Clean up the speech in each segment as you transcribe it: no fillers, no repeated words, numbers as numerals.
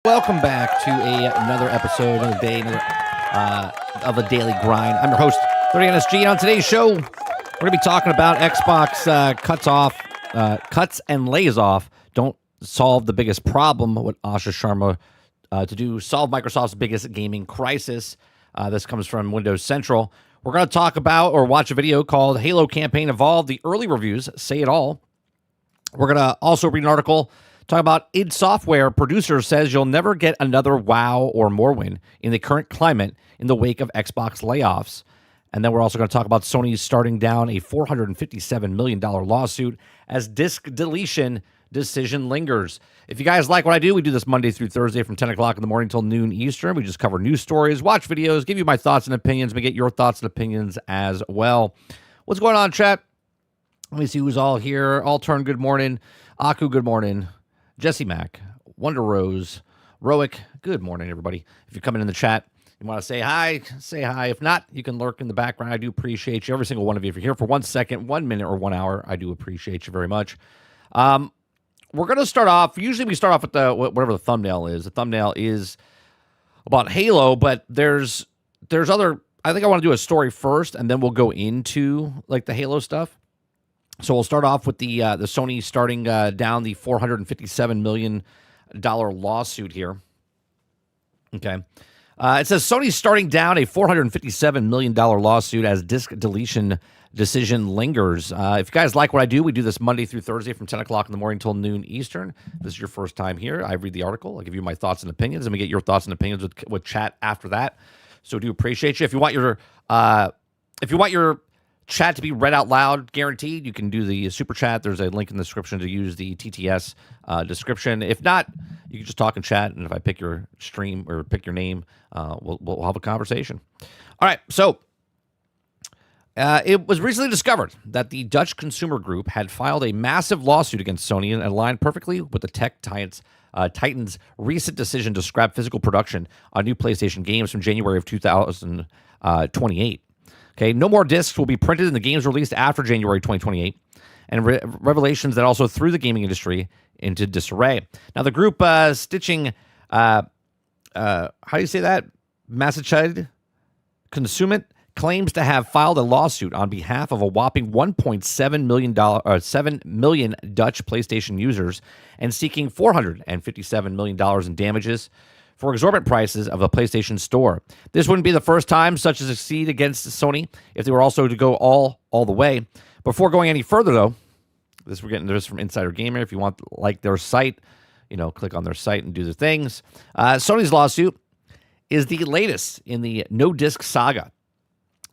Welcome back to another episode, another day, of a daily grind. I'm your host, 30NSG, and on today's show, we're going to be talking about Xbox cuts and lays off don't solve the biggest problem with Asha Sharma to do solve Microsoft's biggest gaming crisis. This comes from Windows Central. We're going to talk about or watch a video called Halo Campaign Evolved. The early reviews say it all. We're going to also read an article talking about id Software producer says you'll never get another WoW or Morrowind in the current climate in the wake of Xbox layoffs. And then we're also going to talk about Sony starting down a $457 million lawsuit as disk deletion decision lingers. If you guys like what I do, we do this Monday through Thursday from 10 o'clock in the morning till noon Eastern. We just cover news stories, watch videos, give you my thoughts and opinions, and get your thoughts and opinions as well. What's going on, chat? Let me see who's all here. All turn, good morning. Aku, good morning. Jesse Mack, Wonder Rose, Roic, good morning, everybody. If you're coming in the chat, you want to say hi, say hi. If not, you can lurk in the background. I do appreciate you, every single one of you. If you're here for 1 second, 1 minute, or 1 hour, I do appreciate you very much. We're going to start off, usually we start off with whatever the thumbnail is. The thumbnail is about Halo, but there's other, I think I want to do a story first, and then we'll go into like the Halo stuff. So we'll start off with the Sony starting down the $457 million lawsuit here. Okay. It says Sony's starting down a $457 million lawsuit as disk deletion decision lingers. If you guys like what I do, we do this Monday through Thursday from 10 o'clock in the morning till noon Eastern. If this is your first time here, I read the article. I'll give you my thoughts and opinions, and we get your thoughts and opinions with chat after that. So I do appreciate you. If you want your chat to be read out loud, guaranteed, you can do the super chat. There's a link in the description to use the TTS description. If not, you can just talk in chat, and if I pick your stream or pick your name, we'll have a conversation. All right, so it was recently discovered that the Dutch consumer group had filed a massive lawsuit against Sony and aligned perfectly with the tech Titan's recent decision to scrap physical production on new PlayStation games from January of 2028. Okay, no more discs will be printed in the games released after January 2028, and revelations that also threw the gaming industry into disarray. Now, the group stitching, how do you say that? Massachusetts Consument claims to have filed a lawsuit on behalf of a whopping $7 million Dutch PlayStation users and seeking $457 million in damages for exorbitant prices of the PlayStation Store. This wouldn't be the first time such a succeed against Sony if they were also to go all the way. Before going any further, though, we're getting this from Insider Gamer. If you want like their site, click on their site and do the things. Sony's lawsuit is the latest in the no disc saga.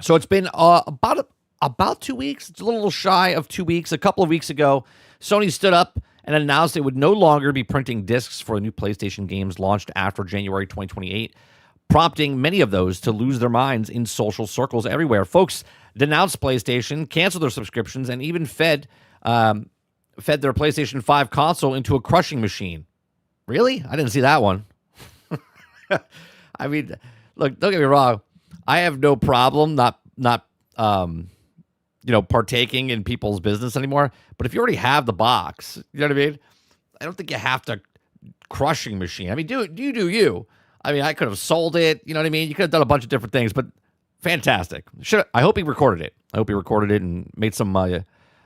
So it's been about 2 weeks. It's a little shy of 2 weeks. A couple of weeks ago, Sony stood up and announced it would no longer be printing discs for new PlayStation games launched after January 2028, prompting many of those to lose their minds in social circles everywhere. Folks denounced PlayStation, canceled their subscriptions, and even fed their PlayStation 5 console into a crushing machine. Really? I didn't see that one. I mean, look, don't get me wrong. I have no problem not partaking in people's business anymore. But if you already have the box, you know what I mean? I don't think you have to crushing machine. I mean, do you. I mean, I could have sold it. You know what I mean? You could have done a bunch of different things, but fantastic. I hope he recorded it. I hope he recorded it and made some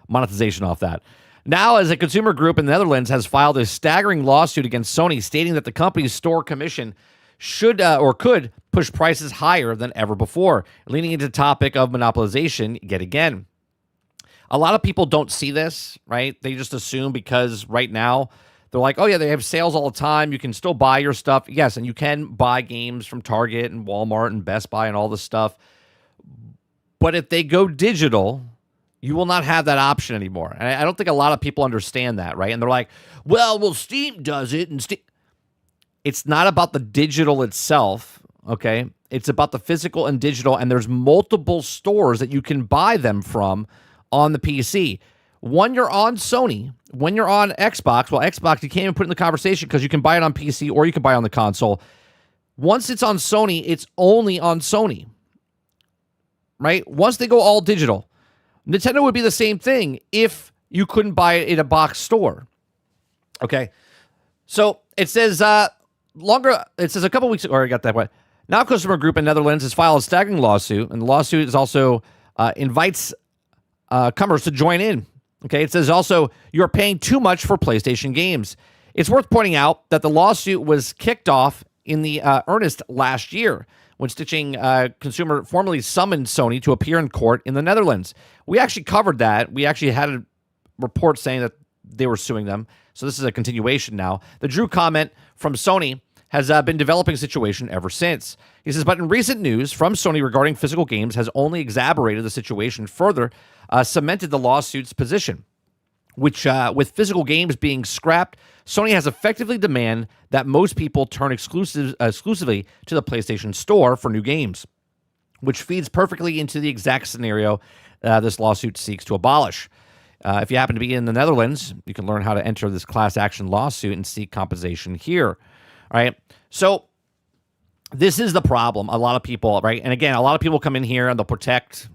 monetization off that. Now, as a consumer group in the Netherlands has filed a staggering lawsuit against Sony, stating that the company's store commission should or could push prices higher than ever before, leaning into the topic of monopolization yet again. A lot of people don't see this, right? They just assume because right now they're like, oh yeah, they have sales all the time. You can still buy your stuff. Yes, and you can buy games from Target and Walmart and Best Buy and all this stuff. But if they go digital, you will not have that option anymore. And I don't think a lot of people understand that, right? And they're like, well, Steam does it. And it's not about the digital itself, okay? It's about the physical and digital, and there's multiple stores that you can buy them from on the PC. When you're on Sony, when you're on Xbox, Xbox, you can't even put it in the conversation because you can buy it on PC or you can buy it on the console. Once it's on Sony, it's only on Sony, right? Once they go all digital, Nintendo would be the same thing if you couldn't buy it in a box store, okay? So it says, longer. It says a couple weeks. Or I got that right. Now, customer group in Netherlands has filed a staggering lawsuit, and the lawsuit is also invites comers to join in. Okay, it says also you're paying too much for PlayStation games. It's worth pointing out that the lawsuit was kicked off in the earnest last year when Stitching Consumer formally summoned Sony to appear in court in the Netherlands. We actually covered that. We actually had a report saying that they were suing them. So this is a continuation now. The Drew comment from Sony has been developing a situation ever since. He says, but in recent news from Sony regarding physical games has only exacerbated the situation further, cemented the lawsuit's position, which with physical games being scrapped, Sony has effectively demanded that most people turn exclusively to the PlayStation Store for new games, which feeds perfectly into the exact scenario this lawsuit seeks to abolish. If you happen to be in the Netherlands, you can learn how to enter this class action lawsuit and seek compensation here. All right. So this is the problem. A lot of people, right? And again, a lot of people come in here and they'll protect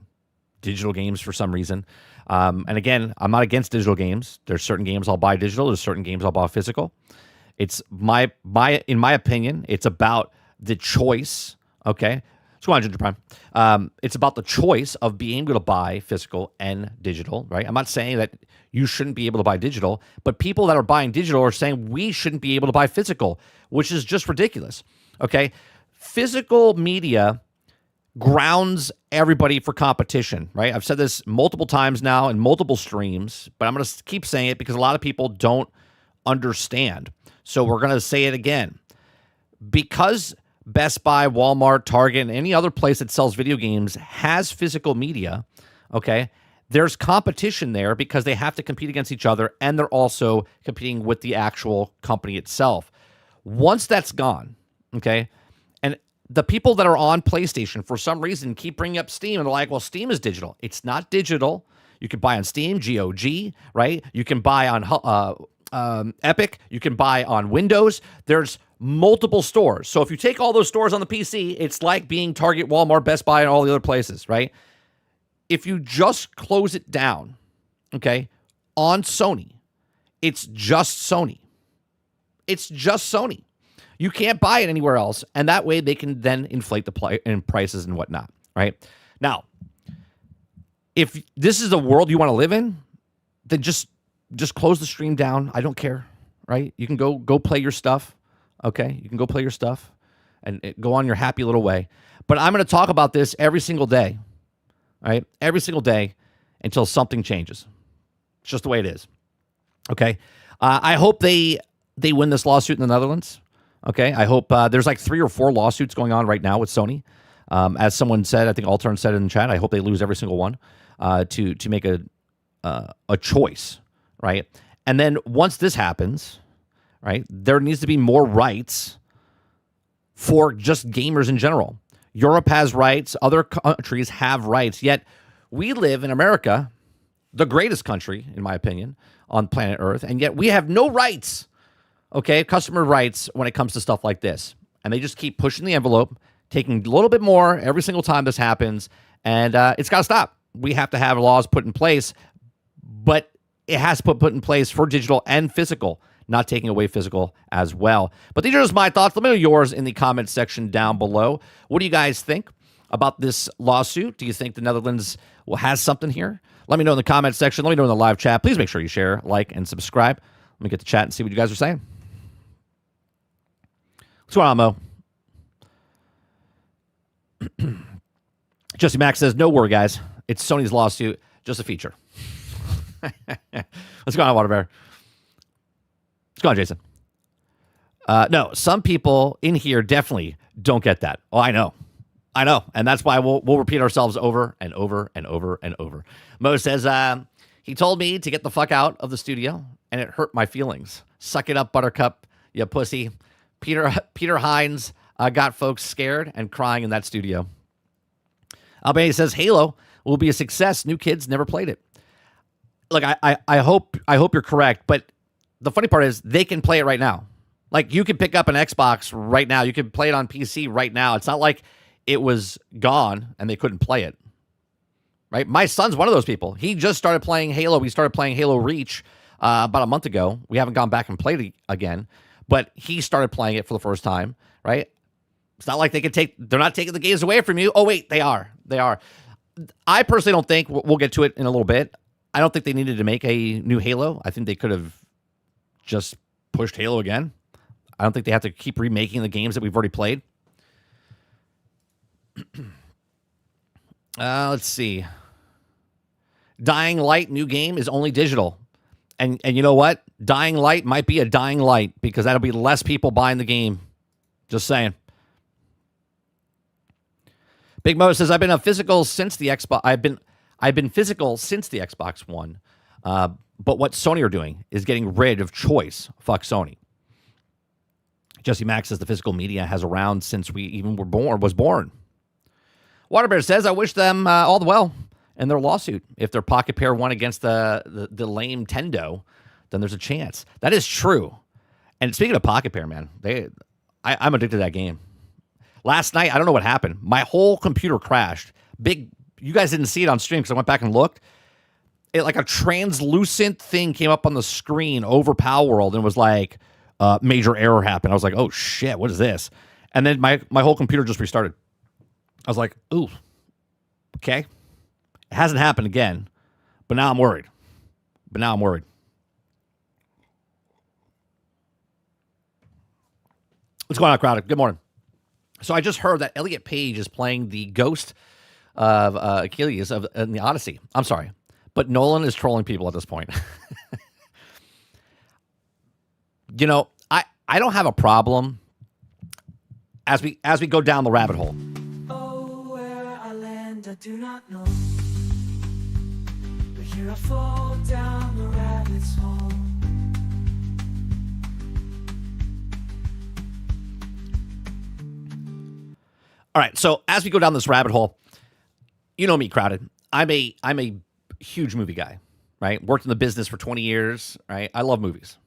digital games for some reason. And again, I'm not against digital games. There's certain games I'll buy digital. There's certain games I'll buy physical. It's in my opinion, it's about the choice. Okay. Let's go on, Ginger Prime. It's about the choice of being able to buy physical and digital, right? I'm not saying that you shouldn't be able to buy digital, but people that are buying digital are saying we shouldn't be able to buy physical, which is just ridiculous, okay? Physical media grounds everybody for competition, right? I've said this multiple times now in multiple streams, but I'm going to keep saying it because a lot of people don't understand. So we're going to say it again. Because Best Buy, Walmart, Target, and any other place that sells video games has physical media, okay, there's competition there because they have to compete against each other, and they're also competing with the actual company itself. Once that's gone, okay, and the people that are on PlayStation for some reason keep bringing up Steam, and they're like, well, Steam is digital. It's not digital. You can buy on Steam, GOG, right? You can buy on Epic. You can buy on Windows. There's multiple stores. So if you take all those stores on the PC, it's like being Target, Walmart, Best Buy, and all the other places, right? If you just close it down, okay, on Sony, it's just Sony. It's just Sony. You can't buy it anywhere else, and that way they can then inflate the prices and whatnot, right? Now, if this is the world you want to live in, then just close the stream down. I don't care, right? You can go play your stuff, okay? You can go play your stuff and go on your happy little way. But I'm going to talk about this every single day, right? Every single day until something changes. It's just the way it is, okay? I hope they win this lawsuit in the Netherlands, okay? I hope there's like 3 or 4 lawsuits going on right now with Sony. As someone said, I think Altern said in the chat, I hope they lose every single one to make a choice, right? And then once this happens, right, there needs to be more rights for just gamers in general. Europe has rights. Other countries have rights. Yet we live in America, the greatest country, in my opinion, on planet Earth, and yet we have no rights, okay, customer rights when it comes to stuff like this. And they just keep pushing the envelope, taking a little bit more every single time this happens, and it's got to stop. We have to have laws put in place, but it has to put in place for digital and physical, not taking away physical as well. But these are just my thoughts. Let me know yours in the comments section down below. What do you guys think about this lawsuit? Do you think the Netherlands has something here? Let me know in the comments section. Let me know in the live chat. Please make sure you share, like, and subscribe. Let me get to chat and see what you guys are saying. What's going on, Mo? Jesse Max says, no worry, guys. It's Sony's lawsuit, just a feature. What's going on, Water Bear? What's going on, Jason? No, some people in here definitely don't get that. Oh, I know. And that's why we'll repeat ourselves over and over and over and over. Mo says, he told me to get the fuck out of the studio, and it hurt my feelings. Suck it up, Buttercup, you pussy. Peter Hines got folks scared and crying in that studio. Albania says, Halo will be a success. New kids never played it. Look, I hope you're correct, but the funny part is they can play it right now. Like, you can pick up an Xbox right now. You can play it on PC right now. It's not like it was gone and they couldn't play it, right? My son's one of those people. He just started playing Halo. We started playing Halo Reach about a month ago. We haven't gone back and played it again. but he started playing it for the first time, right? It's not like they're not taking the games away from you. Oh, wait, they are. I personally don't think, we'll get to it in a little bit, I don't think they needed to make a new Halo. I think they could have just pushed Halo again. I don't think they have to keep remaking the games that we've already played. Let's see. Dying Light new game is only digital. And you know what? Dying Light might be a dying light because that'll be less people buying the game. Just saying. Big Mo says, I've been physical since the Xbox. I've been physical since the Xbox One. But what Sony are doing is getting rid of choice. Fuck Sony. Jesse Max says the physical media has around since we even was born. Waterbear says, I wish them all the well in their lawsuit. If their Pocket Pair won against the lame Tendo, then there's a chance. That is true. And speaking of Pocket Pair, man, I'm addicted to that game. Last night, I don't know what happened. My whole computer crashed. You guys didn't see it on stream because I went back and looked. It like a translucent thing came up on the screen over Power World and was like, major error happened. I was like, oh shit, what is this? And then my whole computer just restarted. I was like, ooh, okay. It hasn't happened again, but now I'm worried. What's going on, crowd? Good morning. So I just heard that Elliot Page is playing the ghost of Achilles in the Odyssey. I'm sorry, but Nolan is trolling people at this point. You know, I don't have a problem as we go down the rabbit hole. Oh, where I land, I do not know. But here I fall down the rabbit's hole. All right, so as we go down this rabbit hole, you know me, crowded. I'm a huge movie guy, right? Worked in the business for 20 years, right? I love movies.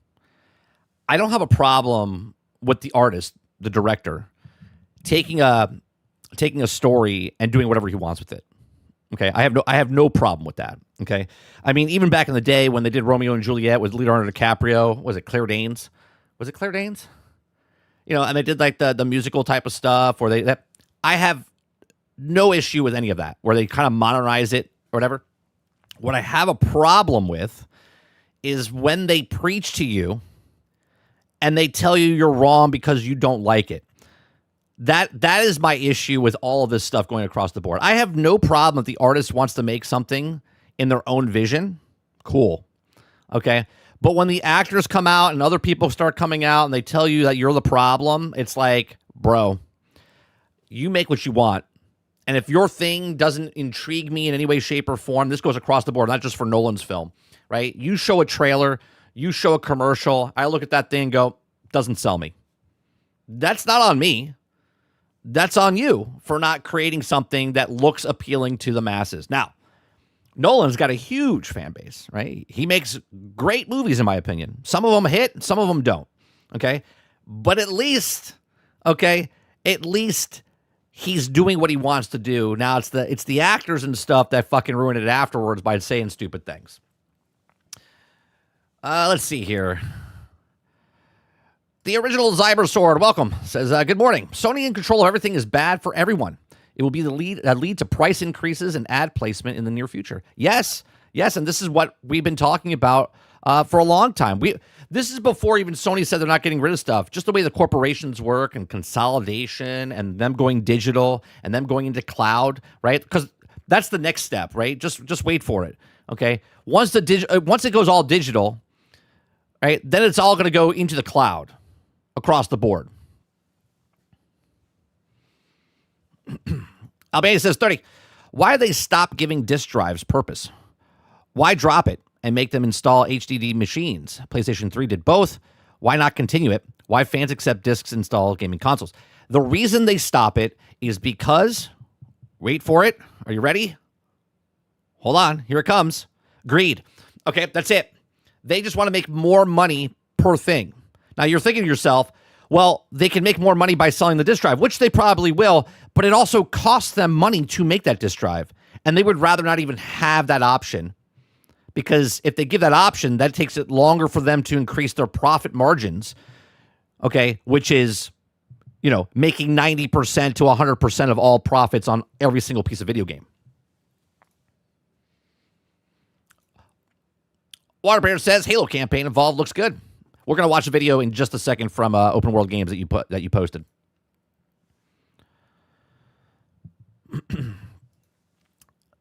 I don't have a problem with the artist, the director, taking a story and doing whatever he wants with it. Okay, I have no problem with that. Okay, I mean, even back in the day when they did Romeo and Juliet with Leonardo DiCaprio, was it Claire Danes? Was it Claire Danes? You know, and they did like the musical type of stuff where I have no issue with any of that, where they kind of modernize it or whatever. What I have a problem with is when they preach to you and they tell you you're wrong because you don't like it. That is my issue with all of this stuff going across the board. I have no problem if the artist wants to make something in their own vision. Cool. Okay. But when the actors come out and other people start coming out and they tell you that you're the problem, it's like, bro, you make what you want. And if your thing doesn't intrigue me in any way, shape, or form, this goes across the board, not just for Nolan's film, right? You show a trailer, you show a commercial, I look at that thing and go, doesn't sell me. That's not on me. That's on you for not creating something that looks appealing to the masses. Now, Nolan's got a huge fan base, right? He makes great movies, in my opinion. Some of them hit, some of them don't, okay? But at least he's doing what he wants to do. Now it's the actors and stuff that fucking ruin it afterwards by saying stupid things. Let's see here. The original Zyber Sword, welcome, says, good morning. Sony in control of everything is bad for everyone. It will be the lead to price increases and ad placement in the near future. Yes, and this is what we've been talking about for a long time. This is before even Sony said they're not getting rid of stuff. Just the way the corporations work and consolidation and them going digital and them going into cloud, right? Because that's the next step, right? Just wait for it, okay? Once it goes all digital, right, then it's all going to go into the cloud across the board. Albania says 30. Why do they stop giving disk drives purpose? Why drop it and make them install HDD machines? PlayStation 3 did both. Why not continue it? Why fans accept discs install gaming consoles? The reason they stop it is because, wait for it. Are you ready? Hold on. Here it comes. Greed. Okay, that's it. They just want to make more money per thing. Now, you're thinking to yourself, well, they can make more money by selling the disk drive, which they probably will, but it also costs them money to make that disk drive. And they would rather not even have that option, because if they give that option, that takes it longer for them to increase their profit margins, okay, which is, making 90% to 100% of all profits on every single piece of video game. Waterbear says Halo campaign involved looks good. We're going to watch a video in just a second from Open World Games that you posted.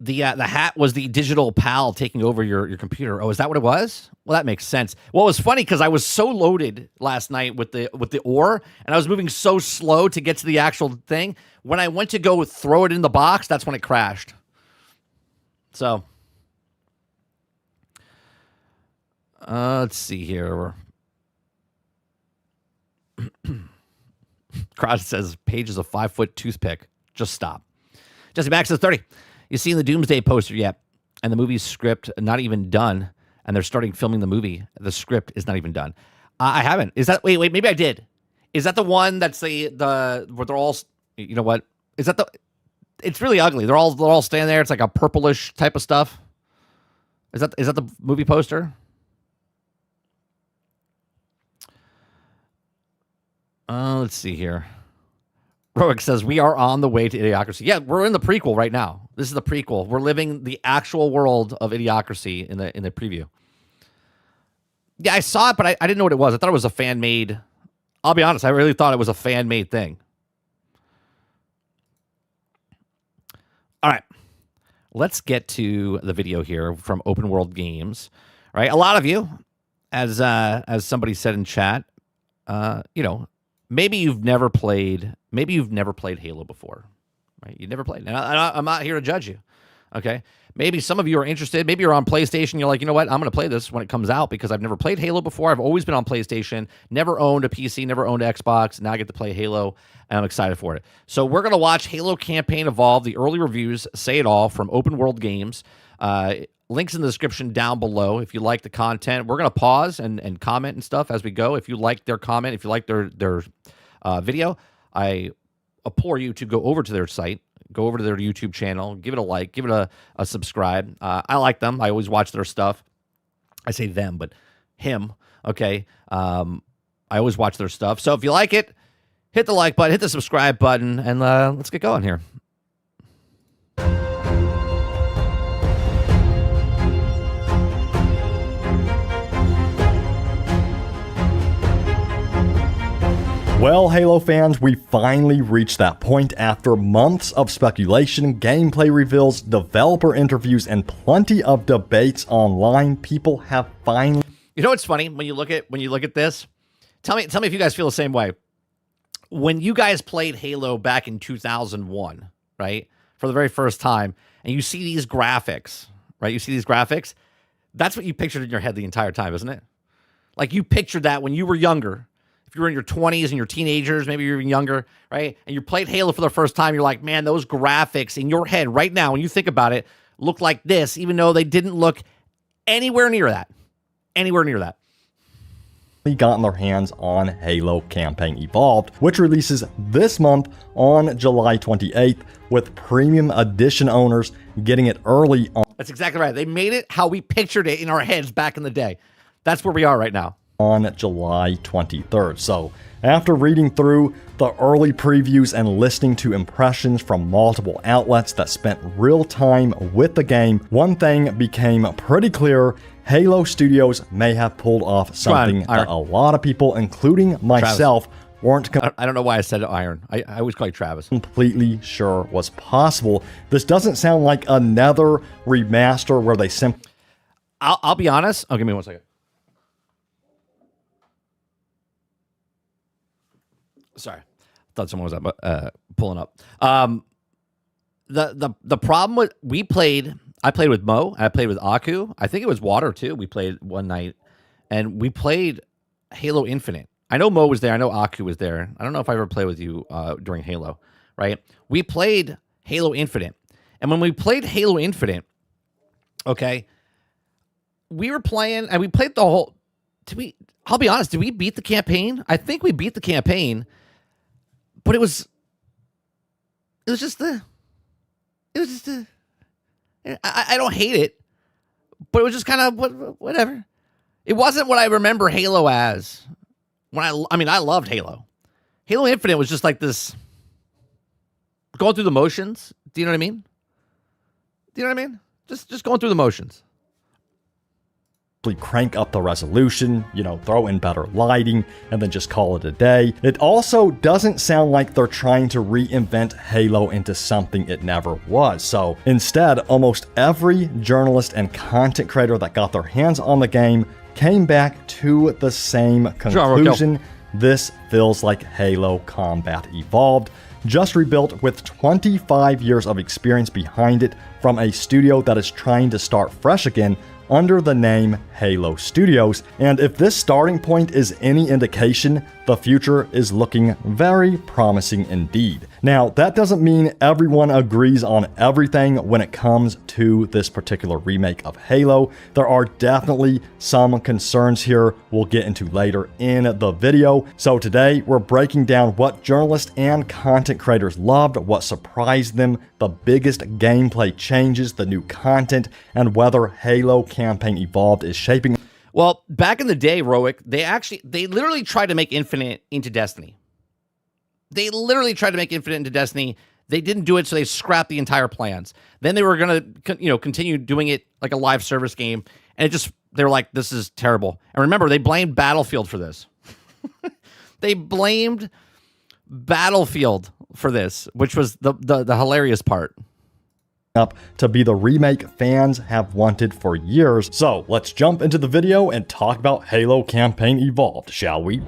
The hat was the digital pal taking over your computer. Oh, is that what it was? Well, that makes sense. Well, it was funny because I was so loaded last night with the ore, and I was moving so slow to get to the actual thing. When I went to go throw it in the box, that's when it crashed. So, let's see here. Crowd says Paige is a 5-foot toothpick. Just stop. Jesse Max says 30. You seen the Doomsday poster yet? And the movie's script not even done, and they're starting filming the movie. The script is not even done. I haven't. Is that wait? Maybe I did. Is that the one that's the where they're all? You know what? Is that the? It's really ugly. They're all standing there. It's like a purplish type of stuff. Is that the movie poster? Let's see here. Roic says, we are on the way to Idiocracy. Yeah, we're in the prequel right now. This is the prequel. We're living the actual world of Idiocracy in the preview. Yeah, I saw it, but I didn't know what it was. I thought it was a fan-made... I'll be honest, I really thought it was a fan-made thing. All right. Let's get to the video here from Open World Games. Right? A lot of you, as somebody said in chat, maybe you've never played Halo before, right? You never played. And I'm not here to judge you, okay? Maybe some of you are interested. Maybe you're on PlayStation. You're like, you know what? I'm going to play this when it comes out because I've never played Halo before. I've always been on PlayStation, never owned a PC, never owned an Xbox. Now I get to play Halo, and I'm excited for it. So we're going to watch Halo Campaign Evolve, the early reviews, say it all, from Open World Games. Links in the description down below. If you like the content, we're going to pause and comment and stuff as we go. If you like their comment, if you like their video, I implore you to go over to their site, go over to their YouTube channel, give it a like, give it a subscribe. I like them. I always watch their stuff. I say them, but him, okay? I always watch their stuff. So if you like it, hit the like button, hit the subscribe button, and let's get going here. Well, Halo fans, we finally reached that point after months of speculation, gameplay reveals, developer interviews, and plenty of debates online. People have finally... You know what's funny when you look at this? Tell me if you guys feel the same way. When you guys played Halo back in 2001, right, for the very first time, and you see these graphics, right? You see these graphics. That's what you pictured in your head the entire time, isn't it? Like you pictured that when you were younger. If you were in your 20s and your teenagers, maybe you're even younger, right? And you played Halo for the first time, you're like, man, those graphics in your head right now, when you think about it, look like this, even though they didn't look anywhere near that. Anywhere near that. Gotten their hands on Halo Campaign Evolved, which releases this month on July 28th, with Premium Edition owners getting it early on. That's exactly right. They made it how we pictured it in our heads back in the day. That's where we are right now. On July 23rd. So after reading through the early previews and listening to impressions from multiple outlets that spent real time with the game, one thing became pretty clear. Halo Studios may have pulled off something that a lot of people, including myself, weren't... I don't know why I said Iron. I always call you Travis. ...completely sure was possible. This doesn't sound like another remaster where they simply... I'll be honest. Oh, give me 1 second. Sorry, thought someone was pulling up. The problem with I played with Mo. I played with Aku. I think it was Water too. We played one night, and we played Halo Infinite. I know Mo was there. I know Aku was there. I don't know if I ever played with you during Halo. Right? We played Halo Infinite, and when we played Halo Infinite, okay, we were playing and we played the whole. I'll be honest. Did we beat the campaign? I think we beat the campaign. But it was just I don't hate it, but it was just kind of whatever. It wasn't what I remember Halo as. I mean, I loved Halo. Halo Infinite was just like this going through the motions. Do you know what I mean? Do you know what I mean? Just going through the motions. Crank up the resolution, throw in better lighting, and then just call it a day. It also doesn't sound like they're trying to reinvent Halo into something it never was. So instead, almost every journalist and content creator that got their hands on the game came back to the same conclusion. This feels like Halo Combat Evolved, just rebuilt with 25 years of experience behind it from a studio that is trying to start fresh again under the name Halo Studios. And if this starting point is any indication, the future is looking very promising indeed. Now, that doesn't mean everyone agrees on everything when it comes to this particular remake of Halo. There are definitely some concerns here we'll get into later in the video. So today, we're breaking down what journalists and content creators loved, what surprised them, the biggest gameplay changes, the new content, and whether Halo Campaign Evolved is shaping. Well, back in the day, Roic, they literally tried to make Infinite into Destiny. They literally tried to make Infinite into Destiny. They didn't do it, so they scrapped the entire plans. Then they were going to, continue doing it like a live service game, and they were like, this is terrible. And remember, they blamed Battlefield for this. They blamed Battlefield for this, which was the hilarious part. Up to be the remake fans have wanted for years. So let's jump into the video and talk about Halo Campaign Evolved, shall we?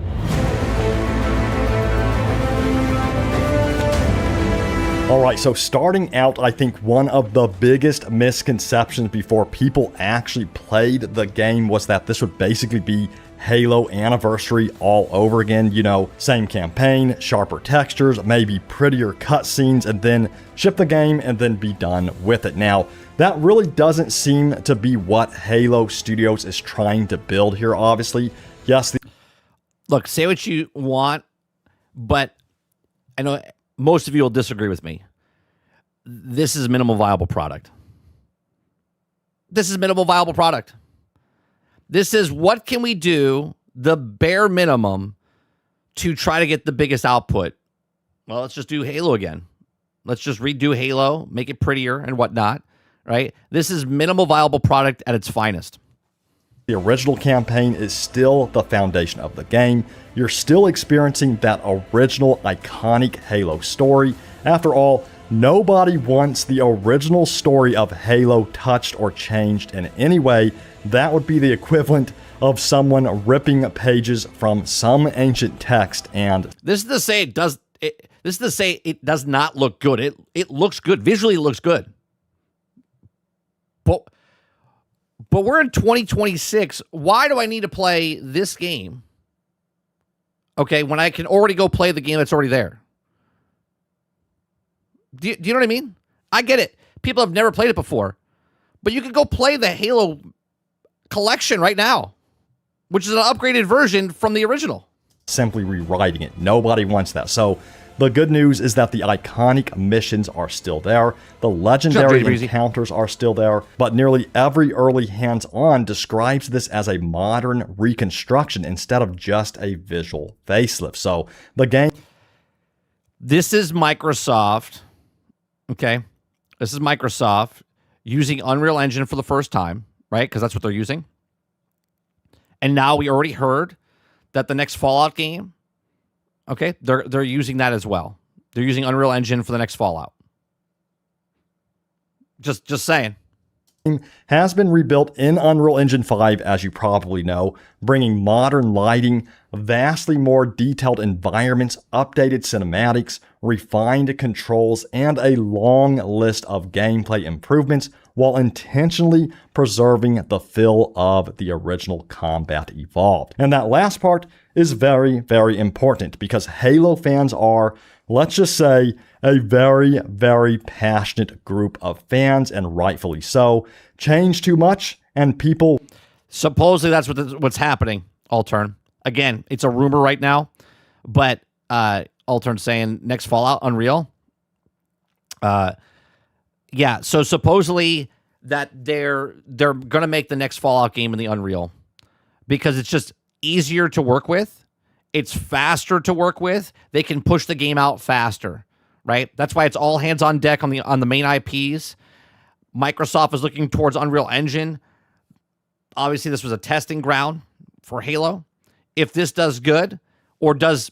Alright, so starting out, I think one of the biggest misconceptions before people actually played the game was that this would basically be Halo Anniversary all over again. Same campaign, sharper textures, maybe prettier cutscenes, and then ship the game and then be done with it. Now, that really doesn't seem to be what Halo Studios is trying to build here, obviously. Yes. Look, say what you want, but I know most of you will disagree with me. This is minimal viable product. This is minimal viable product. This is what can we do, the bare minimum, to try to get the biggest output. Well, let's just do Halo again. Let's just redo Halo, make it prettier and whatnot, right? This is minimal viable product at its finest. The original campaign is still the foundation of the game. You're still experiencing that original iconic Halo story. After all, nobody wants the original story of Halo touched or changed in any way. That would be the equivalent of someone ripping pages from some ancient text. And this is to say it does not look good. It looks good. Visually, it looks good. But we're in 2026. Why do I need to play this game? Okay, when I can already go play the game that's already there. Do you know what I mean? I get it. People have never played it before. But you can go play the Halo collection right now, which is an upgraded version from the original. Simply rewriting it. Nobody wants that. So the good news is that the iconic missions are still there. The legendary encounters are still there. But nearly every early hands-on describes this as a modern reconstruction instead of just a visual facelift. So the game... This is Microsoft. Okay. This is Microsoft using Unreal Engine for the first time, right? Because that's what they're using. And now we already heard that the next Fallout game, okay, they're using that as well. They're using Unreal Engine for the next Fallout. Just saying. Has been rebuilt in Unreal Engine 5, as you probably know, bringing modern lighting, vastly more detailed environments, updated cinematics, refined controls, and a long list of gameplay improvements, while intentionally preserving the feel of the original Combat Evolved. And that last part is very, very important because Halo fans are, let's just say, a very, very passionate group of fans, and rightfully so. Change too much, and people... Supposedly that's what's happening, Altern. Again, it's a rumor right now, but Altern's saying next Fallout, Unreal. Yeah, so supposedly that they're going to make the next Fallout game in the Unreal because it's just easier to work with. It's faster to work with. They can push the game out faster, right? That's why it's all hands on deck on the main IPs. Microsoft is looking towards Unreal Engine. Obviously, this was a testing ground for Halo. If this does good, or does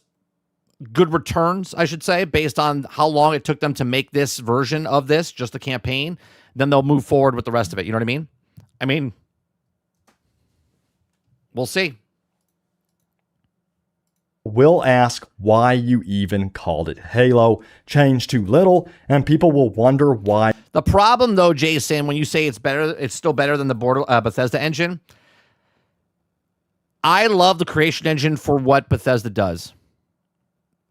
good returns, I should say, based on how long it took them to make this version of this, just the campaign, then they'll move forward with the rest of it. You know what I mean? I mean, we'll see. Will ask why you even called it Halo, change too little, and people will wonder why. The problem, though, Jason, when you say it's better, it's still better than the Bethesda engine. I love the creation engine for what Bethesda does.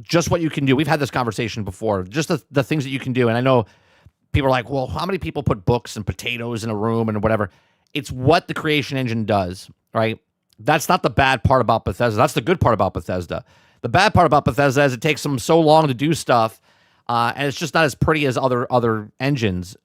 Just what you can do. We've had this conversation before. Just the things that you can do. And I know people are like, well, how many people put books and potatoes in a room and whatever? It's what the creation engine does, right? That's not the bad part about Bethesda. That's the good part about Bethesda. The bad part about Bethesda is it takes them so long to do stuff, and it's just not as pretty as other engines.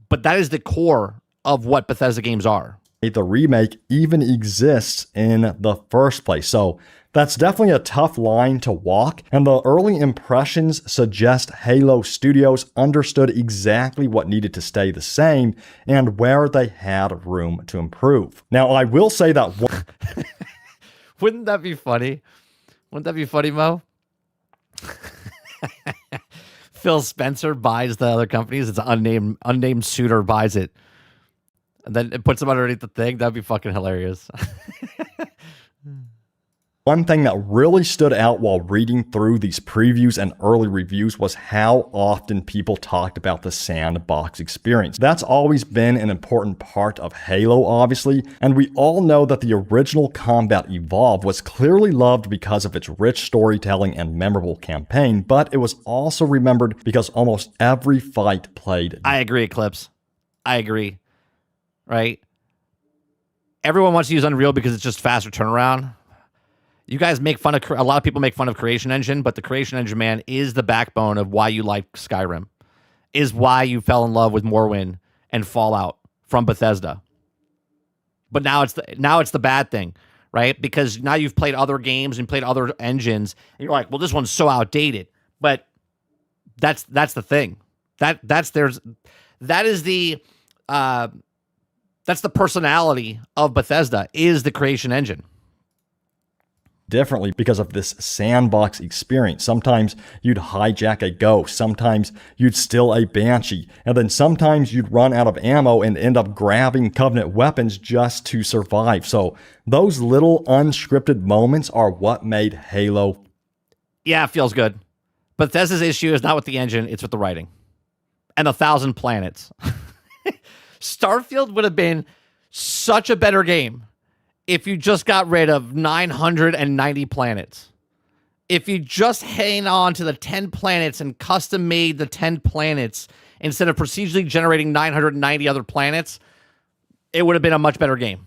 But that is the core of what Bethesda games are. The remake even exists in the first place. So that's definitely a tough line to walk, and the early impressions suggest Halo Studios understood exactly what needed to stay the same and where they had room to improve. Now, I will say that... Wouldn't that be funny? Wouldn't that be funny, Mo? Phil Spencer buys the other companies. It's an unnamed suitor buys it. And then it puts them underneath the thing. That'd be fucking hilarious. One thing that really stood out while reading through these previews and early reviews was how often people talked about the sandbox experience. That's always been an important part of Halo, obviously, and we all know that the original Combat Evolved was clearly loved because of its rich storytelling and memorable campaign, but it was also remembered because almost every fight played. I agree, Eclipse. I agree. Right? Everyone wants to use Unreal because it's just faster turnaround. You guys make fun of, a lot of people make fun of Creation Engine, but the Creation Engine, man, is the backbone of why you like Skyrim, is why you fell in love with Morrowind and Fallout from Bethesda. But now it's the bad thing, right? Because now you've played other games and played other engines, and you're like, well, this one's so outdated. But that's the thing. That's the personality of Bethesda, is the Creation Engine. Differently because of this sandbox experience. Sometimes you'd hijack a ghost, sometimes you'd steal a banshee, and then sometimes you'd run out of ammo and end up grabbing Covenant weapons just to survive. So those little unscripted moments are what made Halo. Yeah, it feels good. Bethesda's issue is not with the engine, it's with the writing. And 1,000 planets. Starfield would have been such a better game if you just got rid of 990 planets. If you just hang on to the 10 planets and custom made the 10 planets instead of procedurally generating 990 other planets, it would have been a much better game.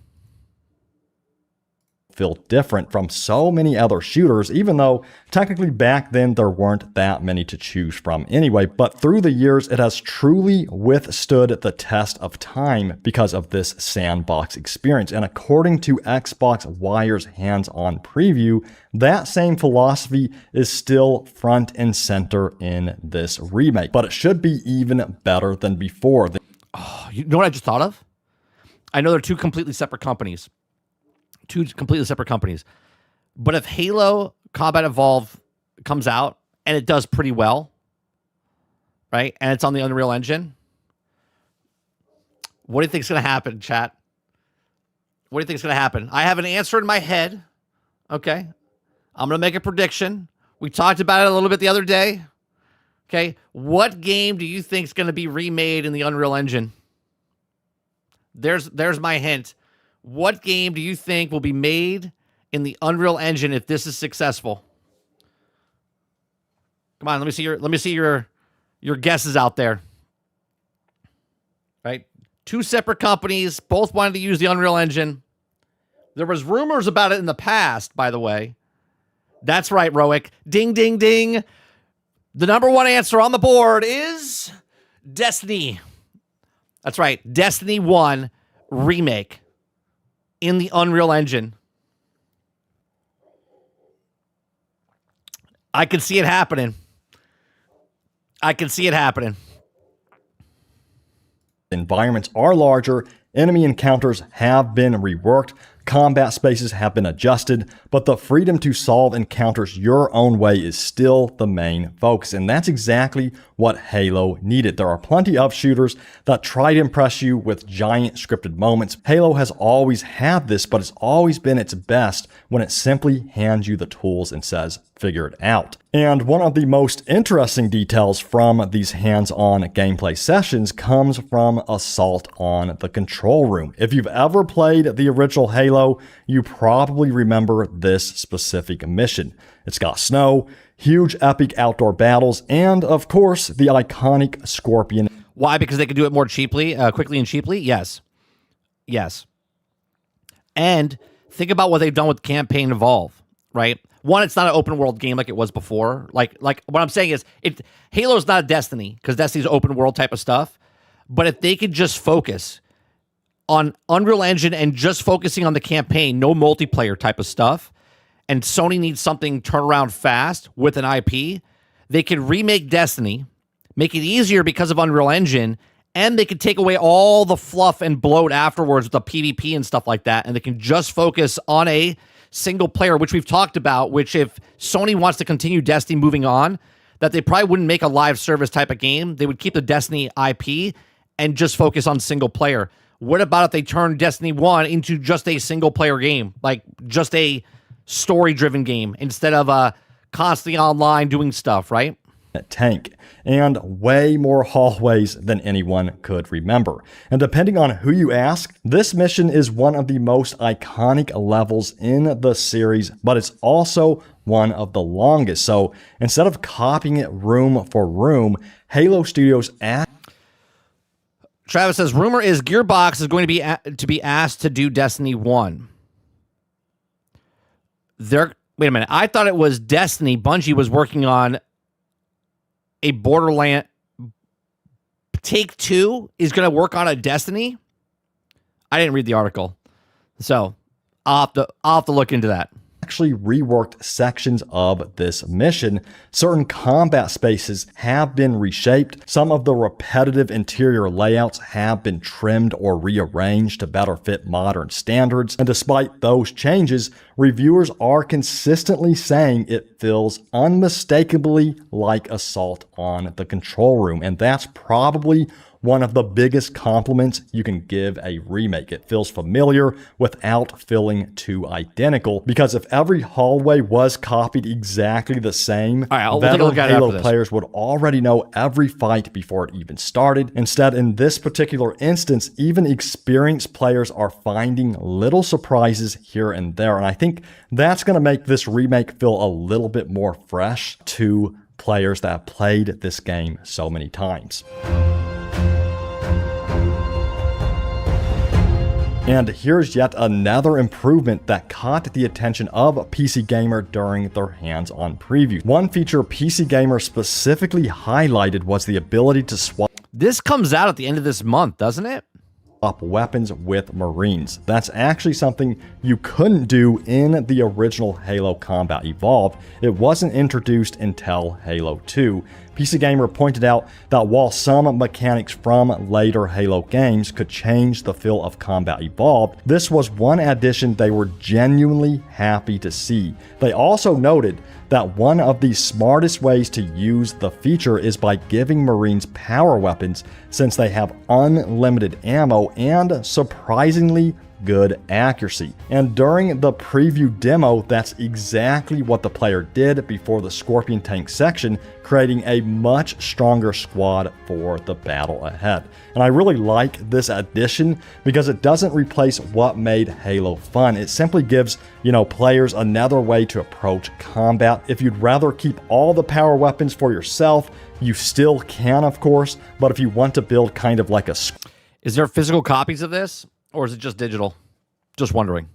Feel different from so many other shooters, even though technically back then there weren't that many to choose from anyway. But through the years, it has truly withstood the test of time because of this sandbox experience. And according to Xbox Wire's hands-on preview, that same philosophy is still front and center in this remake. But it should be even better than before. Oh, you know what I just thought of? I know they're two completely separate companies. But if Halo Combat Evolved comes out and it does pretty well, right, and it's on the Unreal Engine, what do you think is going to happen, chat? What do you think is going to happen? I have an answer in my head, okay? I'm going to make a prediction. We talked about it a little bit the other day, okay? What game do you think is going to be remade in the Unreal Engine? There's my hint. What game do you think will be made in the Unreal Engine if this is successful? Come on, let me see your guesses out there. Right? Two separate companies, both wanted to use the Unreal Engine. There was rumors about it in the past, by the way. That's right, Roic. Ding, ding, ding. The number one answer on the board is Destiny. That's right, Destiny 1 Remake in the Unreal Engine. I can see it happening. I can see it happening. Environments are larger, enemy encounters have been reworked, combat spaces have been adjusted, but the freedom to solve encounters your own way is still the main focus, and that's exactly what Halo needed. There are plenty of shooters that try to impress you with giant scripted moments. Halo has always had this, but it's always been its best when it simply hands you the tools and says, figure it out. And one of the most interesting details from these hands-on gameplay sessions comes from Assault on the Control Room. If you've ever played the original Halo, you probably remember this specific mission. It's got snow, huge epic outdoor battles, and of course, the iconic Scorpion. Why? Because they could do it more cheaply, quickly and cheaply? Yes. Yes. And think about what they've done with Campaign Evolve, right? One, it's not an open world game like it was before. Like what I'm saying is, Halo's not a Destiny, because Destiny's open world type of stuff. But if they could just focus on Unreal Engine and just focusing on the campaign, no multiplayer type of stuff, and Sony needs something turnaround fast with an IP, they could remake Destiny, make it easier because of Unreal Engine, and they could take away all the fluff and bloat afterwards with the PvP and stuff like that, and they can just focus on a single player, which we've talked about, which if Sony wants to continue Destiny moving on, that they probably wouldn't make a live service type of game. They would keep the Destiny IP and just focus on single player. What about if they turn Destiny 1 into just a single player game, like just a story-driven game instead of constantly online doing stuff, right? Tank, and way more hallways than anyone could remember. And depending on who you ask, this mission is one of the most iconic levels in the series, but it's also one of the longest. So instead of copying it room for room, Halo Studios Travis says, rumor is Gearbox is going to be asked to do Destiny 1. Wait a minute. I thought it was Destiny. Bungie was working on a Borderlands. Take-Two is going to work on a Destiny? I didn't read the article. So I'll have to look into that. Actually reworked sections of this mission. Certain combat spaces have been reshaped. Some of the repetitive interior layouts have been trimmed or rearranged to better fit modern standards. And despite those changes, reviewers are consistently saying it feels unmistakably like Assault on the Control Room. And that's probably one of the biggest compliments you can give a remake. It feels familiar without feeling too identical, because if every hallway was copied exactly the same, veteran Halo players would already know every fight before it even started. Instead, in this particular instance, even experienced players are finding little surprises here and there, and I think that's going to make this remake feel a little bit more fresh to players that have played this game so many times. And here's yet another improvement that caught the attention of PC Gamer during their hands-on preview. One feature PC Gamer specifically highlighted was the ability to swap. This comes out at the end of this month, doesn't it? Up weapons with Marines. That's actually something you couldn't do in the original Halo Combat Evolved. It wasn't introduced until Halo 2. PC Gamer pointed out that while some mechanics from later Halo games could change the feel of Combat Evolved, this was one addition they were genuinely happy to see. They also noted that one of the smartest ways to use the feature is by giving Marines power weapons, since they have unlimited ammo and surprisingly good accuracy. And during the preview demo, that's exactly what the player did before the Scorpion tank section, creating a much stronger squad for the battle ahead. And I really like this addition because it doesn't replace what made Halo fun. It simply gives, players another way to approach combat. If you'd rather keep all the power weapons for yourself, you still can, of course, but if you want to build kind of like a... Is there physical copies of this? Or is it just digital? Just wondering.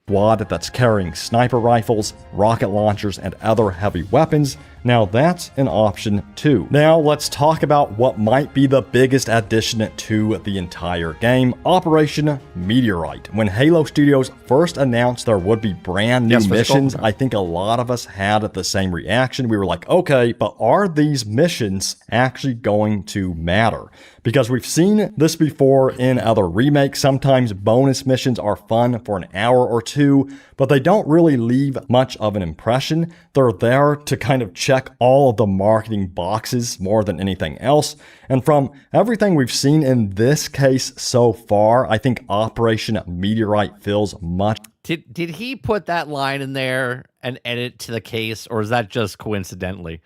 Squad that's carrying sniper rifles, rocket launchers, and other heavy weapons, Now that's an option too. Now let's talk about what might be the biggest addition to the entire game, Operation Meteorite. When Halo Studios first announced there would be brand new missions, I think a lot of us had the same reaction. We were like, okay, but are these missions actually going to matter? Because we've seen this before in other remakes. Sometimes bonus missions are fun for an hour or two, but they don't really leave much of an impression. They're there to kind of check all of the marketing boxes more than anything else. And from everything we've seen in this case so far, I think Operation Meteorite feels much. Did he put that line in there and edit to the case, or is that just coincidentally?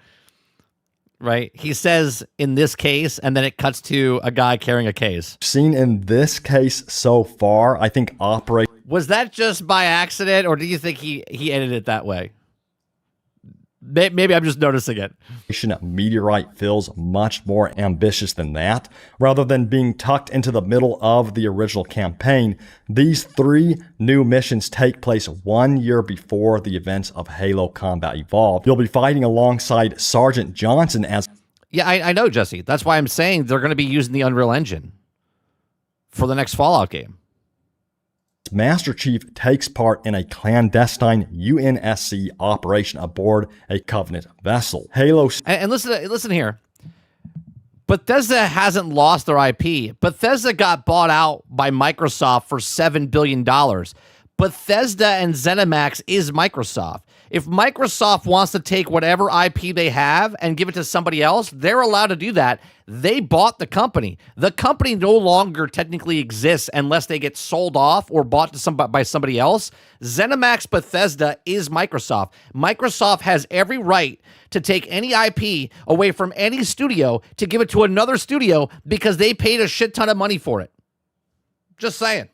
Right? He says in this case, and then it cuts to a guy carrying a case. Seen in this case so far, I think Operation. Was that just by accident, or do you think he edited it that way? Maybe I'm just noticing it. Meteorite feels much more ambitious than that. Rather than being tucked into the middle of the original campaign, these 3 new missions take place 1 year before the events of Halo Combat Evolved. You'll be fighting alongside Sergeant Johnson as... Yeah, I know, Jesse. That's why I'm saying they're going to be using the Unreal Engine for the next Fallout game. Master Chief takes part in a clandestine UNSC operation aboard a Covenant vessel. Halo... And listen here. Bethesda hasn't lost their IP. Bethesda got bought out by Microsoft for $7 billion. Bethesda and ZeniMax is Microsoft. If Microsoft wants to take whatever IP they have and give it to somebody else, they're allowed to do that. They bought the company. The company no longer technically exists unless they get sold off or bought to by somebody else. ZeniMax Bethesda is Microsoft. Microsoft has every right to take any IP away from any studio to give it to another studio because they paid a shit ton of money for it. Just saying.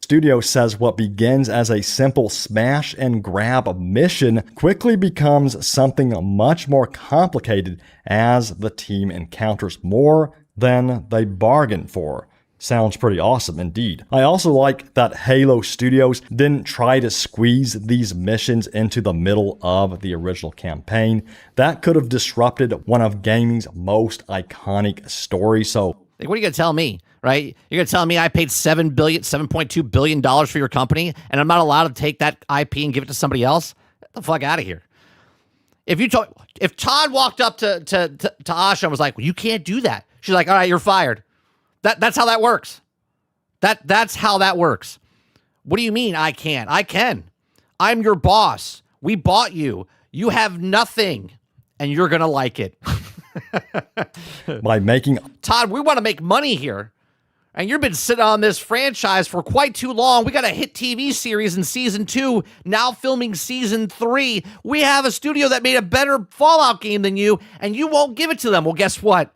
Studio says what begins as a simple smash and grab mission quickly becomes something much more complicated as the team encounters more than they bargained for. Sounds pretty awesome indeed. I also like that Halo Studios didn't try to squeeze these missions into the middle of the original campaign. That could have disrupted one of gaming's most iconic stories. So, like, what are you going to tell me? Right? You're going to tell me I paid $7.2 billion for your company, and I'm not allowed to take that IP and give it to somebody else? Get the fuck out of here. If Todd walked up to Asha and was like, well, you can't do that. She's like, all right, you're fired. That's how that works. That's how that works. What do you mean I can't? I can. I'm your boss. We bought you. You have nothing, and you're going to like it. By making... Todd, we want to make money here. And you've been sitting on this franchise for quite too long. We got a hit TV series in season 2, now filming season 3. We have a studio that made a better Fallout game than you, and you won't give it to them. Well, guess what?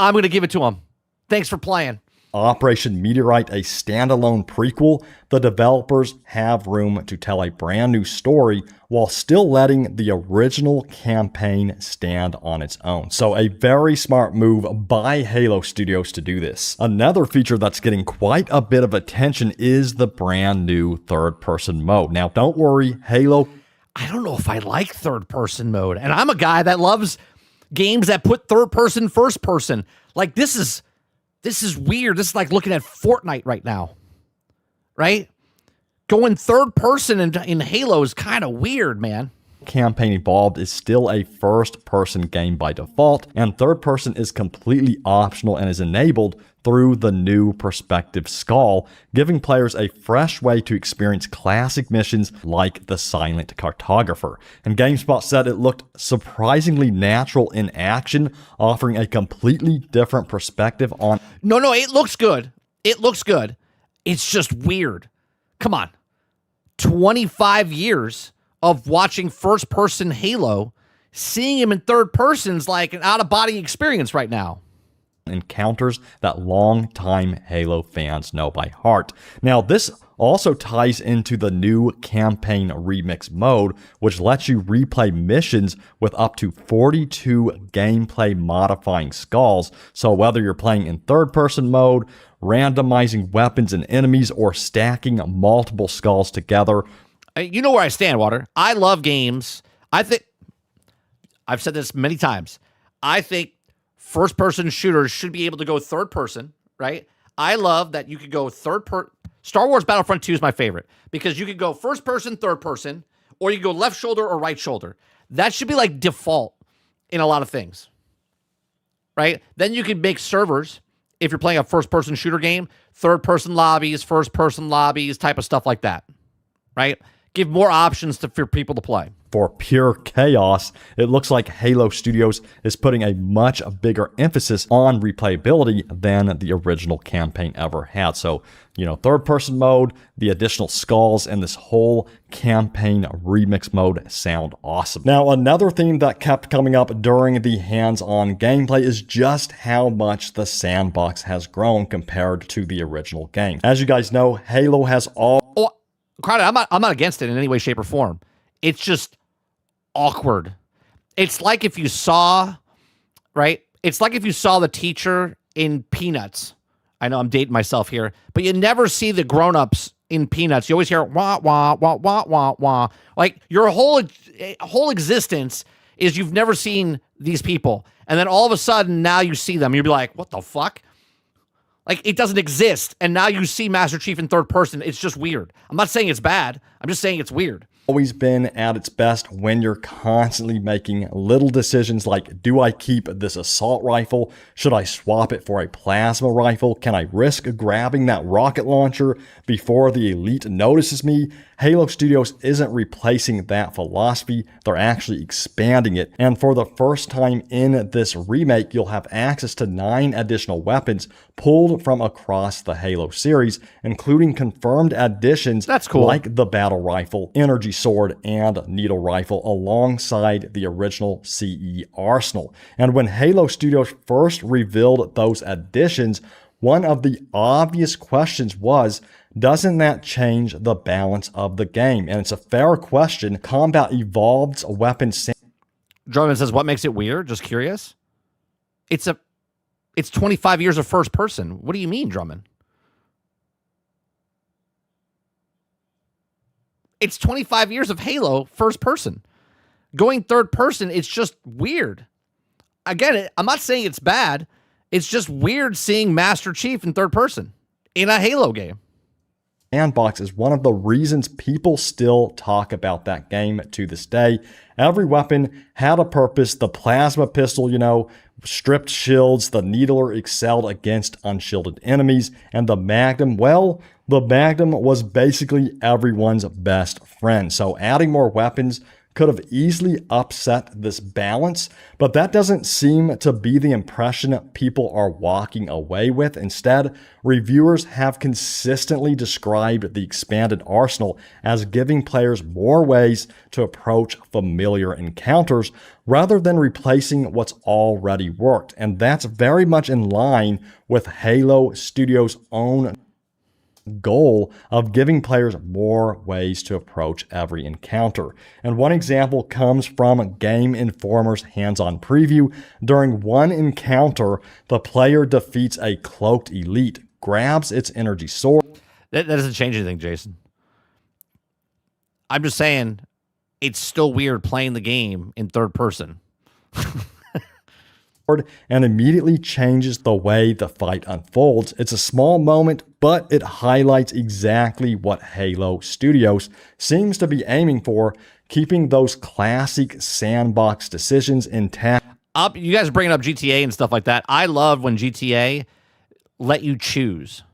I'm going to give it to them. Thanks for playing. Operation Meteorite, a standalone prequel, the developers have room to tell a brand new story while still letting the original campaign stand on its own. So a very smart move by Halo Studios to do this. Another feature that's getting quite a bit of attention is the brand new third-person mode. Now, don't worry, Halo... I don't know if I like third-person mode, and I'm a guy that loves games that put third-person, first-person. Like, this is weird. This is like looking at Fortnite right now, right? Going third person in Halo is kind of weird, man. Campaign Evolved is still a first-person game by default, and third-person is completely optional and is enabled through the new perspective skull, giving players a fresh way to experience classic missions like the Silent Cartographer. And GameSpot said it looked surprisingly natural in action, offering a completely different perspective on... No, it looks good. It looks good. It's just weird. Come on. 25 years of watching first-person Halo, seeing him in third person is like an out-of-body experience right now. Encounters that long-time Halo fans know by heart. Now, this also ties into the new campaign remix mode, which lets you replay missions with up to 42 gameplay modifying skulls. So whether you're playing in third-person mode, randomizing weapons and enemies, or stacking multiple skulls together. You know where I stand, Water. I love games. I think I've said this many times. I think first-person shooters should be able to go third-person, right? I love that you could go Star Wars Battlefront 2 is my favorite because you could go first-person, third-person, or you go left shoulder or right shoulder. That should be like default in a lot of things, right? Then you can make servers, if you're playing a first-person shooter game, third-person lobbies, first-person lobbies, type of stuff like that, right? Give more options for people to play. For pure chaos, it looks like Halo Studios is putting a much bigger emphasis on replayability than the original campaign ever had. So, third-person mode, the additional skulls, and this whole campaign remix mode sound awesome. Now, another theme that kept coming up during the hands-on gameplay is just how much the sandbox has grown compared to the original game. As you guys know, Halo has Crowder, I'm not against it in any way, shape, or form. It's just awkward. It's like if you saw, right? It's like if you saw the teacher in Peanuts. I know I'm dating myself here, but you never see the grown-ups in Peanuts. You always hear wah, wah, wah, wah, wah, wah. Like your whole existence is you've never seen these people. And then all of a sudden now you see them. You'll be like, what the fuck? Like, it doesn't exist, and now you see Master Chief in third person. It's just weird. I'm not saying it's bad. I'm just saying it's weird. Always been at its best when you're constantly making little decisions like, do I keep this assault rifle? Should I swap it for a plasma rifle? Can I risk grabbing that rocket launcher before the elite notices me? Halo Studios isn't replacing that philosophy, they're actually expanding it. And for the first time in this remake, you'll have access to 9 additional weapons pulled from across the Halo series, including confirmed additions That's cool. like the battle rifle, energy sword, and needle rifle alongside the original CE arsenal. And when Halo Studios first revealed those additions, one of the obvious questions was, doesn't that change the balance of the game? And it's a fair question. Combat Evolved's weapon... Drummond says, what makes it weird? Just curious. It's 25 years of first person. What do you mean, Drummond? It's 25 years of Halo first person. Going third person, it's just weird. Again, I'm not saying it's bad. It's just weird seeing Master Chief in third person in a Halo game. Sandbox is one of the reasons people still talk about that game to this day. Every weapon had a purpose. The plasma pistol, stripped shields. The needler excelled against unshielded enemies. And the Magnum, well, the Magnum was basically everyone's best friend. So adding more weapons could have easily upset this balance, but that doesn't seem to be the impression people are walking away with. Instead, reviewers have consistently described the expanded arsenal as giving players more ways to approach familiar encounters rather than replacing what's already worked. And that's very much in line with Halo Studios' own goal of giving players more ways to approach every encounter. And one example comes from Game Informer's hands-on preview. During one encounter, the player defeats a cloaked elite, grabs its energy sword. That doesn't change anything, Jason. I'm just saying it's still weird playing the game in third person. And immediately changes the way the fight unfolds. It's a small moment, but it highlights exactly what Halo Studios seems to be aiming for, keeping those classic sandbox decisions intact. You guys are bringing up GTA and stuff like that. I love when GTA let you choose,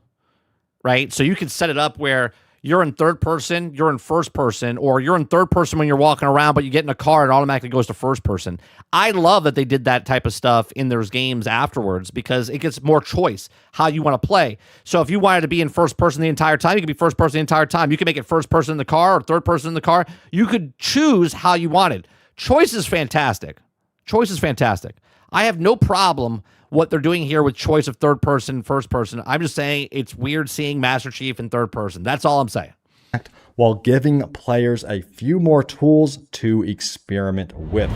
right? So you can set it up where you're in third person, you're in first person, or you're in third person when you're walking around, but you get in a car, it automatically goes to first person. I love that they did that type of stuff in those games afterwards because it gets more choice how you want to play. So if you wanted to be in first person the entire time, you could be first person the entire time. You can make it first person in the car or third person in the car. You could choose how you wanted. Choice is fantastic. Choice is fantastic. I have no problem what they're doing here with choice of third person, first person. I'm just saying it's weird seeing Master Chief in third person. That's all I'm saying. While giving players a few more tools to experiment with.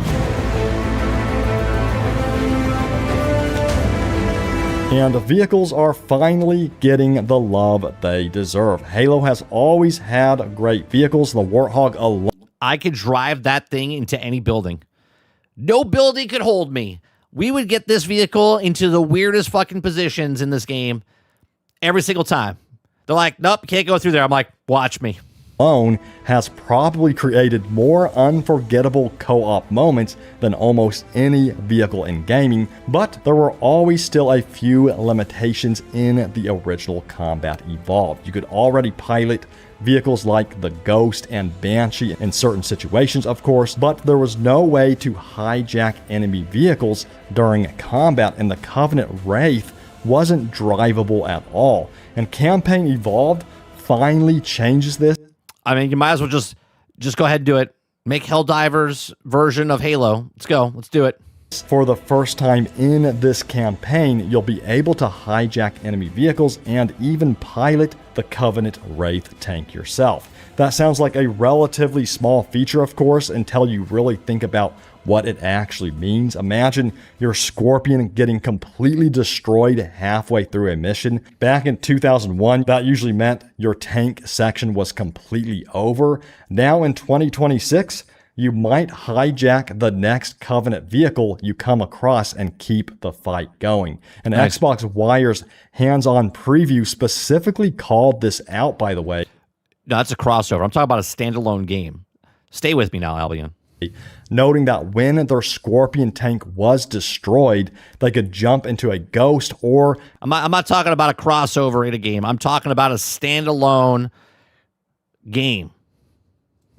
And vehicles are finally getting the love they deserve. Halo has always had great vehicles. The Warthog alone. I could drive that thing into any building. No building could hold me. We would get this vehicle into the weirdest fucking positions in this game every single time. They're like, nope, can't go through there. I'm like, watch me. Alone has probably created more unforgettable co-op moments than almost any vehicle in gaming, but there were always still a few limitations in the original Combat Evolved. You could already pilot vehicles like the Ghost and Banshee in certain situations, of course, but there was no way to hijack enemy vehicles during combat, and the Covenant Wraith wasn't drivable at all. And Campaign Evolved finally changes this. I mean, you might as well just go ahead and do it. Make Helldiver's version of Halo. Let's go. Let's do it. For the first time in this campaign, you'll be able to hijack enemy vehicles and even pilot the Covenant Wraith tank yourself. That sounds like a relatively small feature, of course, until you really think about what it actually means. Imagine your Scorpion getting completely destroyed halfway through a mission. Back in 2001, that usually meant your tank section was completely over. Now in 2026, you might hijack the next Covenant vehicle you come across and keep the fight going. And nice. Xbox Wire's hands-on preview specifically called this out, by the way. No, that's a crossover. I'm talking about a standalone game. Stay with me now, Albion. Noting that when their Scorpion tank was destroyed, they could jump into a Ghost or... I'm not talking about a crossover in a game. I'm talking about a standalone game.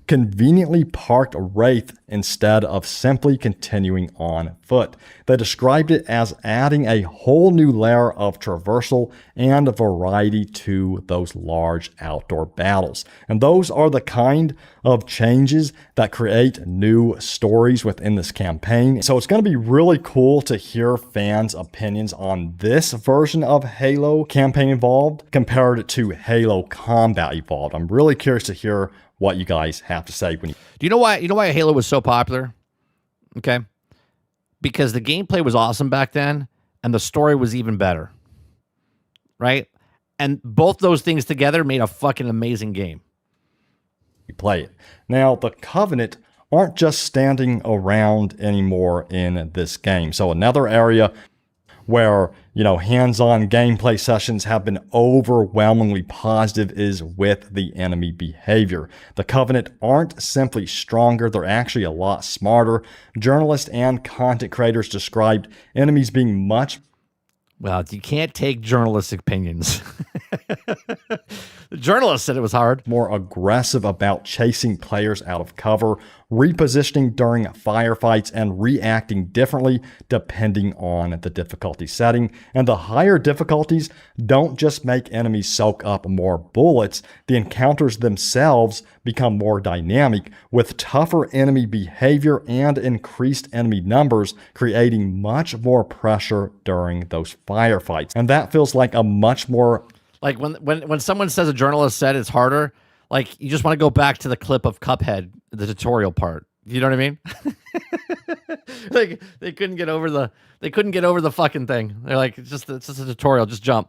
Conveniently parked Wraith instead of simply continuing on foot. They described it as adding a whole new layer of traversal and variety to those large outdoor battles. And those are the kind of changes that create new stories within this campaign. So it's going to be really cool to hear fans' opinions on this version of Halo Campaign Evolved compared to Halo Combat Evolved. I'm really curious to hear what you guys have to say. Do you know why Halo was so popular? Okay. Because the gameplay was awesome back then and the story was even better. Right? And both those things together made a fucking amazing game. You play it. Now, the Covenant aren't just standing around anymore in this game. So another area where, hands-on gameplay sessions have been overwhelmingly positive is with the enemy behavior. The Covenant aren't simply stronger, they're actually a lot smarter. Journalists and content creators described enemies being much... Well, you can't take journalists' opinions. The journalist said it was hard. More aggressive about chasing players out of cover, repositioning during firefights, and reacting differently depending on the difficulty setting. And the higher difficulties don't just make enemies soak up more bullets, the encounters themselves become more dynamic, with tougher enemy behavior and increased enemy numbers, creating much more pressure during those firefights. And that feels like a much more... Like when someone says a journalist said it's harder, like you just want to go back to the clip of Cuphead, the tutorial part. You know what I mean? Like they couldn't get over the fucking thing. They're like, it's just a tutorial, just jump.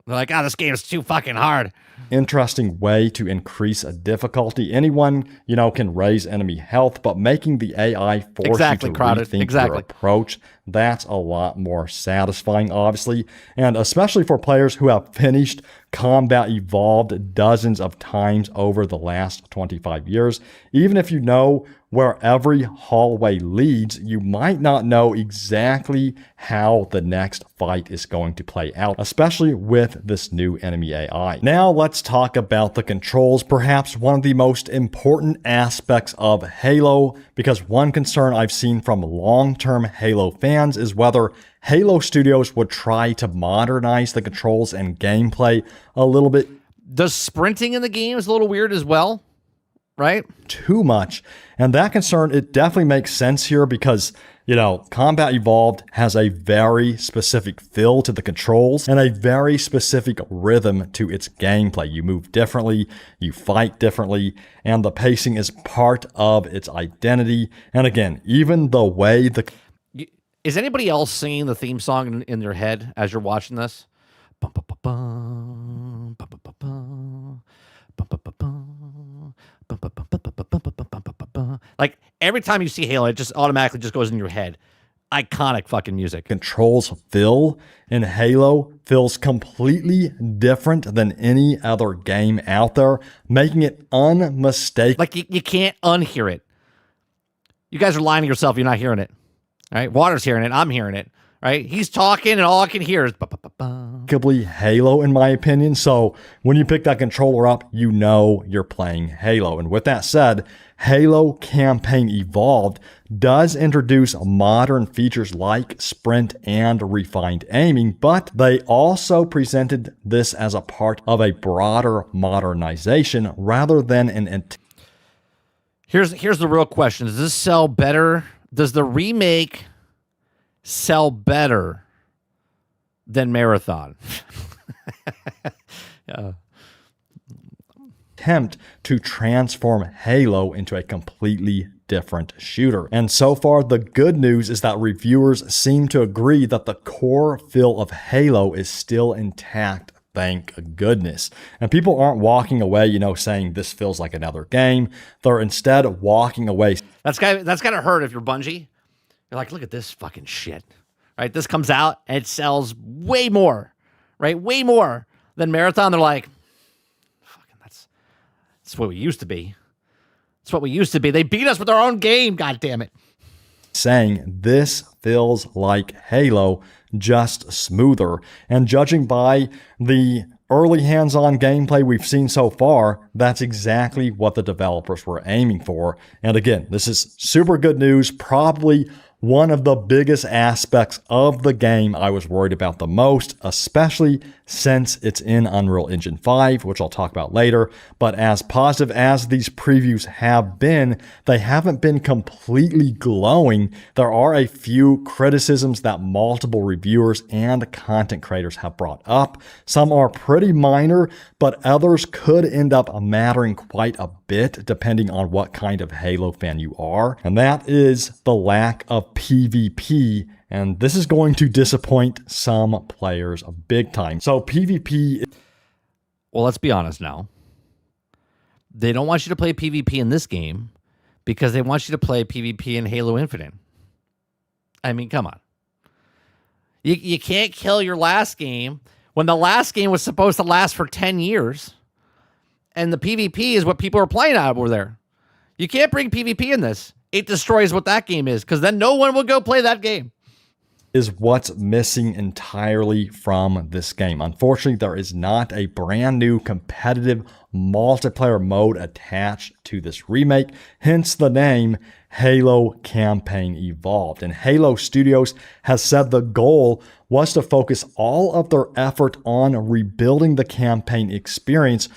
They're like, this game is too fucking hard. Interesting way to increase a difficulty. Anyone, can raise enemy health, but making the AI force you to rethink your approach, that's a lot more satisfying, obviously. And especially for players who have finished Combat Evolved dozens of times over the last 25 years. Even if you know where every hallway leads, you might not know exactly how the next fight is going to play out, especially with this new enemy AI. Now let's talk about the controls, perhaps one of the most important aspects of Halo, because one concern I've seen from long-term Halo fans is whether Halo Studios would try to modernize the controls and gameplay a little bit. The sprinting in the game is a little weird as well, right? Too much. And that concern, it definitely makes sense here because, Combat Evolved has a very specific feel to the controls and a very specific rhythm to its gameplay. You move differently, you fight differently, and the pacing is part of its identity. And again, even the way the... Is anybody else singing the theme song in their head as you're watching this? Like Every time you see Halo, it just automatically just goes in your head. Iconic fucking music. Controls feel in Halo feels completely different than any other game out there, making it unmistakable. Like you can't unhear it. You guys are lying to yourself. You're not hearing it. All right? Water's hearing it. I'm hearing it. Right? He's talking, and all I can hear is Halo, in my opinion. So when you pick that controller up, you know you're playing Halo. And with that said, Halo Campaign Evolved does introduce modern features like sprint and refined aiming, but they also presented this as a part of a broader modernization rather than an. Here's the real question: does this sell better? Does the remake sell better than Marathon? Attempt to transform Halo into a completely different shooter. And so far, the good news is that reviewers seem to agree that the core feel of Halo is still intact. Thank goodness. And people aren't walking away, saying this feels like another game. They're instead walking away. That's gotta hurt if you're Bungie. You're like, look at this fucking shit. Right? This comes out and it sells way more. Right? Way more than Marathon. They're like, fucking that's what we used to be. It's what we used to be. They beat us with our own game, god damn it. Saying this feels like Halo, just smoother. And judging by the early hands-on gameplay we've seen so far, that's exactly what the developers were aiming for. And again, this is super good news, probably one of the biggest aspects of the game I was worried about the most, especially since it's in Unreal Engine 5, which I'll talk about later. But as positive as these previews have been, they haven't been completely glowing. There are a few criticisms that multiple reviewers and content creators have brought up. Some are pretty minor, but others could end up mattering quite a bit depending on what kind of Halo fan you are. And that is the lack of PvP, and this is going to disappoint some players big time. So PvP... Well, let's be honest now. They don't want you to play PvP in this game because they want you to play PvP in Halo Infinite. I mean, come on. You can't kill your last game when the last game was supposed to last for 10 years, and the PvP is what people are playing out over there. You can't bring PvP in this. It destroys what that game is, because then no one will go play that game. Is what's missing entirely from this game. Unfortunately, there is not a brand new competitive multiplayer mode attached to this remake, hence the name Halo Campaign Evolved. And Halo Studios has said the goal was to focus all of their effort on rebuilding the campaign experience.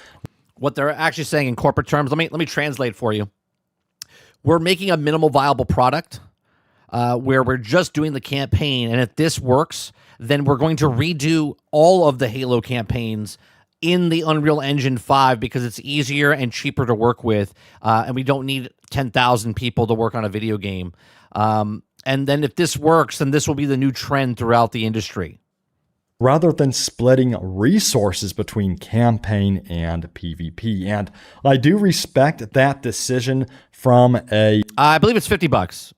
What they're actually saying in corporate terms, let me translate for you. We're making a minimal viable product where we're just doing the campaign. And if this works, then we're going to redo all of the Halo campaigns in the Unreal Engine 5 because it's easier and cheaper to work with. And we don't need 10,000 people to work on a video game. And then if this works, then this will be the new trend throughout the industry. Rather than splitting resources between campaign and PvP. And I do respect that decision from I believe it's $50.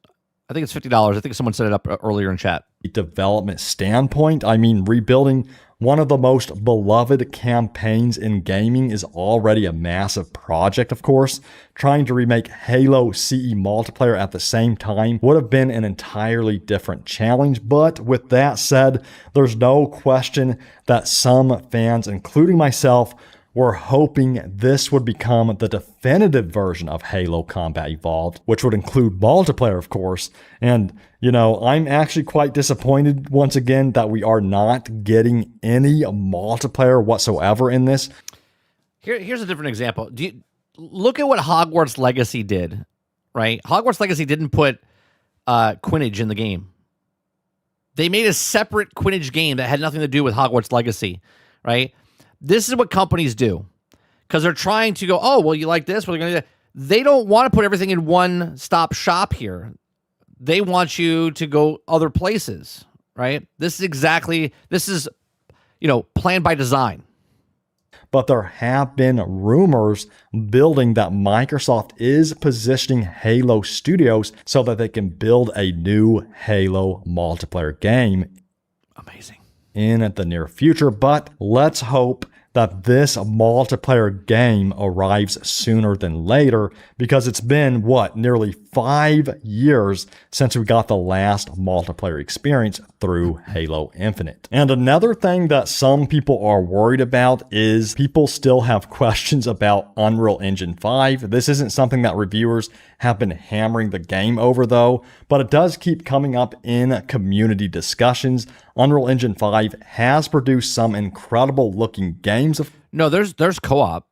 I think it's $50. I think someone set it up earlier in chat. Development standpoint. I mean, rebuilding one of the most beloved campaigns in gaming is already a massive project, of course. Trying to remake Halo CE multiplayer at the same time would have been an entirely different challenge. But with that said, there's no question that some fans, including myself, were hoping this would become the definitive version of Halo Combat Evolved, which would include multiplayer, of course. And, I'm actually quite disappointed once again that we are not getting any multiplayer whatsoever in this. Here's a different example. Look at what Hogwarts Legacy did, right? Hogwarts Legacy didn't put Quidditch in the game. They made a separate Quidditch game that had nothing to do with Hogwarts Legacy, right? This is what companies do because they're trying to go, oh, well, you like this? Well, they're going to. They don't want to put everything in one-stop shop here. They want you to go other places, right? This is planned by design. but there have been rumors building that Microsoft is positioning Halo Studios so that they can build a new Halo multiplayer game. Amazing. In the near future, but let's hope that this multiplayer game arrives sooner than later, because it's been, nearly 5 years since we got the last multiplayer experience through Halo Infinite. And another thing that some people are worried about is people still have questions about Unreal Engine 5. This isn't something that reviewers have been hammering the game over though, but it does keep coming up in community discussions. Unreal Engine 5 has produced some incredible looking games. No, there's co-op.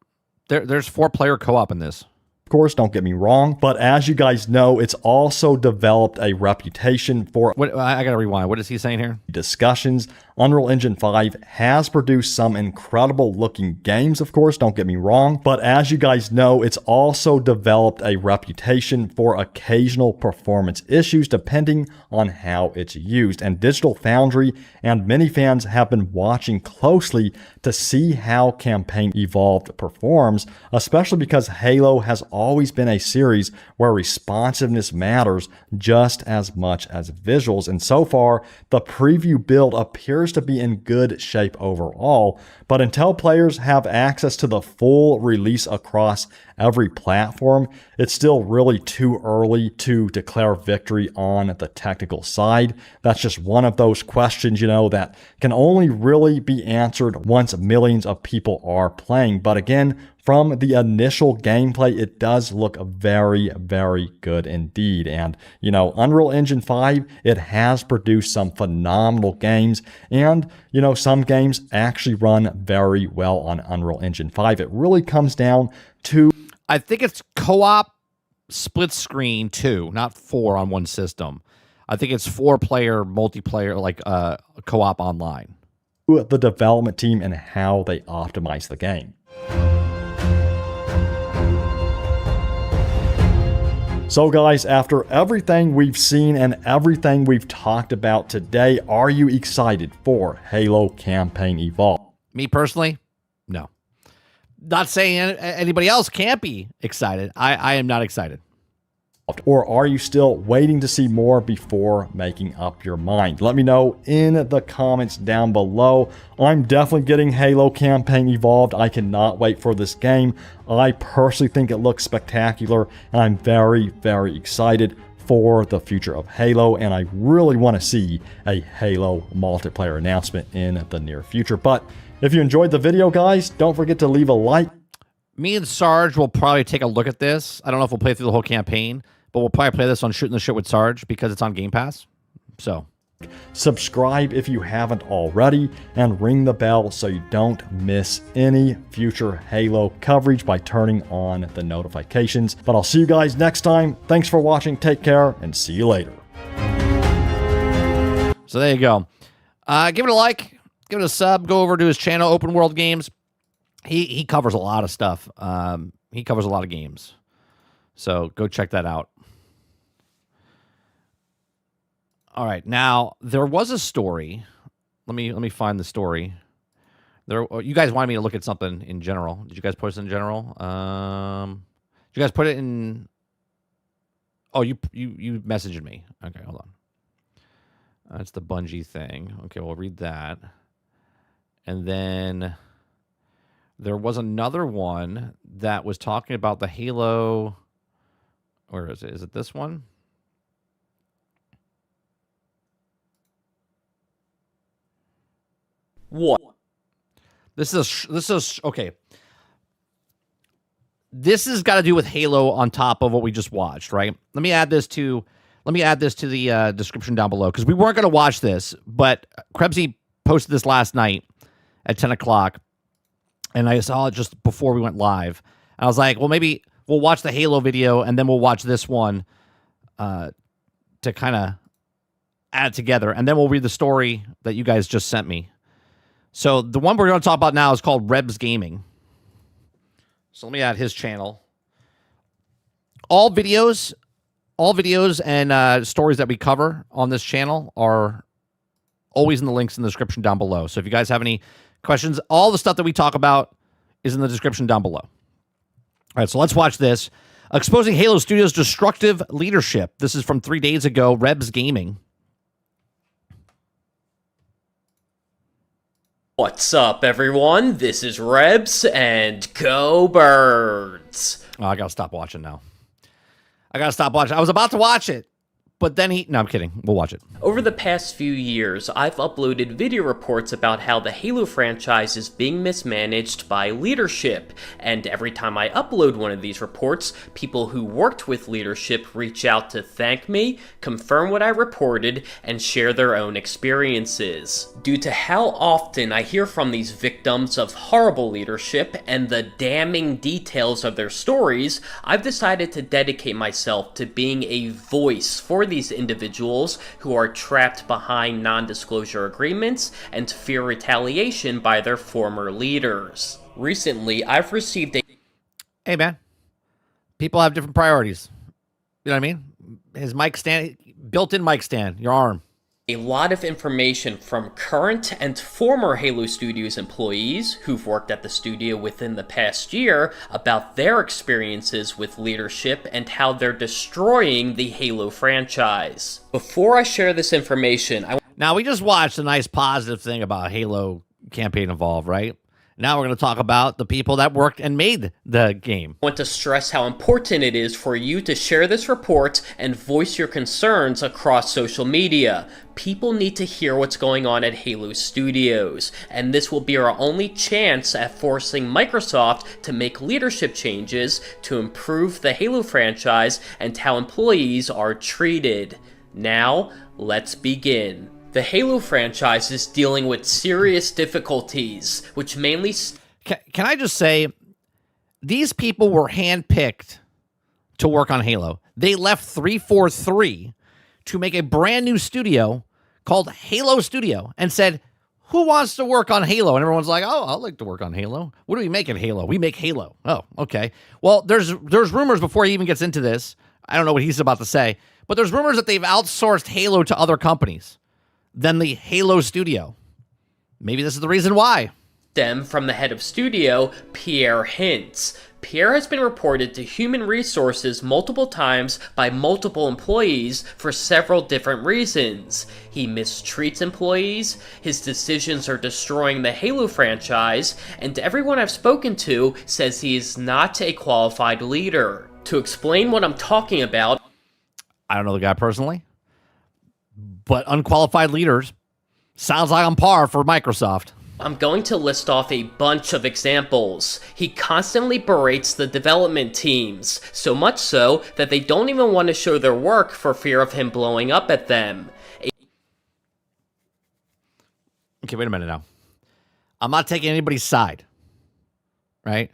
There's 4-player co-op in this. Of course, don't get me wrong, but as you guys know, it's also developed a reputation for I gotta rewind. What is he saying here? Discussions. Unreal Engine 5 has produced some incredible looking games, of course, don't get me wrong, but as you guys know, it's also developed a reputation for occasional performance issues depending on how it's used. And Digital Foundry and many fans have been watching closely to see how Campaign Evolved performs, especially because Halo has always been a series where responsiveness matters just as much as visuals. And so far, the preview build appears to be in good shape overall, but until players have access to the full release across every platform, it's still really too early to declare victory on the technical side. That's just one of those questions, that can only really be answered once millions of people are playing. But again, from the initial gameplay, it does look very, very good indeed. And, Unreal Engine 5, it has produced some phenomenal games. And, some games actually run very well on Unreal Engine 5. It really comes down to... I think it's co-op split screen 2, not 4 on one system. I think it's 4-player multiplayer, like co-op online. The development team and how they optimize the game. So guys, after everything we've seen and everything we've talked about today, are you excited for Halo Campaign Evolved? Me personally, no. Not saying anybody else can't be excited. I am not excited. Or are you still waiting to see more before making up your mind? Let me know in the comments down below. I'm definitely getting Halo Campaign Evolved. I cannot wait for this game. I personally think it looks spectacular, and I'm very, very excited for the future of Halo, and I really want to see a Halo multiplayer announcement in the near future. But if you enjoyed the video, guys, don't forget to leave a like. Me and Sarge will probably take a look at this. I don't know if we'll play through the whole campaign, but we'll probably play this on Shooting the Shit with Sarge because it's on Game Pass. So subscribe if you haven't already, and ring the bell so you don't miss any future Halo coverage by turning on the notifications. But I'll see you guys next time. Thanks for watching. Take care, and see you later. So there you go. Give it a like. Give it a sub. Go over to his channel, Open World Games. He covers a lot of stuff. He covers a lot of games. So go check that out. All right, now there was a story. Let me find the story. You guys wanted me to look at something in general. Did you guys post it in general? Did you guys put it in? Oh, you messaged me. Okay, hold on. That's the Bungie thing. Okay, we'll read that. And then there was another one that was talking about the Halo. Where is it? Is it this one? What? This is okay. This has got to do with Halo on top of what we just watched, right? Let me add this to the description down below, because we weren't going to watch this, but Krebsy posted this last night at 10 o'clock, and I saw it just before we went live. And I was like, well, maybe we'll watch the Halo video, and then we'll watch this one to kind of add it together, and then we'll read the story that you guys just sent me. So the one we're going to talk about now is called Rebs Gaming. So let me add his channel. All videos and stories that we cover on this channel are always in the links in the description down below. So if you guys have any questions, all the stuff that we talk about is in the description down below. All right, so let's watch this. Exposing Halo Studios' destructive leadership. This is from 3 days ago, Rebs Gaming. What's up, everyone? This is Rebs, and go Birds! Oh, I gotta stop watching now. I was about to watch it, but then no, I'm kidding. We'll watch it. Over the past few years, I've uploaded video reports about how the Halo franchise is being mismanaged by leadership, and every time I upload one of these reports, people who worked with leadership reach out to thank me, confirm what I reported, and share their own experiences. Due to how often I hear from these victims of horrible leadership and the damning details of their stories, I've decided to dedicate myself to being a voice for these individuals who are trapped behind non-disclosure agreements and fear retaliation by their former leaders. Recently, I've received a... Hey, man. People have different priorities. You know what I mean? His mic stand, built-in mic stand, your arm. A lot of information from current and former Halo Studios employees who've worked at the studio within the past year about their experiences with leadership and how they're destroying the Halo franchise. Before I share this information, Now, we just watched a nice positive thing about Halo campaign Evolve, right? Now we're going to talk about the people that worked and made the game. I want to stress how important it is for you to share this report and voice your concerns across social media. People need to hear what's going on at Halo Studios, and this will be our only chance at forcing Microsoft to make leadership changes to improve the Halo franchise and how employees are treated. Now, let's begin. The Halo franchise is dealing with serious difficulties, which mainly... Can I just say, these people were handpicked to work on Halo. They left 343 to make a brand new studio called Halo Studio and said, who wants to work on Halo? And everyone's like, oh, I'd like to work on Halo. What do we make in Halo? We make Halo. Oh, okay. Well, there's rumors before he even gets into this. I don't know what he's about to say, but there's rumors that they've outsourced Halo to other companies than the Halo studio. Maybe this is the reason why. Stem from the head of studio, Pierre Hintz. Pierre has been reported to Human Resources multiple times by multiple employees for several different reasons. He mistreats employees, his decisions are destroying the Halo franchise, and everyone I've spoken to says he is not a qualified leader. To explain what I'm talking about, I don't know the guy personally, but unqualified leaders sounds like on par for Microsoft. I'm going to list off a bunch of examples. He constantly berates the development teams, so much so that they don't even want to show their work for fear of him blowing up at them. Okay, wait a minute now. I'm not taking anybody's side, right?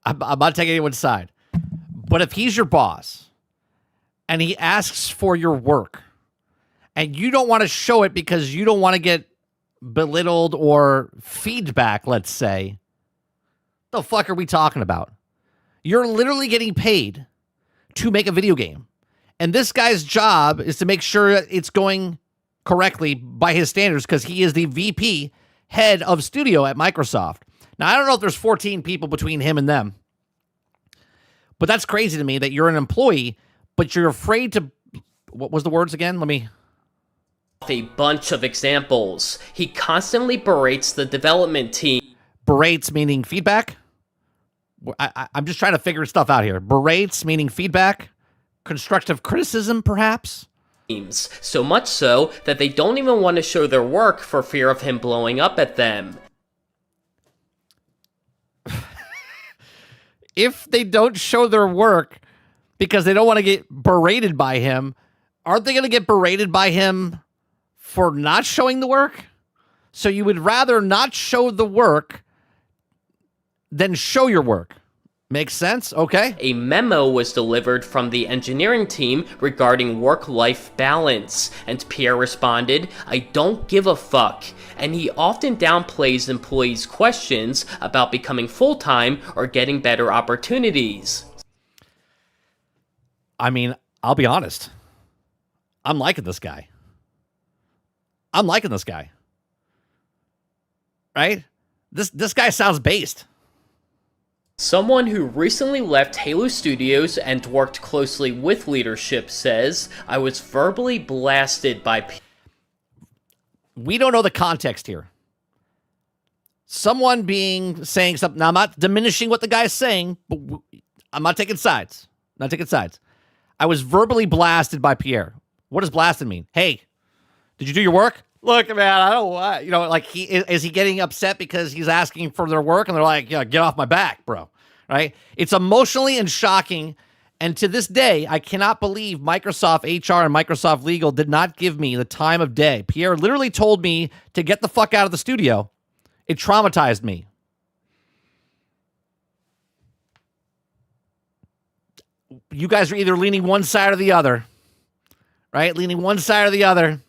I'm not taking anyone's side. But if he's your boss and he asks for your work and you don't want to show it because you don't want to get belittled or feedback, let's say, the fuck are we talking about? You're literally getting paid to make a video game. And this guy's job is to make sure it's going correctly by his standards because he is the VP head of studio at Microsoft. Now, I don't know if there's 14 people between him and them, but that's crazy to me that you're an employee, but you're afraid to... What was the words again? Let me... A bunch of examples. He constantly berates the development team. Berates meaning feedback? I'm just trying to figure stuff out here. Berates meaning feedback? Constructive criticism, perhaps? So much so that they don't even want to show their work for fear of him blowing up at them. If they don't show their work because they don't want to get berated by him, aren't they going to get berated by him for not showing the work? So you would rather not show the work than show your work. Makes sense? Okay. A memo was delivered from the engineering team regarding work-life balance, and Pierre responded, "I don't give a fuck." And he often downplays employees' questions about becoming full-time or getting better opportunities. I mean, I'll be honest. I'm liking this guy. Right? This guy sounds based. Someone who recently left Halo Studios and worked closely with leadership says, I was verbally blasted by We don't know the context here. Someone saying something. Now, I'm not diminishing what the guy's saying, but I'm not taking sides. Not taking sides. I was verbally blasted by Pierre. What does blasted mean? Hey, did you do your work? Look, man, I don't want, like is he getting upset because he's asking for their work and they're like, yeah, get off my back, bro. Right? It's emotionally and shocking. And to this day, I cannot believe Microsoft HR and Microsoft Legal did not give me the time of day. Pierre literally told me to get the fuck out of the studio. It traumatized me. You guys are either leaning one side or the other, right? Leaning one side or the other.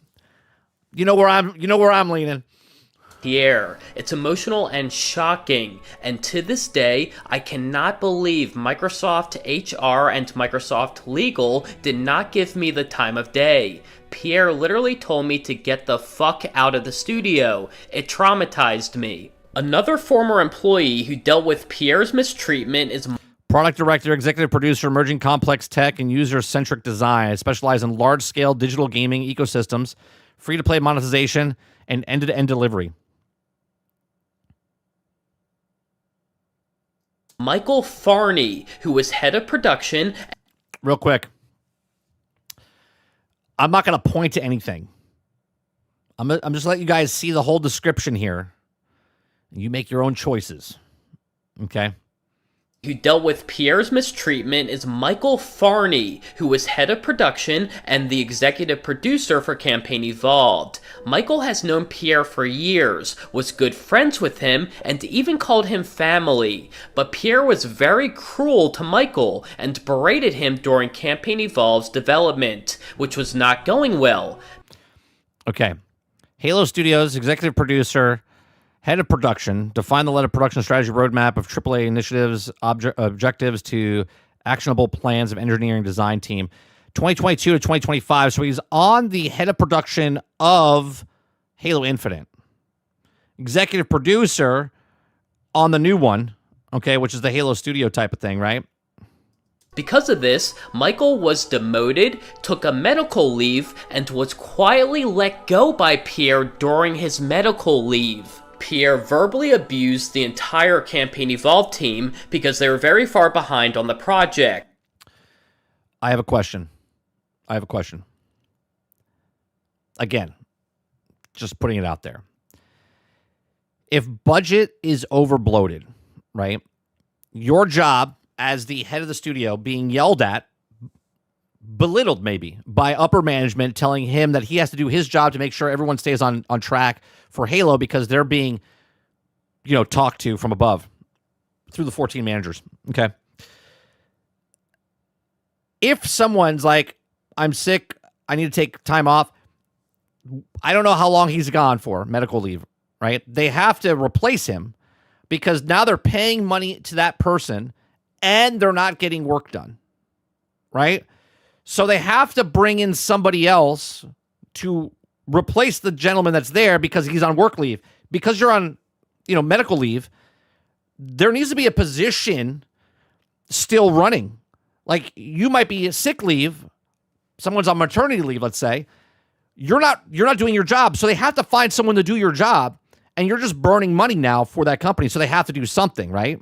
You know where I'm leaning. Pierre. It's emotional and shocking, and to this day, I cannot believe Microsoft HR and Microsoft Legal did not give me the time of day. Pierre literally told me to get the fuck out of the studio. It traumatized me. Another former employee who dealt with Pierre's mistreatment is product director, executive producer, emerging complex tech and user-centric design. I specialize in large-scale digital gaming ecosystems, free-to-play monetization, and end-to-end delivery. Michael Farney, who was head of production. Real quick. I'm not going to point to anything. I'm just letting you guys see the whole description here. You make your own choices. Okay? Who dealt with Pierre's mistreatment is Michael Farney, who was head of production and the executive producer for Campaign Evolved. Michael has known Pierre for years, was good friends with him, and even called him family. But Pierre was very cruel to Michael and berated him during Campaign Evolved's development, which was not going well. Okay. Halo Studios, executive producer, head of production, define the letter production strategy roadmap of AAA initiatives, objectives to actionable plans of engineering design team, 2022 to 2025. So he's on the head of production of Halo Infinite. Executive producer on the new one, okay, which is the Halo Studio type of thing, right? Because of this, Michael was demoted, took a medical leave, and was quietly let go by Pierre during his medical leave. Pierre verbally abused the entire Campaign Evolved team because they were very far behind on the project. I have a question. Again, just putting it out there. If budget is over bloated, right? Your job as the head of the studio being yelled at, belittled maybe by upper management, telling him that he has to do his job to make sure everyone stays on track for Halo because they're being, talked to from above through the 14 managers. Okay. If someone's like, I'm sick, I need to take time off. I don't know how long he's gone for medical leave, right? They have to replace him because now they're paying money to that person and they're not getting work done, right? So they have to bring in somebody else to replace the gentleman that's there because he's on work leave. Because you're on, medical leave, there needs to be a position still running. Like you might be sick leave, someone's on maternity leave, let's say. You're not doing your job, so they have to find someone to do your job, and you're just burning money now for that company, so they have to do something, right?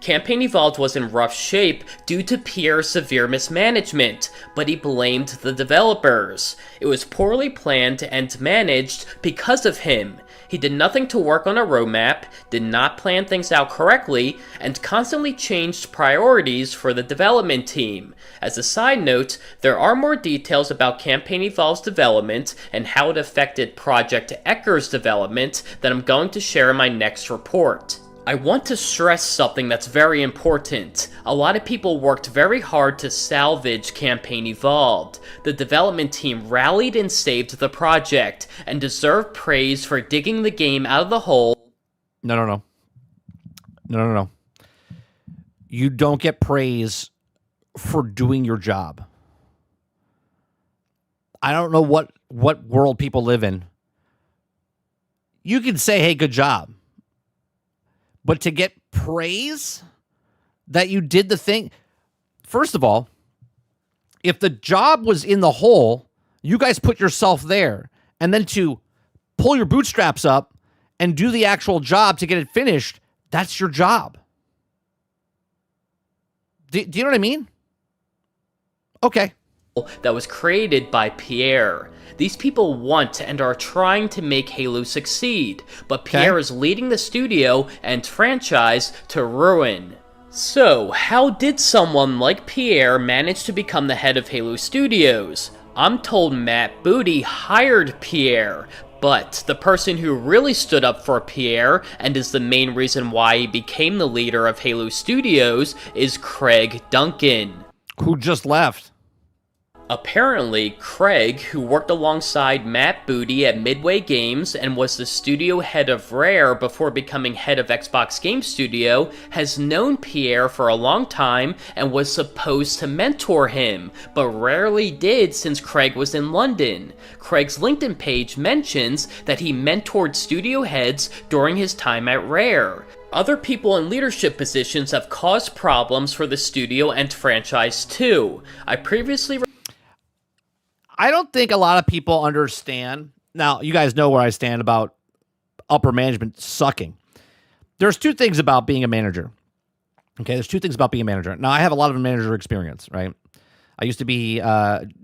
Campaign Evolved was in rough shape due to Pierre's severe mismanagement, but he blamed the developers. It was poorly planned and managed because of him. He did nothing to work on a roadmap, did not plan things out correctly, and constantly changed priorities for the development team. As a side note, there are more details about Campaign Evolved's development and how it affected Project Ecker's development that I'm going to share in my next report. I want to stress something that's very important. A lot of people worked very hard to salvage Campaign Evolved. The development team rallied and saved the project, and deserve praise for digging the game out of the hole. No. You don't get praise for doing your job. I don't know what world people live in. You can say, hey, good job. But to get praise that you did the thing, first of all, if the job was in the hole, you guys put yourself there. And then to pull your bootstraps up and do the actual job to get it finished, that's your job. Do you know what I mean? Okay. That was created by Pierre. These people want and are trying to make Halo succeed, but Pierre is leading the studio and franchise to ruin. So, how did someone like Pierre manage to become the head of Halo Studios? I'm told Matt Booty hired Pierre, but the person who really stood up for Pierre, and is the main reason why he became the leader of Halo Studios, is Craig Duncan. Who just left. Apparently, Craig, who worked alongside Matt Booty at Midway Games and was the studio head of Rare before becoming head of Xbox Game Studio, has known Pierre for a long time and was supposed to mentor him, but rarely did since Craig was in London. Craig's LinkedIn page mentions that he mentored studio heads during his time at Rare. Other people in leadership positions have caused problems for the studio and franchise too. I don't think a lot of people understand. Now, you guys know where I stand about upper management sucking. There's two things about being a manager. Okay, there's two things about being a manager. Now, I have a lot of manager experience, right? I used to be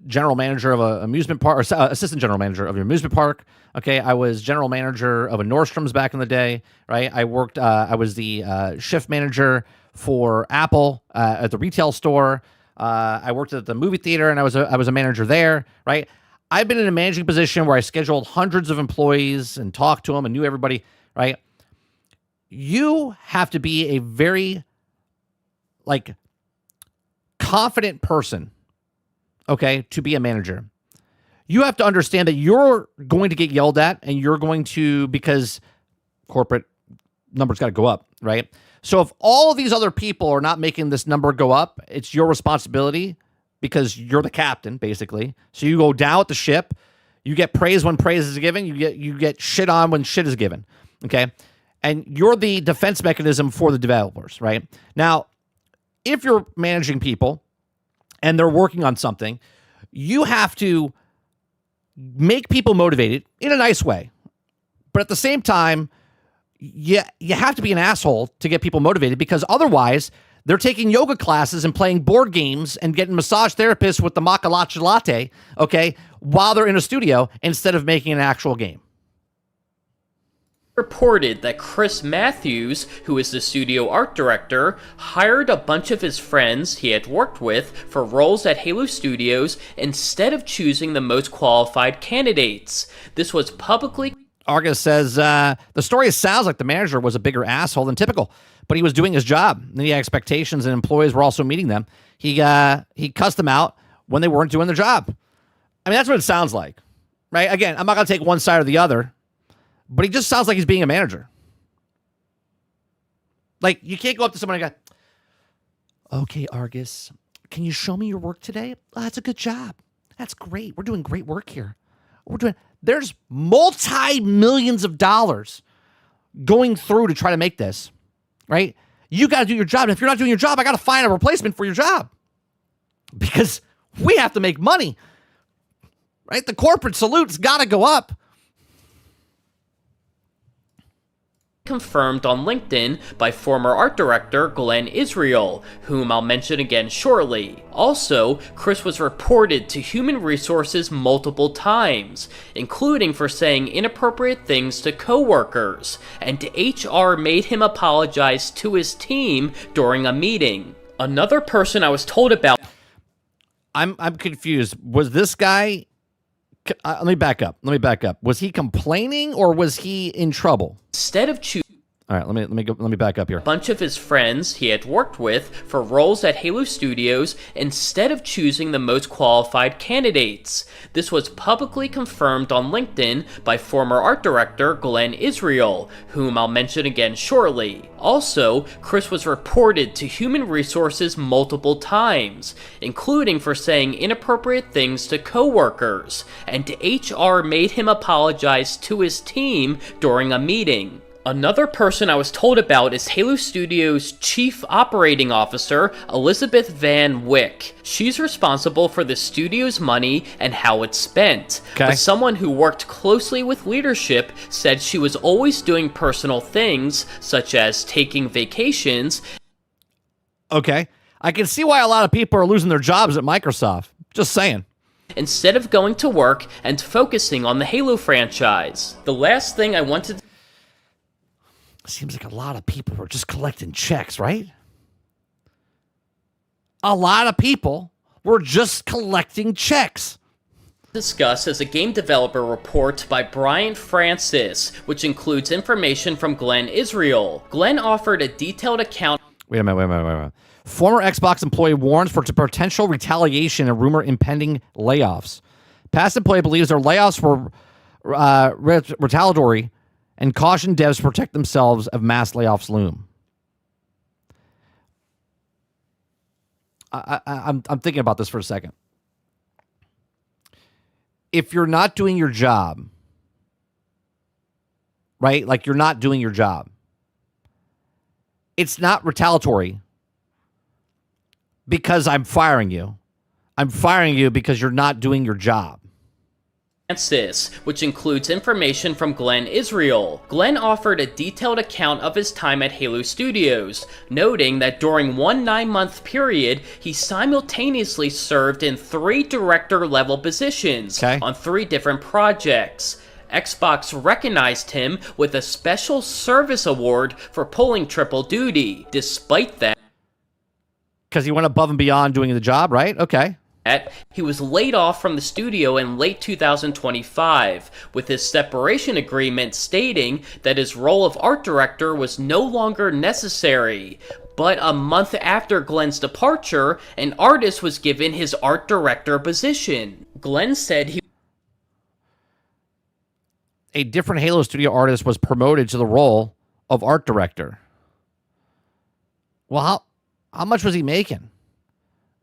general manager of an amusement park, or assistant general manager of an amusement park. Okay, I was general manager of a Nordstrom's back in the day, right? I was the shift manager for Apple at the retail store. I worked at the movie theater, and I was a manager there, right? I've been in a managing position where I scheduled hundreds of employees and talked to them and knew everybody, right? You have to be a very, confident person, okay, to be a manager. You have to understand that you're going to get yelled at, and you're going to, because corporate numbers got to go up, right? So if all these other people are not making this number go up, it's your responsibility because you're the captain, basically. So you go down with the ship. You get praise when praise is given. You get shit on when shit is given, okay? And you're the defense mechanism for the developers, right? Now, if you're managing people and they're working on something, you have to make people motivated in a nice way. But at the same time, you have to be an asshole to get people motivated, because otherwise they're taking yoga classes and playing board games and getting massage therapists with the maca latte, okay, while they're in a studio instead of making an actual game. Reported that Chris Matthews, who is the studio art director, hired a bunch of his friends he had worked with for roles at Halo Studios instead of choosing the most qualified candidates. This was publicly... Argus says, the story sounds like the manager was a bigger asshole than typical, but he was doing his job. And he had expectations, and employees were also meeting them. He cussed them out when they weren't doing their job. I mean, that's what it sounds like, right? Again, I'm not going to take one side or the other, but he just sounds like he's being a manager. Like, you can't go up to someone and go, okay, Argus, can you show me your work today? Oh, that's a good job. That's great. We're doing great work here. There's multi-millions of dollars going through to try to make this, right? You got to do your job. And if you're not doing your job, I got to find a replacement for your job, because we have to make money, right? The corporate salute's got to go up. Confirmed on LinkedIn by former art director Glenn Israel, whom I'll mention again shortly. Also, Chris was reported to Human Resources multiple times, including for saying inappropriate things to coworkers, and HR made him apologize to his team during a meeting. Another person I was told about... I'm confused. Was this guy... let me back up. Was he complaining, or was he in trouble? Instead of choosing... All right, let me back up here. A bunch of his friends he had worked with for roles at Halo Studios instead of choosing the most qualified candidates. This was publicly confirmed on LinkedIn by former art director Glenn Israel, whom I'll mention again shortly. Also, Chris was reported to Human Resources multiple times, including for saying inappropriate things to coworkers, and HR made him apologize to his team during a meeting. Another person I was told about is Halo Studios' Chief Operating Officer, Elizabeth Van Wyck. She's responsible for the studio's money and how it's spent. Okay. But someone who worked closely with leadership said she was always doing personal things, such as taking vacations. Okay. I can see why a lot of people are losing their jobs at Microsoft. Just saying. Instead of going to work and focusing on the Halo franchise. The last thing I wanted to Seems like a lot of people were just collecting checks, right? A lot of people were just collecting checks. discuss is a game developer report by Brian Francis, which includes information from Glenn Israel. Glenn offered a detailed account. Wait a minute. Former Xbox employee warns for potential retaliation and rumor impending layoffs. Past employee believes their layoffs were retaliatory and cautioned devs to protect themselves if mass layoffs loom. I'm thinking about this for a second. If you're not doing your job, right? Like you're not doing your job. It's not retaliatory because I'm firing you. I'm firing you because you're not doing your job. Francis, which includes information from Glenn Israel. Glenn offered a detailed account of his time at Halo Studios, noting that during one 9-month period, he simultaneously served in 3 director-level positions on 3 different projects. Xbox recognized him with a special service award for pulling triple duty. Despite that, because he went above and beyond doing the job, right? Okay. He was laid off from the studio in late 2025, with his separation agreement stating that his role of art director was no longer necessary. But a month after Glenn's departure, an artist was given his art director position. Glenn said a different Halo studio artist was promoted to the role of art director. Well, how much was he making?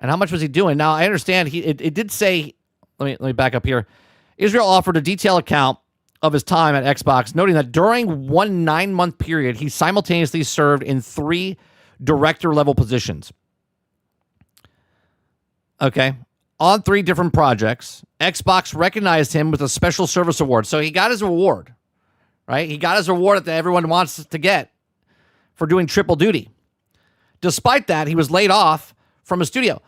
And how much was he doing? Now, I understand it did say, let me back up here. Israel offered a detailed account of his time at Xbox, noting that during one 9-month period, he simultaneously served in 3 director-level positions. Okay. On 3 different projects, Xbox recognized him with a special service award. So he got his award, right? He got his award that everyone wants to get for doing triple duty. Despite that, he was laid off from a studio.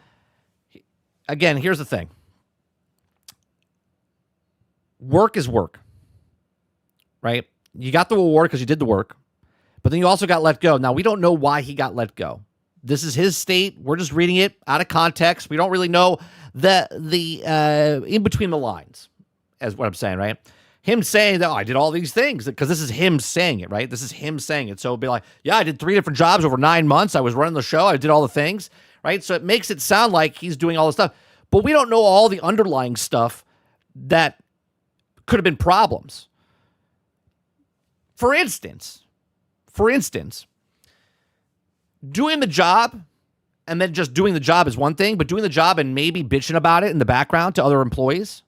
Again, here's the thing. Work is work, right? You got the award because you did the work, but then you also got let go. Now, we don't know why he got let go. This is his state. We're just reading it out of context. We don't really know the in between the lines, as what I'm saying, right? Him saying that, I did all these things, because this is him saying it, right? This is him saying it. So it'll be like, yeah, I did 3 different jobs over 9 months. I was running the show. I did all the things. Right? So it makes it sound like he's doing all this stuff. But we don't know all the underlying stuff that could have been problems. For instance, doing the job and then just doing the job is one thing, but doing the job and maybe bitching about it in the background to other employees.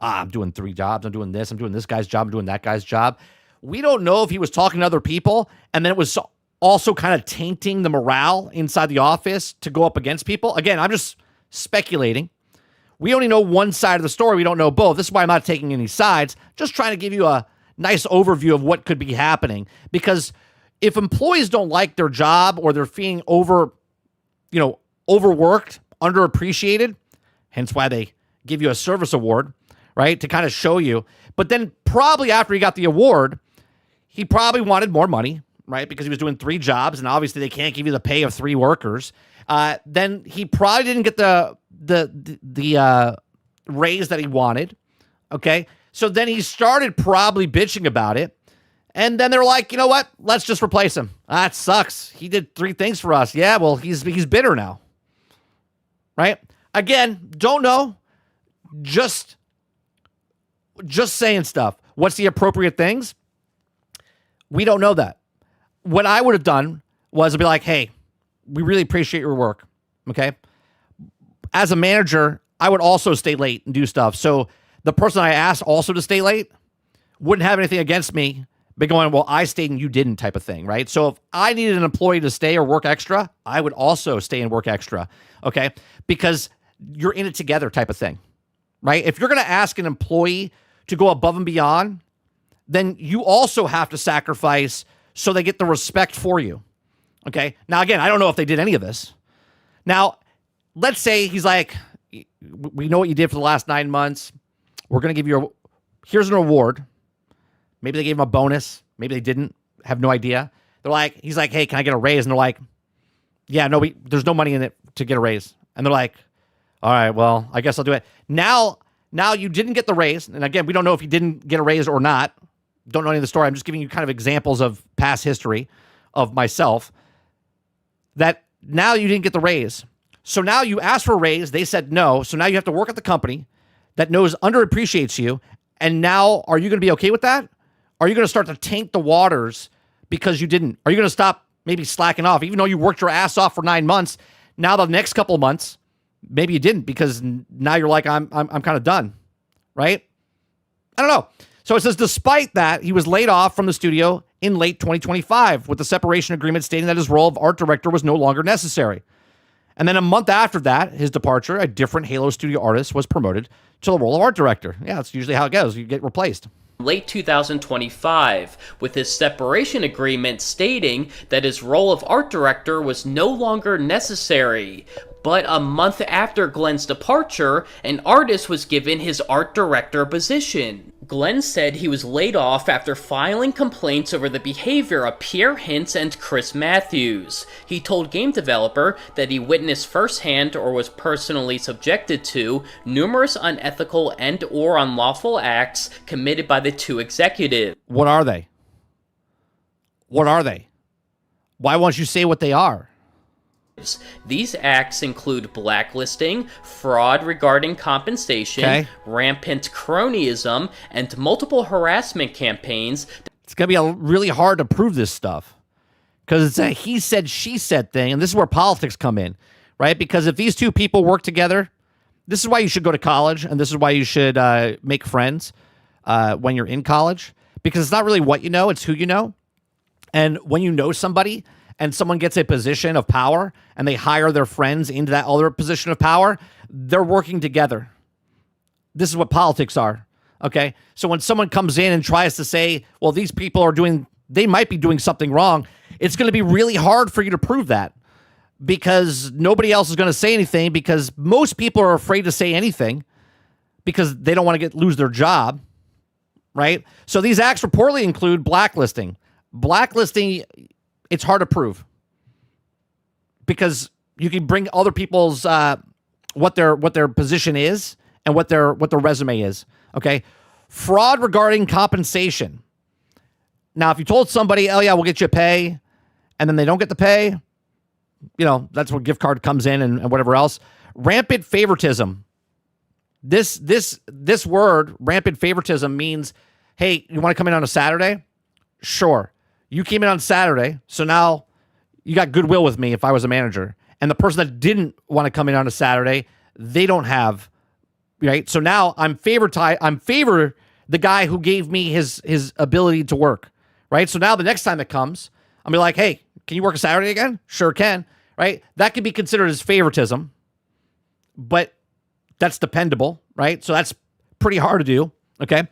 I'm doing 3 jobs. I'm doing this. I'm doing this guy's job. I'm doing that guy's job. We don't know if he was talking to other people and then it was also kind of tainting the morale inside the office to go up against people. Again, I'm just speculating. We only know one side of the story. We don't know both. This is why I'm not taking any sides. Just trying to give you a nice overview of what could be happening. Because if employees don't like their job or they're feeling overworked, underappreciated, hence why they give you a service award, right, to kind of show you. But then probably after he got the award, he probably wanted more money, right? Because he was doing 3 jobs, and obviously they can't give you the pay of 3 workers. Then he probably didn't get the raise that he wanted. Okay, so then he started probably bitching about it, and then they're like, you know what? Let's just replace him. That sucks. He did 3 things for us. Yeah, well, he's bitter now, right? Again, don't know. Just saying stuff. What's the appropriate things? We don't know that. What I would have done was to be like, hey, we really appreciate your work, okay? As a manager, I would also stay late and do stuff. So the person I asked also to stay late wouldn't have anything against me but going, well, I stayed and you didn't type of thing, right? So if I needed an employee to stay or work extra, I would also stay and work extra, okay? Because you're in it together type of thing, right? If you're going to ask an employee to go above and beyond, then you also have to sacrifice so they get the respect for you, okay? Now, again, I don't know if they did any of this. Now, let's say he's like, we know what you did for the last 9 months. We're going to give you here's an award. Maybe they gave him a bonus. Maybe they didn't. Have no idea. He's like, hey, can I get a raise? And they're like, yeah, no, there's no money in it to get a raise. And they're like, all right, well, I guess I'll do it. Now you didn't get the raise. And again, we don't know if you didn't get a raise or not. Don't know any of the story. I'm just giving you kind of examples of past history of myself that now you didn't get the raise. So now you asked for a raise. They said no. So now you have to work at the company that underappreciates you. And now, are you going to be okay with that? Are you going to start to taint the waters because you didn't? Are you going to stop maybe slacking off? Even though you worked your ass off for 9 months, now the next couple of months, maybe you didn't because now you're like, I'm kind of done, right? I don't know. So it says, despite that, he was laid off from the studio in late 2025 with the separation agreement stating that his role of art director was no longer necessary. And then a month after that, his departure, a different Halo studio artist was promoted to the role of art director. Yeah, that's usually how it goes. You get replaced. Late 2025, with his separation agreement stating that his role of art director was no longer necessary. But a month after Glenn's departure, an artist was given his art director position. Glenn said he was laid off after filing complaints over the behavior of Pierre Hintz and Chris Matthews. He told Game Developer that he witnessed firsthand or was personally subjected to numerous unethical and or unlawful acts committed by the two executives. What are they? What are they? Why won't you say what they are? These acts include blacklisting, fraud regarding compensation, rampant cronyism, and multiple harassment campaigns. It's going to be really hard to prove this stuff because it's a he said, she said thing, and this is where politics come in, right? Because if these two people work together, this is why you should go to college, and this is why you should make friends when you're in college, because it's not really what you know, it's who you know. And when you know somebody and someone gets a position of power and they hire their friends into that other position of power, they're working together. This is what politics are, okay? So when someone comes in and tries to say, well, these people they might be doing something wrong, it's going to be really hard for you to prove that because nobody else is going to say anything because most people are afraid to say anything because they don't want to lose their job, right? So these acts reportedly include blacklisting. Blacklisting, it's hard to prove because you can bring other people's what their position is and what their resume is. Okay, fraud regarding compensation. Now, if you told somebody, "Oh yeah, we'll get you a pay," and then they don't get the pay, that's where gift card comes in and whatever else. Rampant favoritism. This word, rampant favoritism, means, hey, you want to come in on a Saturday? Sure. You came in on Saturday, so now you got goodwill with me if I was a manager. And the person that didn't want to come in on a Saturday, they don't have, right? So now I'm favor the guy who gave me his ability to work, right? So now the next time it comes, I'll be like, hey, can you work a Saturday again? Sure can, right? That could be considered as favoritism, but that's dependable, right? So that's pretty hard to do, okay?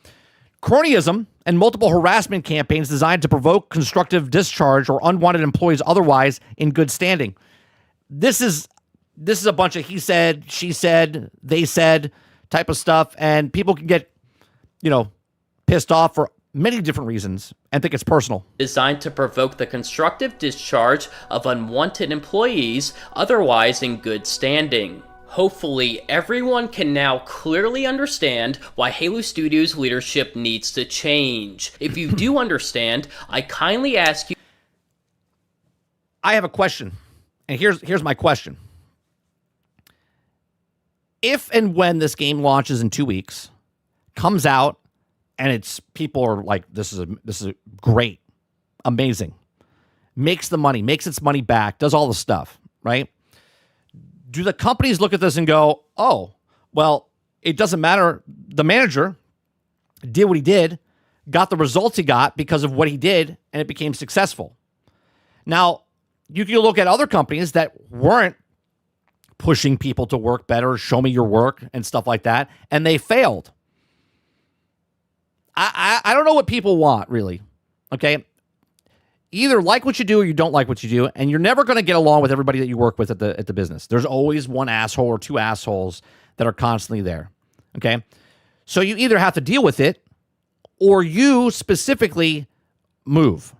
Cronyism and multiple harassment campaigns designed to provoke constructive discharge or unwanted employees otherwise in good standing. This is a bunch of he said, she said, they said type of stuff, and people can get, pissed off for many different reasons and think it's personal. Designed to provoke the constructive discharge of unwanted employees otherwise in good standing. Hopefully, everyone can now clearly understand why Halo Studios' leadership needs to change. If you do understand, I kindly ask you... I have a question, and here's my question. If and when this game launches in 2 weeks, comes out, and people are like, this is great, amazing, makes the money, makes its money back, does all the stuff, right? Do the companies look at this and go, oh, well, it doesn't matter. The manager did what he did, got the results he got because of what he did, and it became successful. Now, you can look at other companies that weren't pushing people to work better, show me your work, and stuff like that, and they failed. I don't know what people want, really, okay? Either like what you do or you don't like what you do, and you're never going to get along with everybody that you work with at the business. There's always one asshole or two assholes that are constantly there, okay? So you either have to deal with it or you specifically move,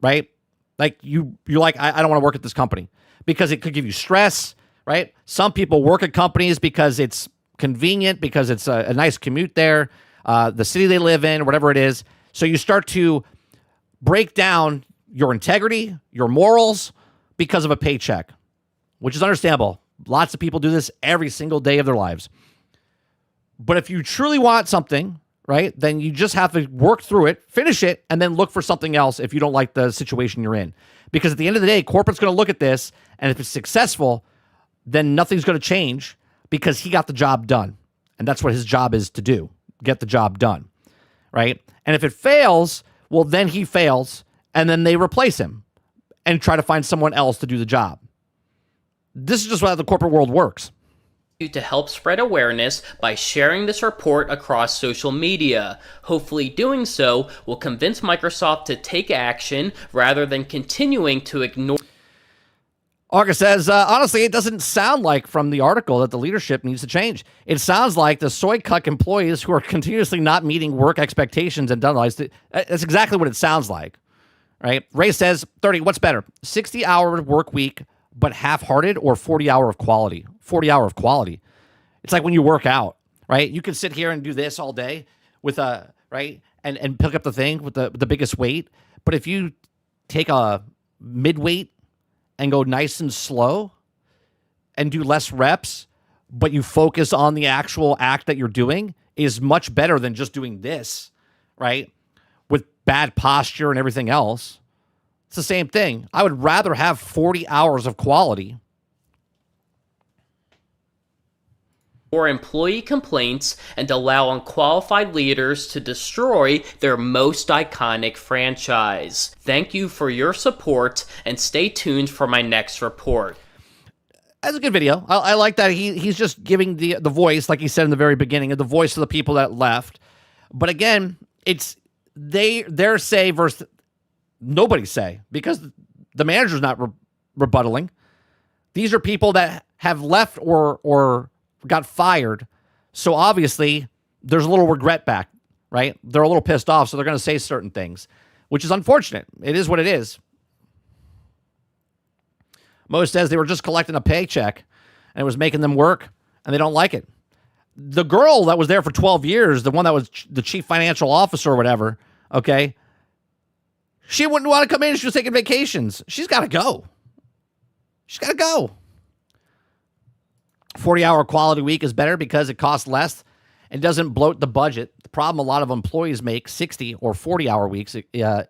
right? Like you're like, I don't want to work at this company because it could give you stress, right? Some people work at companies because it's convenient, because it's a nice commute there, the city they live in, whatever it is. So you start to break down your integrity, your morals, because of a paycheck, which is understandable. Lots of people do this every single day of their lives. But if you truly want something, right, then you just have to work through it, finish it, and then look for something else if you don't like the situation you're in. Because at the end of the day, corporate's going to look at this, and if it's successful, then nothing's going to change because he got the job done. And that's what his job is to do, get the job done, right? And if it fails, well, then he fails, and then they replace him and try to find someone else to do the job. This is just how the corporate world works. To help spread awareness by sharing this report across social media. Hopefully doing so will convince Microsoft to take action rather than continuing to ignore. August says, honestly, it doesn't sound like from the article that the leadership needs to change. It sounds like the soy cuck employees who are continuously not meeting work expectations and deadlines. That's exactly what it sounds like, right? Ray says, 30, what's better? 60-hour work week, but half-hearted, or 40-hour of quality? 40-hour of quality. It's like when you work out, right? You can sit here and do this all day with right? And pick up the thing with the biggest weight. But if you take a mid-weight and go nice and slow and do less reps, but you focus on the actual act that you're doing, is much better than just doing this, right? With bad posture and everything else. It's the same thing. I would rather have 40 hours of quality. Or employee complaints and allow unqualified leaders to destroy their most iconic franchise. Thank you for your support and stay tuned for my next report. That's a good video. I like that he's just giving the voice, like he said in the very beginning, the voice of the people that left. But again, it's their say versus nobody's say, because the manager's not rebuttaling. These are people that have left or got fired. So obviously there's a little regret back, right? They're a little pissed off, so they're going to say certain things, which is unfortunate. It is what it is. Mo says they were just collecting a paycheck and it was making them work and they don't like it. The girl that was there for 12 years, the one that was the chief financial officer or whatever, okay, she wouldn't want to come in. She was taking vacations. She's got to go. She's got to go. 40-hour quality week is better because it costs less and doesn't bloat the budget. The problem a lot of employees make 60 or 40-hour weeks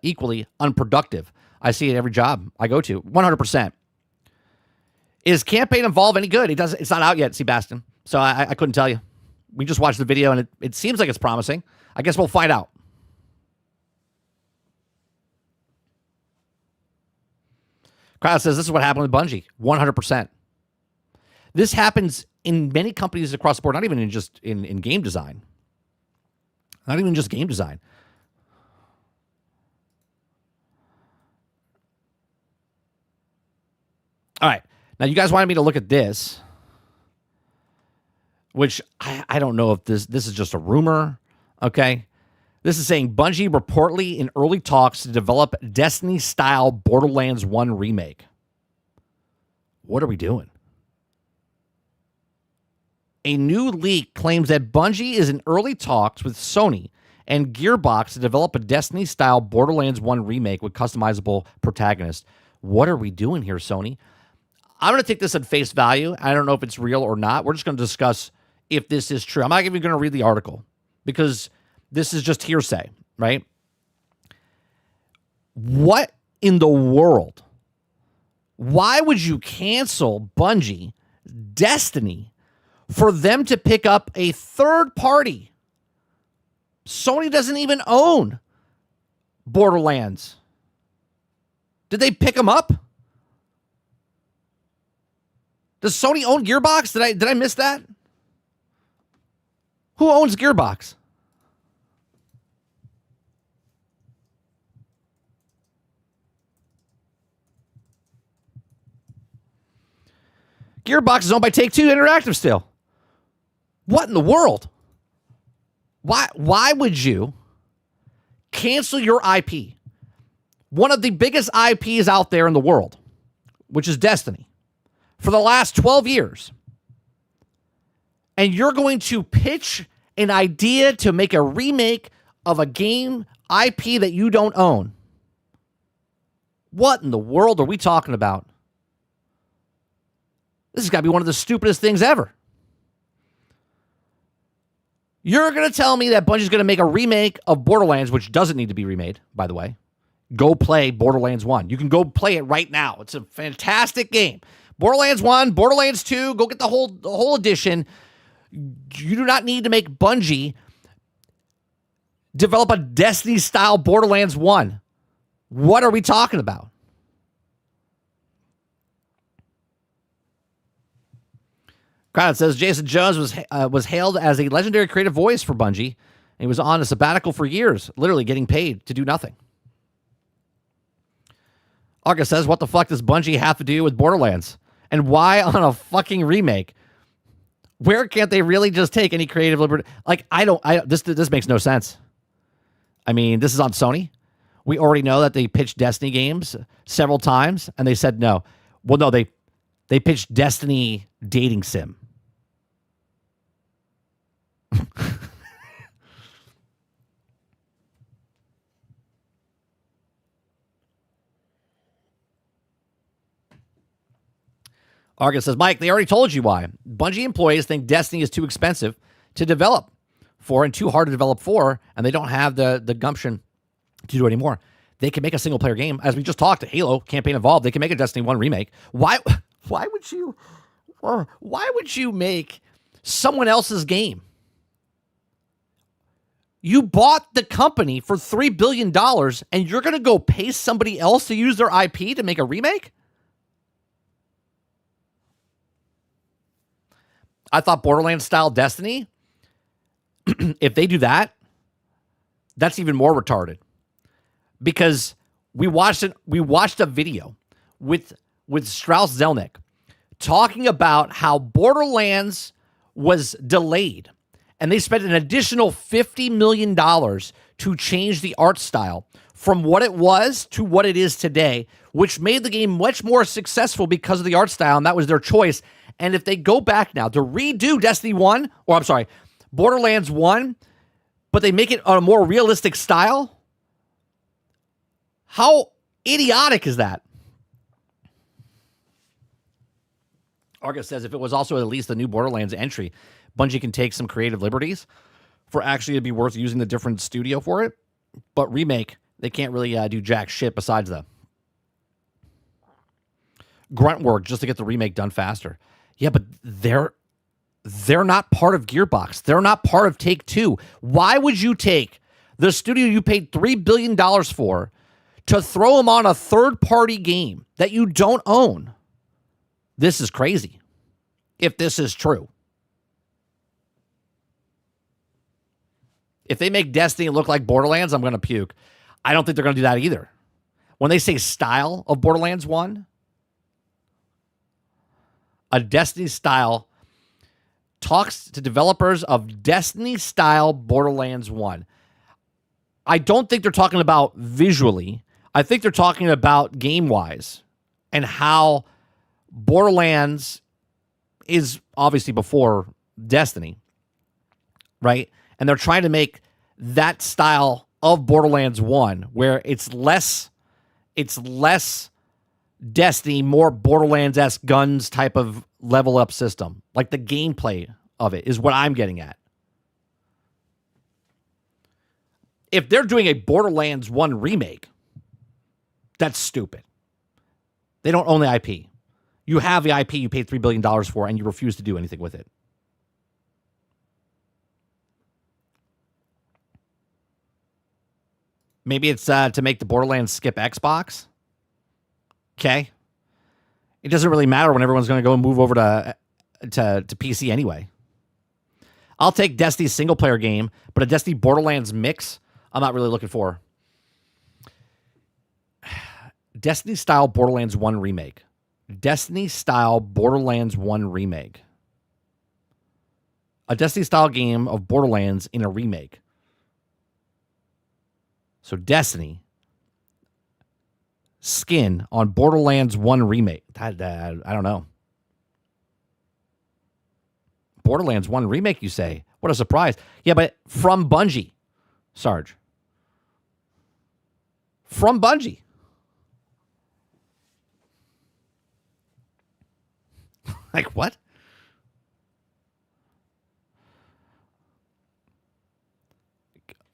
equally unproductive. I see it every job I go to, 100%. Is campaign Evolve any good? It's not out yet, Sebastian. So I couldn't tell you. We just watched the video and it seems like it's promising. I guess we'll find out. Crowd says this is what happened with Bungie. 100%. This happens in many companies across the board, not even in just in game design. Not even just game design. All right. Now, you guys wanted me to look at this, which I don't know if this is just a rumor, okay? This is saying Bungie reportedly in early talks to develop Destiny-style Borderlands 1 remake. What are we doing? A new leak claims that Bungie is in early talks with Sony and Gearbox to develop a Destiny-style Borderlands 1 remake with customizable protagonists. What are we doing here, Sony? I'm going to take this at face value. I don't know if it's real or not. We're just going to discuss if this is true. I'm not even going to read the article because this is just hearsay, right? What in the world? Why would you cancel Bungie, Destiny, for them to pick up a third party Sony doesn't even own Borderlands. Did they pick them up? Does Sony own Gearbox? Did I miss that? Who owns Gearbox? Gearbox is owned by Take-Two Interactive still. What in the world? Why would you cancel your IP? One of the biggest IPs out there in the world, which is Destiny, for the last 12 years. And you're going to pitch an idea to make a remake of a game IP that you don't own. What in the world are we talking about? This has got to be one of the stupidest things ever. You're going to tell me that Bungie's going to make a remake of Borderlands, which doesn't need to be remade, by the way. Go play Borderlands 1. You can go play it right now. It's a fantastic game. Borderlands 1, Borderlands 2, go get the whole edition. You do not need to make Bungie develop a Destiny-style Borderlands 1. What are we talking about? Crowd says Jason Jones was hailed as a legendary creative voice for Bungie, and he was on a sabbatical for years, literally getting paid to do nothing. Arca says, what the fuck does Bungie have to do with Borderlands? And why on a fucking remake? Where can't they really just take any creative liberty? Like, this makes no sense. I mean, this is on Sony. We already know that they pitched Destiny games several times, and they said no. Well, no, they pitched Destiny dating sim. Argus says, Mike, they already told you why. Bungie employees think Destiny is too expensive to develop for and too hard to develop for, and they don't have the gumption to do it anymore. They can make a single-player game. As we just talked, Halo campaign involved. They can make a Destiny 1 remake. Why would you make someone else's game? You bought the company for $3 billion, and you're going to go pay somebody else to use their IP to make a remake? I thought Borderlands-style Destiny, if they do that, that's even more retarded. Because we watched a video with Strauss Zelnick talking about how Borderlands was delayed, and they spent an additional $50 million to change the art style from what it was to what it is today, which made the game much more successful because of the art style, and that was their choice. And if they go back now to redo Destiny 1, or I'm sorry, Borderlands 1, but they make it a more realistic style, how idiotic is that? Argus says if it was also at least the new Borderlands entry, Bungie can take some creative liberties for actually it'd be worth using the different studio for it. But remake, they can't really do jack shit besides the grunt work just to get the remake done faster. Yeah, but they're not part of Gearbox. They're not part of Take-Two. Why would you take the studio you paid $3 billion for to throw them on a third-party game that you don't own? This is crazy, if this is true. If they make Destiny look like Borderlands, I'm going to puke. I don't think they're going to do that either. When they say style of Borderlands 1, a Destiny style talks to developers of Destiny style Borderlands 1. I don't think they're talking about visually. I think they're talking about game-wise and how Borderlands is obviously before Destiny, right? And they're trying to make that style of Borderlands 1 where it's less Destiny, more Borderlands-esque guns type of level up system. Like the gameplay of it is what I'm getting at. If they're doing a Borderlands 1 remake, that's stupid. They don't own the IP. You have the IP you paid $3 billion for, and you refuse to do anything with it. Maybe it's to make the Borderlands skip Xbox. Okay. It doesn't really matter when everyone's going to go and move over to PC anyway. I'll take Destiny's single player game, but a Destiny Borderlands mix, I'm not really looking for. Destiny style Borderlands 1 remake. Destiny style Borderlands 1 remake. A Destiny style game of Borderlands in a remake. So Destiny skin on Borderlands 1 remake. I don't know. Borderlands 1 remake, you say? What a surprise. Yeah, but from Bungie, Sarge. From Bungie. Like, what?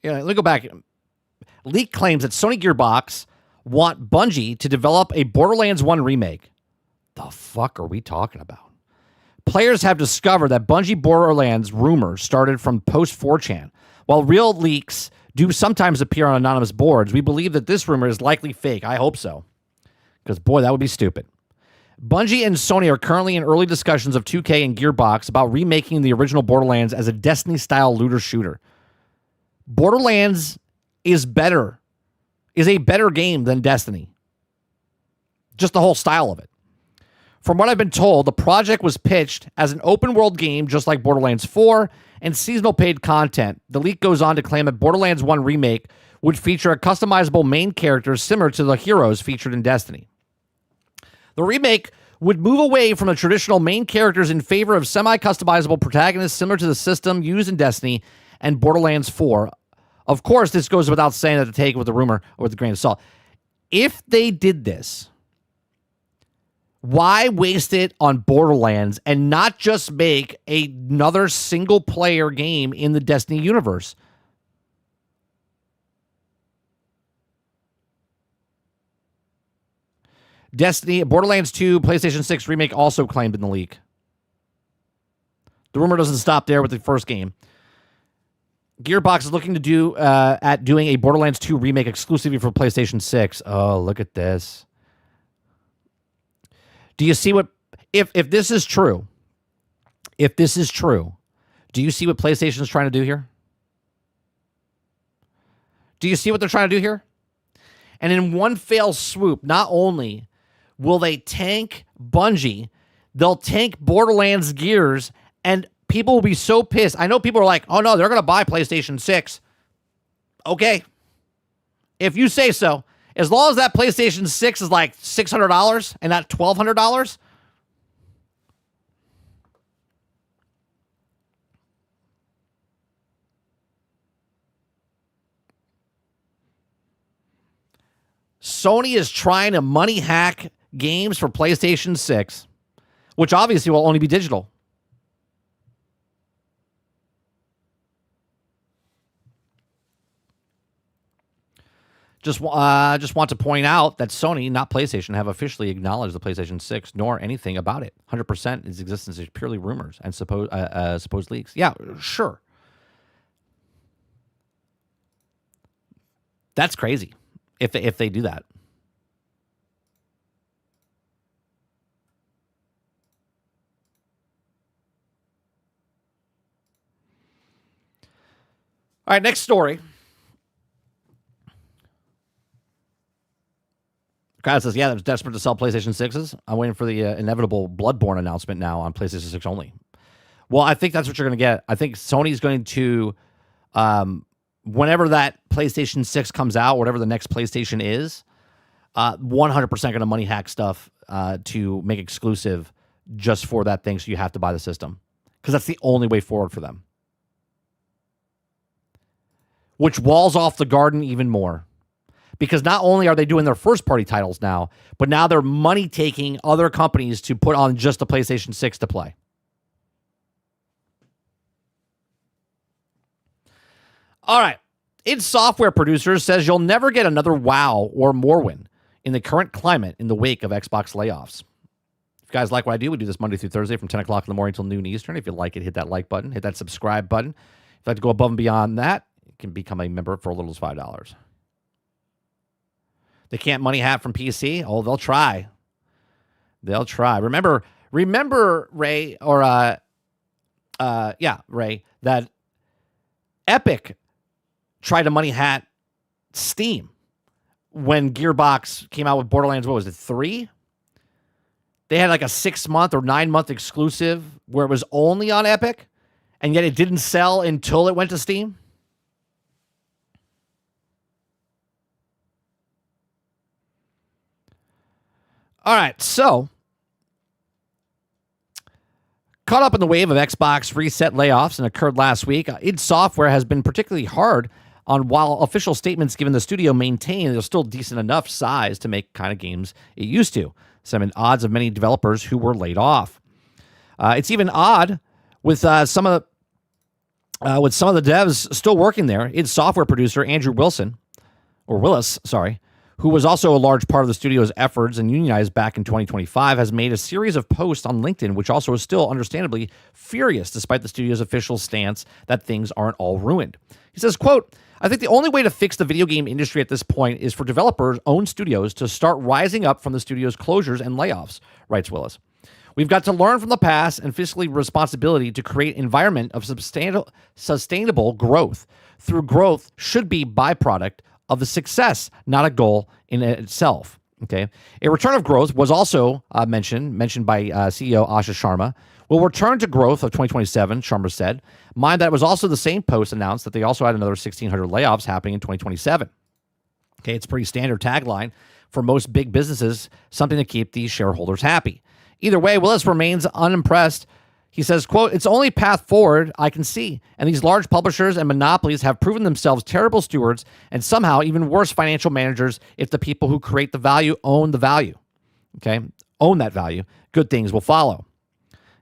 Yeah, let me go back. Leak claims that Sony Gearbox want Bungie to develop a Borderlands 1 remake. The fuck are we talking about? Players have discovered that Bungie Borderlands rumors started from post 4chan. While real leaks do sometimes appear on anonymous boards, we believe that this rumor is likely fake. I hope so. Because, boy, that would be stupid. Bungie and Sony are currently in early discussions of 2K and Gearbox about remaking the original Borderlands as a Destiny-style looter shooter. Borderlands is a better game than Destiny. Just the whole style of it. From what I've been told, the project was pitched as an open-world game just like Borderlands 4 and seasonal paid content. The leak goes on to claim that Borderlands 1 Remake would feature a customizable main character similar to the heroes featured in Destiny. The remake would move away from the traditional main characters in favor of semi-customizable protagonists similar to the system used in Destiny and Borderlands 4. Of course, this goes without saying that to take with the rumor or with a grain of salt. If they did this, why waste it on Borderlands and not just make another single-player game in the Destiny universe? Destiny, Borderlands 2, PlayStation 6 remake also claimed in the leak. The rumor doesn't stop there with the first game. Gearbox is looking to doing a Borderlands 2 remake exclusively for PlayStation 6. Oh, look at this. Do you see what if this is true? If this is true, do you see what PlayStation is trying to do here? Do you see what they're trying to do here? And in one fell swoop, not only will they tank Bungie, they'll tank Borderlands Gears, and people will be so pissed. I know people are like, oh no, they're going to buy PlayStation 6. Okay. If you say so. As long as that PlayStation 6 is like $600 and not $1,200. Sony is trying to money hack games for PlayStation 6, which obviously will only be digital. Just want to point out that Sony, not PlayStation, have officially acknowledged the PlayStation 6, nor anything about it. 100% its existence is purely rumors and supposed leaks. Yeah, sure. That's crazy if they do that. All right, next story. Guy says, yeah, I was desperate to sell PlayStation 6s. I'm waiting for the inevitable Bloodborne announcement now on PlayStation 6 only. Well, I think that's what you're going to get. I think Sony's going to, whenever that PlayStation 6 comes out, whatever the next PlayStation is, 100% going to money hack stuff to make exclusive just for that thing, so you have to buy the system. Because that's the only way forward for them. Which walls off the garden even more. Because not only are they doing their first-party titles now, but now they're money-taking other companies to put on just the PlayStation 6 to play. All right. id Software Producers says you'll never get another WoW or Morrowind in the current climate in the wake of Xbox layoffs. If you guys like what I do, we do this Monday through Thursday from 10 o'clock in the morning till noon Eastern. If you like it, hit that like button. Hit that subscribe button. If you'd like to go above and beyond that, you can become a member for as little as $5. They can't money hat from PC? Oh, they'll try. They'll try. Remember, Ray, or Ray, that Epic tried to money hat Steam when Gearbox came out with Borderlands. What was it, 3? They had like a 6-month or 9-month exclusive where it was only on Epic, and yet it didn't sell until it went to Steam. All right, so caught up in the wave of Xbox reset layoffs and occurred last week, id Software has been particularly hard on, while official statements given the studio maintain they're still decent enough size to make kind of games it used to. Some odds of many developers who were laid off. It's even odd with some of the devs still working there. id Software producer Andrew Willis, who was also a large part of the studio's efforts and unionized back in 2025, has made a series of posts on LinkedIn, which also is still understandably furious despite the studio's official stance that things aren't all ruined. He says, quote, "I think the only way to fix the video game industry at this point is for developers-owned studios to start rising up from the studio's closures and layoffs," writes Willis. "We've got to learn from the past and fiscally responsibility to create an environment of sustainable growth. Through growth should be byproduct of the success, not a goal in itself." Okay. A return of growth was also mentioned by CEO Asha Sharma. "We'll return to growth of 2027, Sharma said. Mind that it was also the same post announced that they also had another 1,600 layoffs happening in 2027. Okay, it's a pretty standard tagline for most big businesses, something to keep these shareholders happy. Either way, Willis remains unimpressed. He says, quote, "It's the only path forward I can see. And these large publishers and monopolies have proven themselves terrible stewards and somehow even worse financial managers if the people who create the value own the value. Okay, own that value. Good things will follow."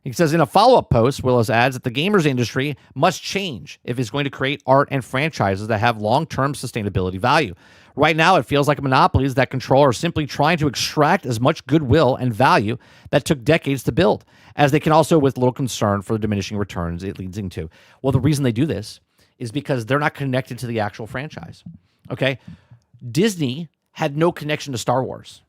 He says in a follow-up post, Willis adds that the gamers industry must change if it's going to create art and franchises that have long-term sustainability value. Right now, it feels like monopolies that control are simply trying to extract as much goodwill and value that took decades to build, as they can also with little concern for the diminishing returns it leads into. Well, the reason they do this is because they're not connected to the actual franchise. Okay? Disney had no connection to Star Wars.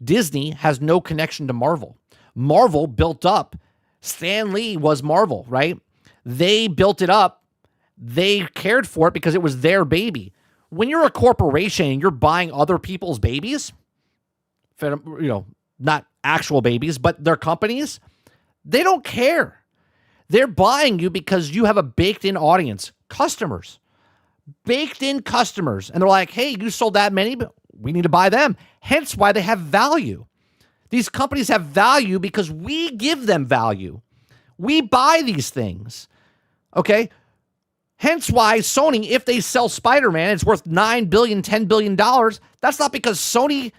Disney has no connection to Marvel. Marvel built up. Stan Lee was Marvel, right? They built it up. They cared for it because it was their baby. When you're a corporation and you're buying other people's babies, not actual babies, but their companies, they don't care. They're buying you because you have a baked-in audience, customers, baked-in customers. And they're like, hey, you sold that many, but we need to buy them. Hence why they have value. These companies have value because we give them value. We buy these things, okay? Hence why Sony, if they sell Spider-Man, it's worth $9 billion, $10 billion. That's not because Sony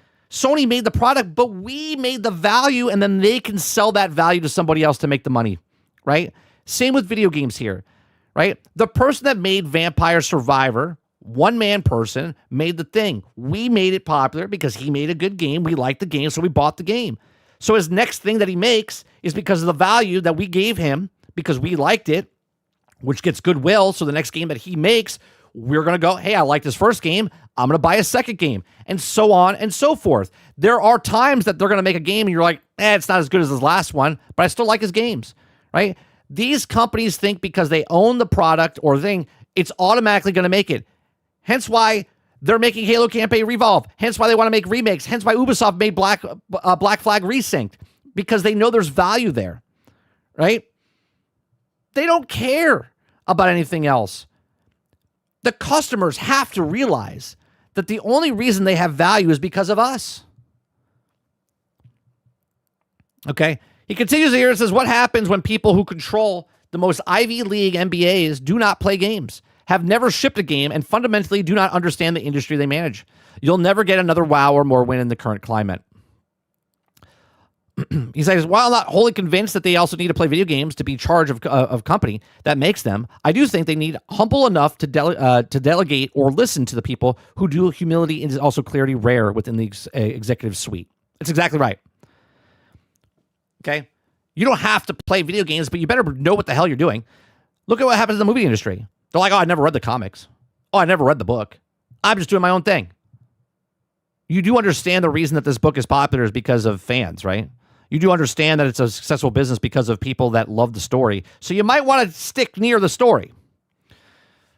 made the product, but we made the value, and then they can sell that value to somebody else to make the money, right? Same with video games here, right? The person that made Vampire Survivor, one-man person, made the thing. We made it popular because he made a good game. We liked the game, so we bought the game. So his next thing that he makes is because of the value that we gave him because we liked it, which gets goodwill. So the next game that he makes, we're going to go, hey, I liked his first game. I'm going to buy a second game, and so on and so forth. There are times that they're going to make a game and you're like, it's not as good as his last one, but I still like his games, right? These companies think because they own the product or thing, it's automatically going to make it. Hence why they're making Halo Campaign Revolve. Hence why they want to make remakes. Hence why Ubisoft made Black Flag Resynced, because they know there's value there, right? They don't care about anything else. The customers have to realize that the only reason they have value is because of us. Okay? He continues here and says, what happens when people who control the most Ivy League MBAs do not play games, have never shipped a game, and fundamentally do not understand the industry they manage? You'll never get another WoW or more win in the current climate. He says, while not wholly convinced that they also need to play video games to be in charge of company that makes them, I do think they need humble enough to delegate or listen to the people who do. Humility is also clarity rare within the executive suite. It's exactly right. Okay? You don't have to play video games, but you better know what the hell you're doing. Look at what happens in the movie industry. They're like, oh, I never read the comics. Oh, I never read the book. I'm just doing my own thing. You do understand the reason that this book is popular is because of fans, right? You do understand that it's a successful business because of people that love the story. So you might want to stick near the story.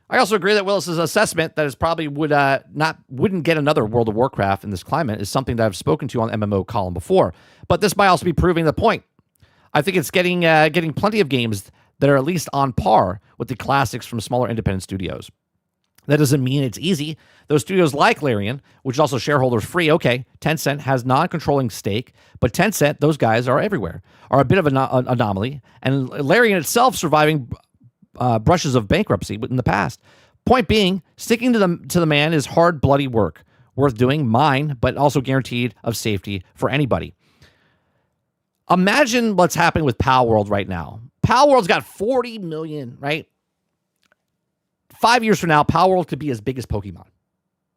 I also agree that Willis's assessment that is probably wouldn't get another World of Warcraft in this climate is something that I've spoken to on the MMO column before. But this might also be proving the point. I think it's getting plenty of games that are at least on par with the classics from smaller independent studios. That doesn't mean it's easy. Those studios like Larian, which is also shareholders free, okay, Tencent has non-controlling stake, but Tencent, those guys are everywhere, are a bit of an anomaly, and Larian itself surviving brushes of bankruptcy in the past. Point being, sticking to the man is hard, bloody work, worth doing, mine, but also guaranteed of safety for anybody. Imagine what's happening with Palworld right now. Palworld's got 40 million, right? 5 years from now, Palworld could be as big as Pokemon.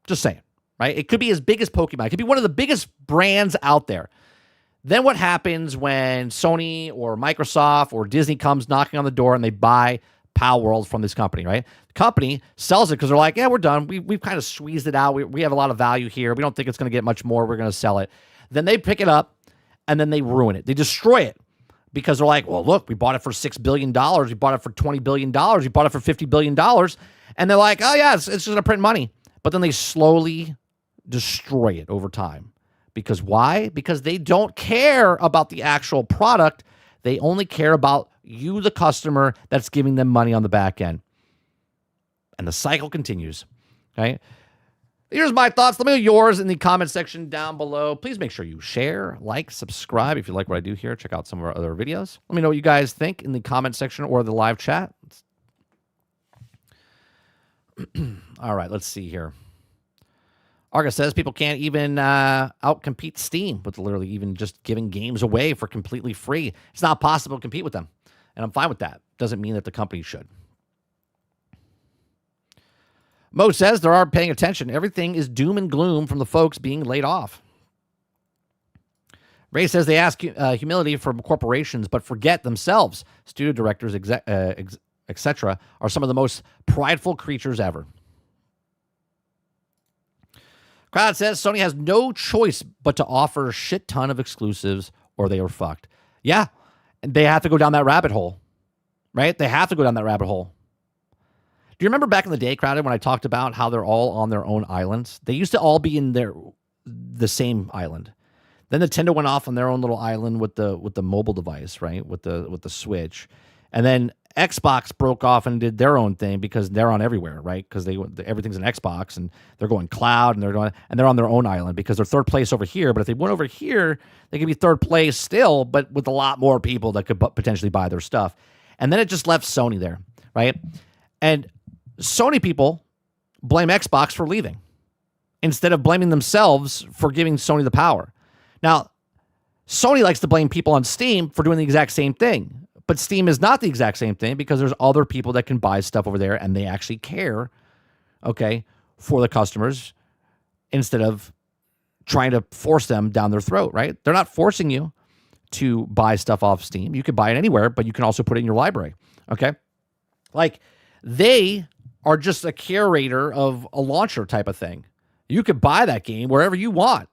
Just saying, right? It could be as big as Pokemon. It could be one of the biggest brands out there. Then what happens when Sony or Microsoft or Disney comes knocking on the door and they buy Palworld from this company, right? The company sells it because they're like, yeah, we're done. We've kind of squeezed it out. We have a lot of value here. We don't think it's going to get much more. We're going to sell it. Then they pick it up and then they ruin it. They destroy it. Because they're like, well, look, we bought it for $6 billion. We bought it for $20 billion. We bought it for $50 billion. And they're like, oh, yeah, it's just going to print money. But then they slowly destroy it over time. Because why? Because they don't care about the actual product. They only care about you, the customer, that's giving them money on the back end. And the cycle continues. Okay? Here's my thoughts. Let me know yours in the comment section down below. Please make sure you share, like, subscribe if you like what I do here. Check out some of our other videos. Let me know what you guys think in the comment section or the live chat. All right, let's see here. Argus says people can't even outcompete Steam with literally even just giving games away for completely free. It's not possible to compete with them, and I'm fine with that. Doesn't mean that the company should. Mo says they aren't paying attention. Everything is doom and gloom from the folks being laid off. Ray says they ask humility from corporations, but forget themselves. Studio directors, etc., are some of the most prideful creatures ever. Crowd says Sony has no choice but to offer a shit ton of exclusives or they are fucked. Yeah, and they have to go down that rabbit hole, right? They have to go down that rabbit hole. Do you remember back in the day, Crowded, when I talked about how they're all on their own islands? They used to all be in the same island. Then Nintendo went off on their own little island with the mobile device, right? With the Switch. And then Xbox broke off and did their own thing because they're on everywhere, right? Because everything's an Xbox and they're going cloud and they're on their own island because they're third place over here. But if they went over here, they could be third place still, but with a lot more people that could potentially buy their stuff. And then it just left Sony there, right? And Sony people blame Xbox for leaving instead of blaming themselves for giving Sony the power. Now, Sony likes to blame people on Steam for doing the exact same thing, but Steam is not the exact same thing because there's other people that can buy stuff over there and they actually care, okay, for the customers instead of trying to force them down their throat, right? They're not forcing you to buy stuff off Steam. You can buy it anywhere, but you can also put it in your library, okay? Like, they are just a curator of a launcher type of thing. You could buy that game wherever you want.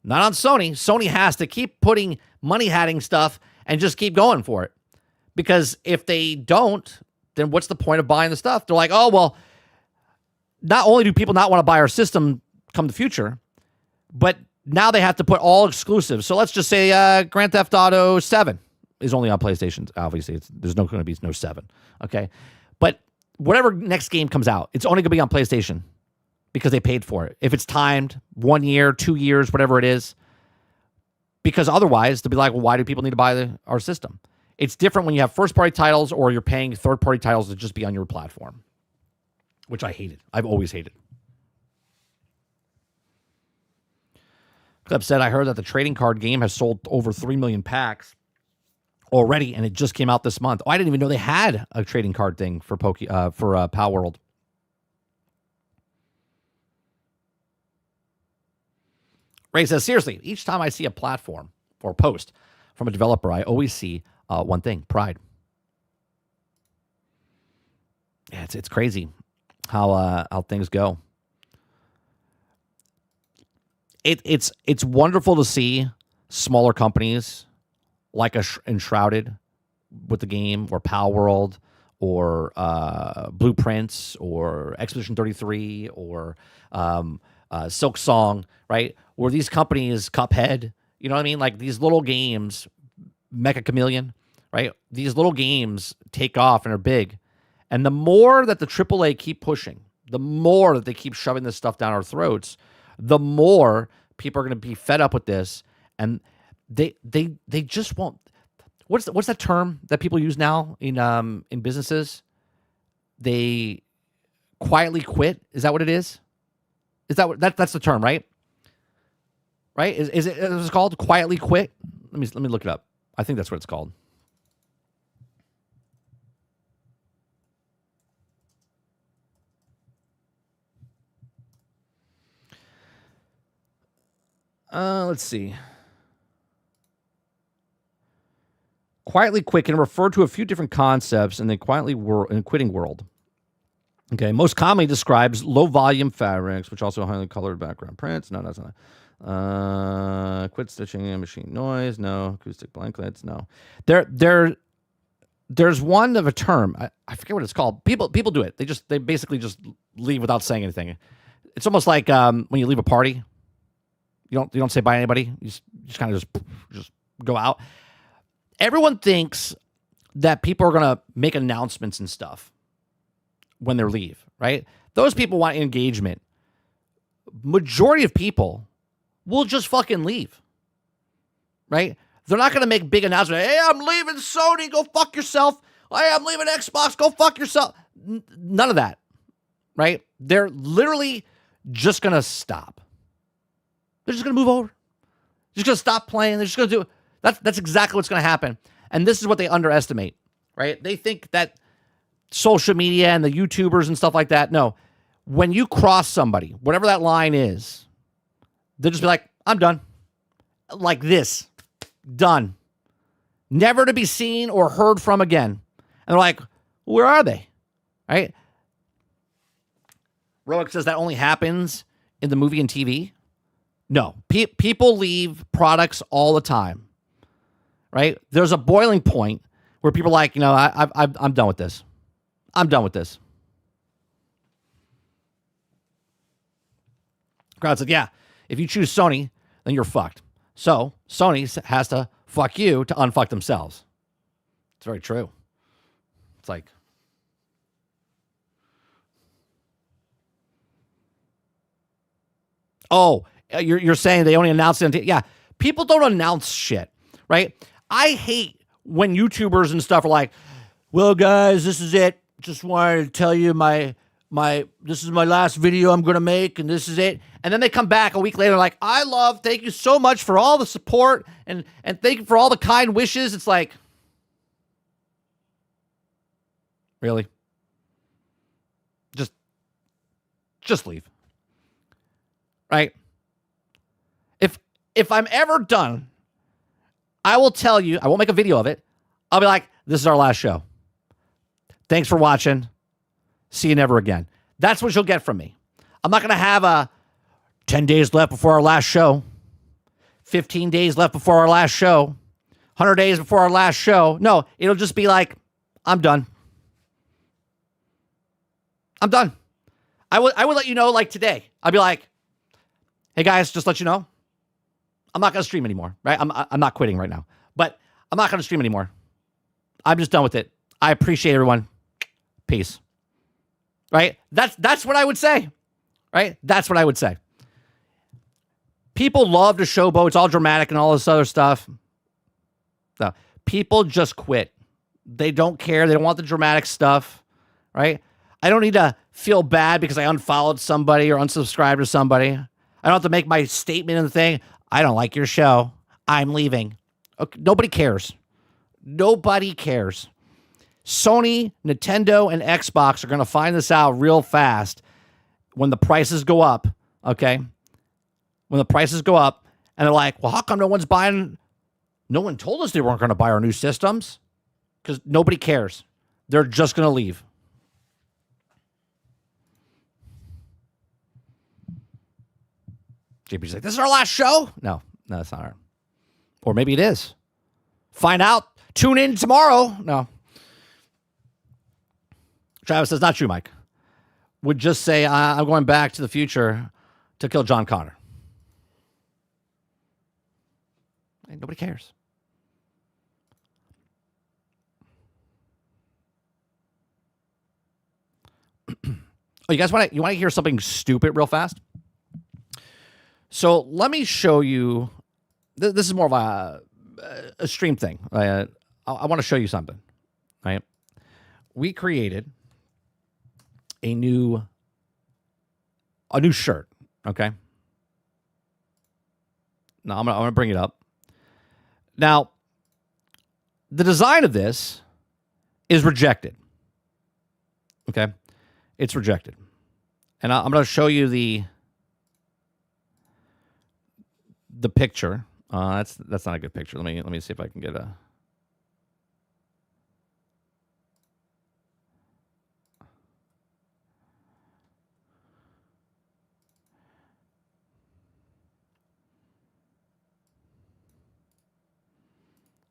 Not on Sony. Sony has to keep putting money-hatting stuff and just keep going for it. Because if they don't, then what's the point of buying the stuff? They're like, oh, well, not only do people not want to buy our system come the future, but now they have to put all exclusives. So let's just say Grand Theft Auto 7 is only on PlayStation. Obviously, there's going to be no 7. Okay? But whatever next game comes out, it's only going to be on PlayStation because they paid for it. If it's timed 1 year, 2 years, whatever it is, because otherwise they'll be like, well, why do people need to buy our system? It's different when you have first-party titles or you're paying third-party titles to just be on your platform, which I hated. I've always hated. Clip said, I heard that the trading card game has sold over 3 million packs already, and it just came out this month. Oh, I didn't even know they had a trading card thing for Palworld. Ray says, seriously, each time I see a platform or post from a developer, I always see one thing, pride. Yeah, it's crazy how things go. it's wonderful to see smaller companies like Enshrouded with the game, or Pal World, or Blueprints, or Expedition 33, or Silk Song, right? Where these companies, Cuphead, you know what I mean? Like these little games, Mecha Chameleon, right? These little games take off and are big. And the more that the AAA keep pushing, the more that they keep shoving this stuff down our throats, the more people are going to be fed up with this, and they just won't. What's that term that people use now in businesses? They quietly quit. Is that what it is? Is that that's the term, right? Right? Is it called quietly quit? Let me look it up. I think that's what it's called. Let's see. Quietly quit can refer to a few different concepts in the quitting world. Okay, most commonly describes low volume fabrics, which also highly colored background prints. No, that's not. Quit stitching and machine noise. No. Acoustic blankets. No. There's one of a term. I forget what it's called. People do it. They basically just leave without saying anything. It's almost like when you leave a party. You don't say bye to anybody. You just kind of just go out. Everyone thinks that people are gonna make announcements and stuff when they leave, right? Those people want engagement. Majority of people will just fucking leave, right? They're not gonna make big announcements. Hey, I'm leaving Sony. Go fuck yourself. Hey, I'm leaving Xbox. Go fuck yourself. None of that, right? They're literally just gonna stop. They're just going to move over. They're just going to stop playing. They're just going to do it. That's exactly what's going to happen. And this is what they underestimate, right? They think that social media and the YouTubers and stuff like that. No, when you cross somebody, whatever that line is, they'll just be like, I'm done. Like this. Done. Never to be seen or heard from again. And they're like, where are they? Right? Roic says that only happens in the movie and TV. No, people leave products all the time, right? There's a boiling point where people are like, I'm done with this. I'm done with this. Crowd said, yeah, if you choose Sony, then you're fucked. So Sony has to fuck you to unfuck themselves. It's very true. It's like, oh, you're saying they only announce it. Yeah, people don't announce shit, right? I hate when YouTubers and stuff are like, well, guys, this is it. Just wanted to tell you this is my last video I'm going to make, and this is it. And then they come back a week later like, thank you so much for all the support, and thank you for all the kind wishes. It's like, really? Just leave. Right? If I'm ever done, I will tell you, I won't make a video of it. I'll be like, this is our last show. Thanks for watching. See you never again. That's what you'll get from me. I'm not going to have a 10 days left before our last show, 15 days left before our last show, 100 days before our last show. No, it'll just be like, I'm done. I'm done. I would let you know, like today. I'd be like, hey guys, just let you know, I'm not going to stream anymore, right? I'm not quitting right now, but I'm not going to stream anymore. I'm just done with it. I appreciate everyone. Peace. Right? That's what I would say. Right? That's what I would say. People love to showboat. It's all dramatic and all this other stuff. No, people just quit. They don't care. They don't want the dramatic stuff. Right? I don't need to feel bad because I unfollowed somebody or unsubscribed to somebody. I don't have to make my statement in the thing. I don't like your show. I'm leaving. Okay, nobody cares. Nobody cares. Sony, Nintendo, and Xbox are going to find this out real fast when the prices go up, okay? When the prices go up, and they're like, well, how come no one's buying? No one told us they weren't going to buy our new systems. Because nobody cares. They're just going to leave. JP's like, this is our last show? No, it's not our. Or maybe it is. Find out. Tune in tomorrow. No. Travis says, not true, Mike. Would just say, I'm going back to the future to kill John Connor. And nobody cares. Oh, you guys want to hear something stupid real fast? So let me show you. This is more of a stream thing. I want to show you something. Right? We created a new shirt. Okay. Now I'm gonna bring it up. Now, the design of this is rejected. Okay, it's rejected, and I'm gonna show you the picture. That's not a good picture. Let me see if I can get a.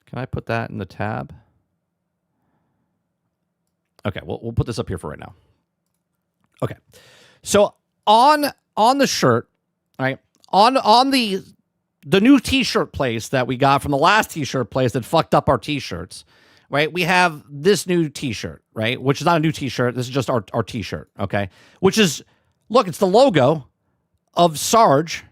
Can I put that in the tab? Okay, we'll put this up here for right now. Okay, so on the shirt, right? On the new T-shirt place that we got from the last T-shirt place that fucked up our T-shirts, right? We have this new T-shirt, right? Which is not a new T-shirt. This is just our T-shirt, okay? Which is, look, it's the logo of Sarge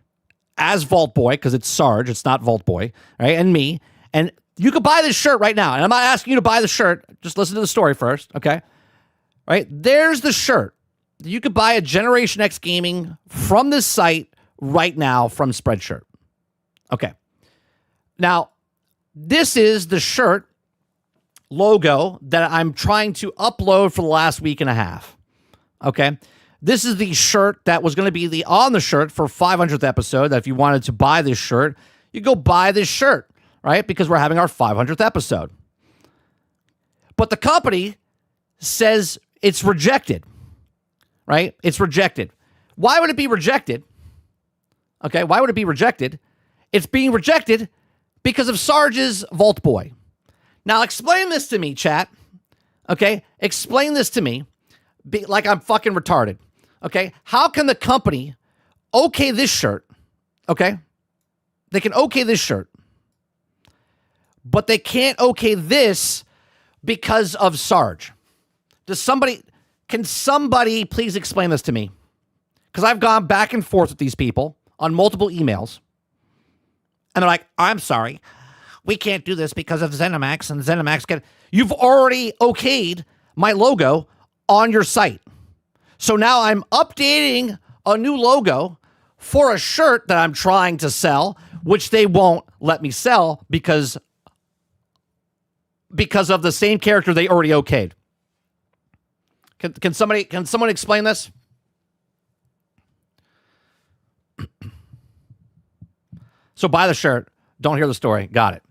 as Vault Boy, because it's Sarge, it's not Vault Boy, right? And me, and you could buy this shirt right now. And I'm not asking you to buy the shirt. Just listen to the story first, okay? Right? There's the shirt. You could buy a Generation X Gaming from this site right now from Spreadshirt. Okay. Now, this is the shirt logo that I'm trying to upload for the last week and a half. Okay? This is the shirt that was going to be on the shirt for 500th episode. That if you wanted to buy this shirt, you go buy this shirt. Right? Because we're having our 500th episode. But the company says it's rejected. Right? It's rejected. Why would it be rejected? Okay, why would it be rejected? It's being rejected because of Sarge's Vault Boy. Now explain this to me, chat. Okay? Explain this to me like I'm fucking retarded. Okay? How can the company okay this shirt? Okay? They can okay this shirt. But they can't okay this because of Sarge. Can somebody please explain this to me? Because I've gone back and forth with these people on multiple emails. And they're like, I'm sorry. We can't do this because of ZeniMax. And ZeniMax you've already okayed my logo on your site. So now I'm updating a new logo for a shirt that I'm trying to sell, which they won't let me sell because of the same character they already okayed. Can someone explain this? So buy the shirt. Don't hear the story. Got it.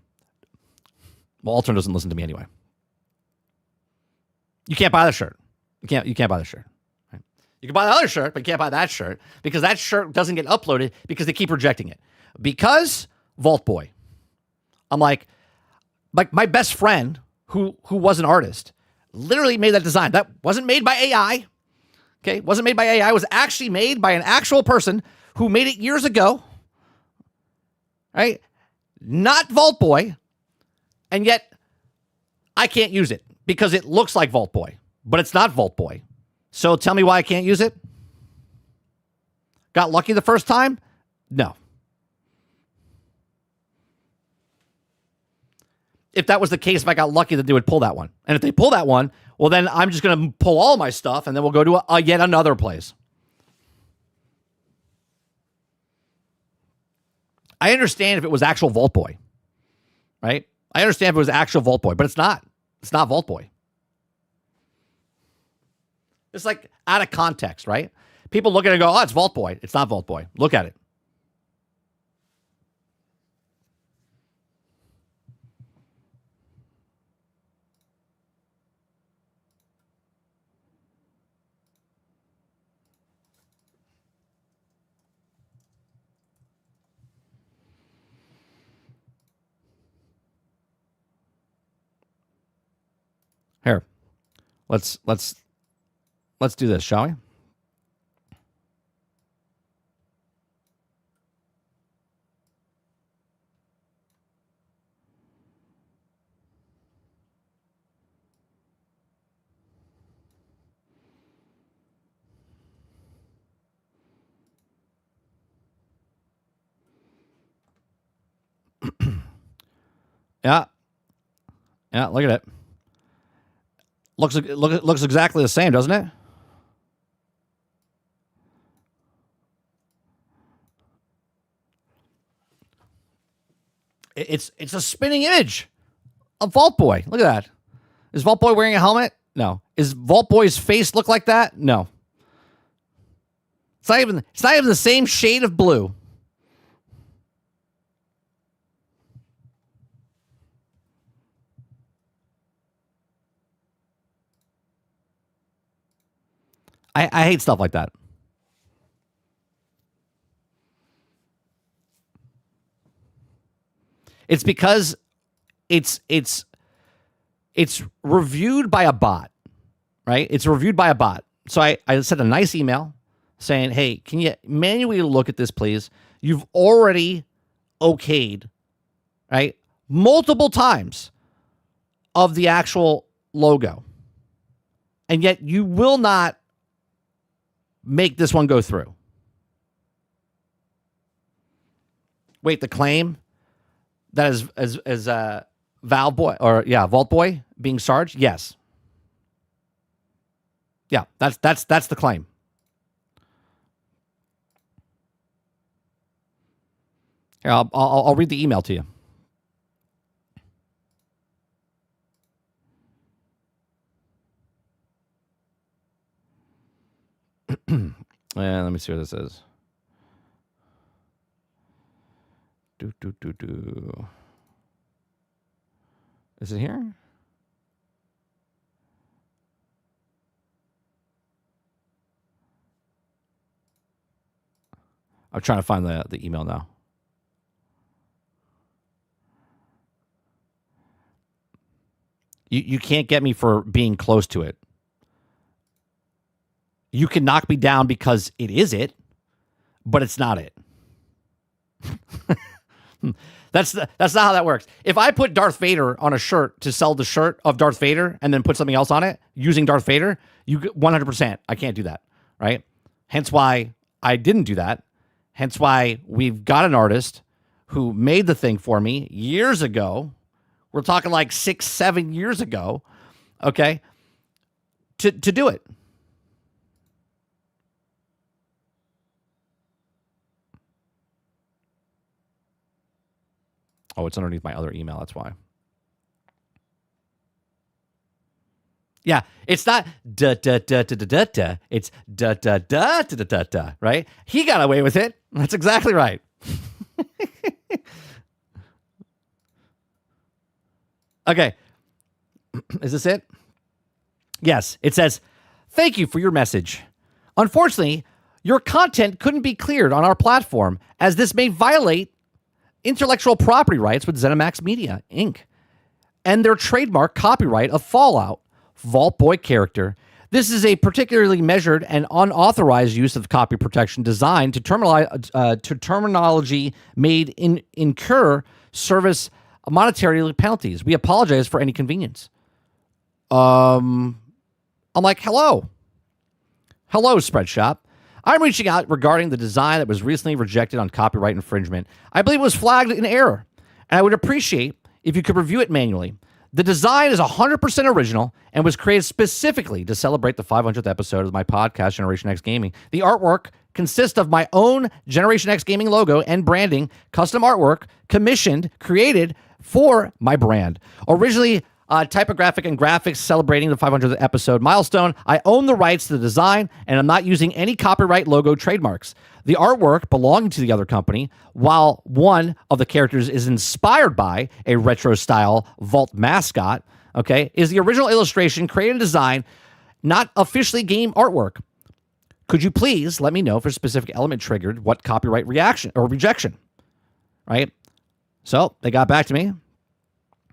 Well, Altern doesn't listen to me anyway. You can't buy the shirt. You can't buy the shirt. Right? You can buy the other shirt, but you can't buy that shirt because that shirt doesn't get uploaded because they keep rejecting it. Because Vault Boy. I'm like my best friend who was an artist literally made that design. That wasn't made by AI. Okay, wasn't made by AI. It was actually made by an actual person who made it years ago. Right? Not Vault Boy. And yet I can't use it because it looks like Vault Boy, but it's not Vault Boy. So tell me why I can't use it. Got lucky the first time? No. If that was the case, if I got lucky that they would pull that one. And if they pull that one, well, then I'm just going to pull all my stuff and then we'll go to yet another place. I understand if it was actual Vault Boy, right? I understand if it was actual Vault Boy, but it's not. It's not Vault Boy. It's like out of context, right? People look at it and go, oh, it's Vault Boy. It's not Vault Boy. Look at it. Here, let's do this, shall we? Yeah. Yeah, look at it. Looks exactly the same, doesn't it? It's a spinning image of Vault Boy. Look at that. Is Vault Boy wearing a helmet? No. Is Vault Boy's face look like that? No. It's not even the same shade of blue. I hate stuff like that. It's because it's reviewed by a bot, right? It's reviewed by a bot. So I sent a nice email saying, hey, can you manually look at this, please? You've already okayed, right, multiple times of the actual logo. And yet you will not make this one go through. Wait, the claim that is Vault Boy being charged? Yes. Yeah, that's the claim. Here, I'll read the email to you. And let me see what this is. Is it here? I'm trying to find the email now. You can't get me for being close to it. You can knock me down because it is it, but it's not it. That's not how that works. If I put Darth Vader on a shirt to sell the shirt of Darth Vader and then put something else on it using Darth Vader, you 100%. I can't do that, right? Hence why I didn't do that. Hence why we've got an artist who made the thing for me years ago. We're talking like 6-7 years ago, okay, to do it. Oh, it's underneath my other email. That's why. Yeah, it's not da da da da da da da. It's da da da da da da da. Right? He got away with it. That's exactly right. Okay, is this it? Yes. It says, "Thank you for your message. Unfortunately, your content couldn't be cleared on our platform as this may violate intellectual property rights with ZeniMax Media, Inc. and their trademark copyright of Fallout Vault Boy character. This is a particularly measured and unauthorized use of copy protection designed to terminology made incur service monetary penalties. We apologize for any inconvenience." I'm like, hello, Spreadshop. I'm reaching out regarding the design that was recently rejected on copyright infringement. I believe it was flagged in error, and I would appreciate if you could review it manually. The design is 100% original and was created specifically to celebrate the 500th episode of my podcast, Generation X Gaming. The artwork consists of my own Generation X Gaming logo and branding, custom artwork, created for my brand. Originally, typographic and graphics celebrating the 500th episode milestone. I own the rights to the design, and I'm not using any copyright logo trademarks. The artwork belonging to the other company, while one of the characters is inspired by a retro-style Vault mascot, okay, is the original illustration, created and design, not officially game artwork. Could you please let me know if a specific element triggered what copyright reaction or rejection, right? So they got back to me,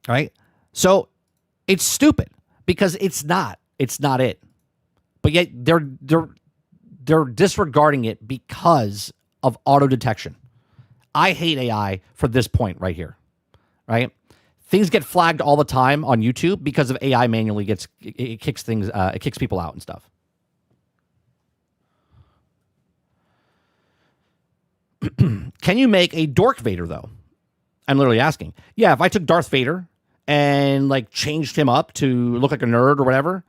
right? So it's stupid because it's not it. But yet they're disregarding it because of auto detection. I hate AI for this point right here, right? Things get flagged all the time on YouTube because of AI manually it kicks things, it kicks people out and stuff. Can you make a Dork Vader though? I'm literally asking. Yeah, if I took Darth Vader and like changed him up to look like a nerd or whatever,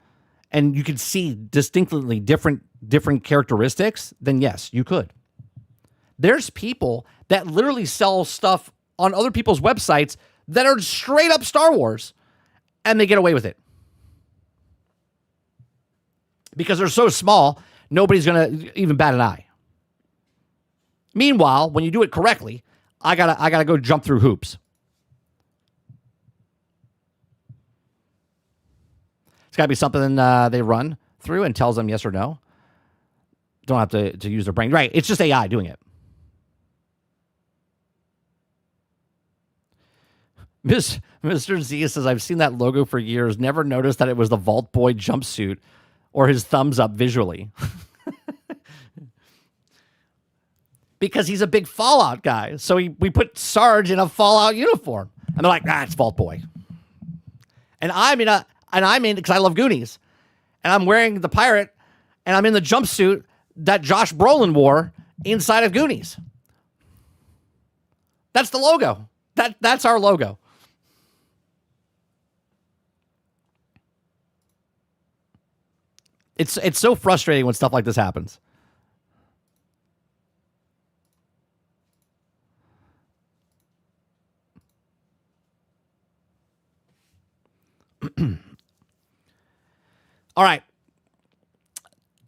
and you could see distinctly different characteristics, then yes, you could. There's people that literally sell stuff on other people's websites that are straight up Star Wars, and they get away with it. Because they're so small, nobody's going to even bat an eye. Meanwhile, when you do it correctly, I gotta go jump through hoops. It's gotta be something they run through and tells them yes or no. Don't have to use their brain. Right, it's just AI doing it. Mr. Z says, I've seen that logo for years, never noticed that it was the Vault Boy jumpsuit or his thumbs up visually. Because he's a big Fallout guy. So we put Sarge in a Fallout uniform. And they're like, it's Vault Boy. And I'm in because I love Goonies. And I'm wearing the pirate, and I'm in the jumpsuit that Josh Brolin wore inside of Goonies. That's the logo. That's our logo. It's so frustrating when stuff like this happens. All right.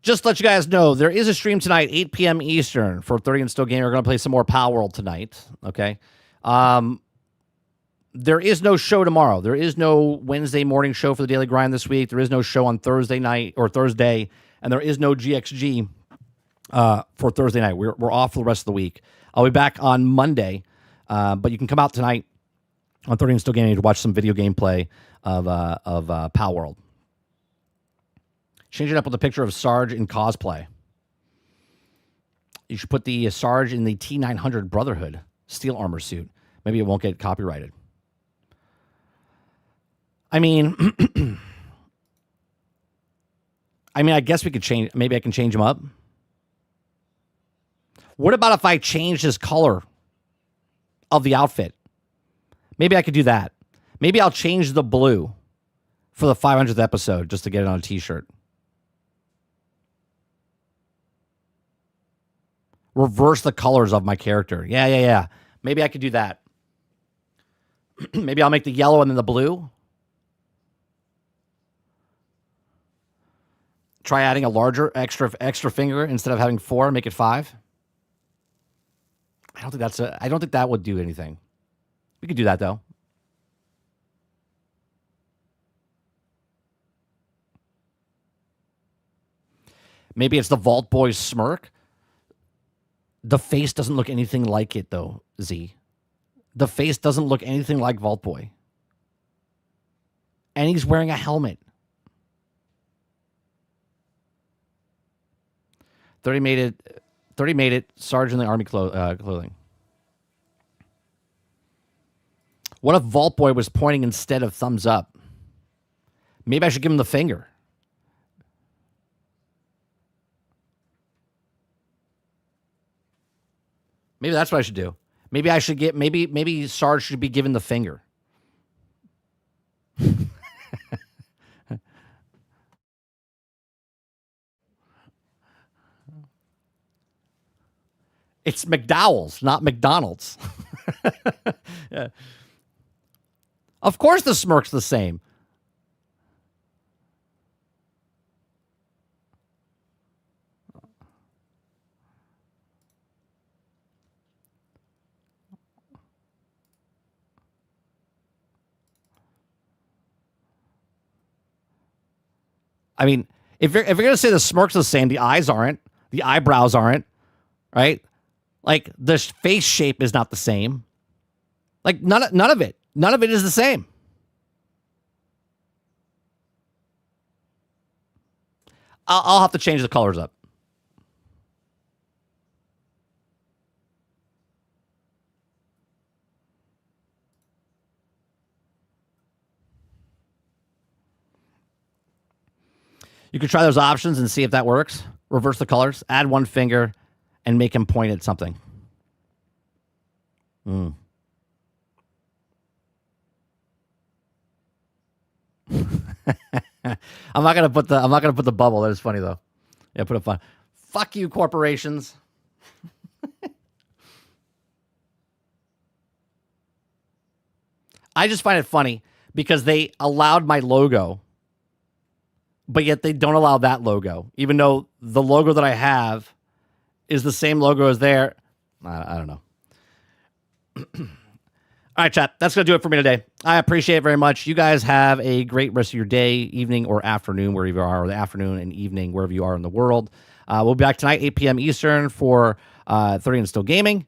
Just to let you guys know, there is a stream tonight, 8 p.m. Eastern for 30 and Still Gaming. We're going to play some more Power World tonight. Okay. There is no show tomorrow. There is no Wednesday morning show for the Daily Grind this week. There is no show on Thursday night or Thursday, and there is no GXG for Thursday night. We're off for the rest of the week. I'll be back on Monday, but you can come out tonight on 30 and Still Gaming to watch some video gameplay of Power World. Change it up with a picture of Sarge in cosplay. You should put the Sarge in the T900 Brotherhood steel armor suit. Maybe it won't get copyrighted. I mean, I guess we could change. Maybe I can change him up. What about if I changed his color of the outfit? Maybe I could do that. Maybe I'll change the blue for the 500th episode just to get it on a t-shirt. Reverse the colors of my character. Yeah. Maybe I could do that. Maybe I'll make the yellow and then the blue. Try adding a larger extra finger instead of having 4, make it 5. I don't think that would do anything. We could do that though. Maybe it's the Vault Boy's smirk. The face doesn't look anything like it though, Z. The face doesn't look anything like Vault Boy. And he's wearing a helmet. 30 made it. Sarge in the army clothing. What if Vault Boy was pointing instead of thumbs up? Maybe I should give him the finger. Maybe that's what I should do. Maybe I should maybe Sarge should be given the finger. It's McDowell's, not McDonald's. Yeah. Of course the smirk's the same. I mean, if you're going to say the smirk's the same, the eyes aren't, the eyebrows aren't, right? Like the face shape is not the same. Like none of it is the same. I'll have to change the colors up. You can try those options and see if that works. Reverse the colors, add one finger, and make him point at something. I'm not gonna put the bubble. That is funny though. Yeah, put a fun. Fuck you, corporations. I just find it funny because they allowed my logo, but yet they don't allow that logo, even though the logo that I have is the same logo as their. I don't know. All right, chat. That's going to do it for me today. I appreciate it very much. You guys have a great rest of your day, evening, or afternoon, wherever you are, or the afternoon and evening, wherever you are in the world. We'll be back tonight, 8 p.m. Eastern, for 30 and Still Gaming.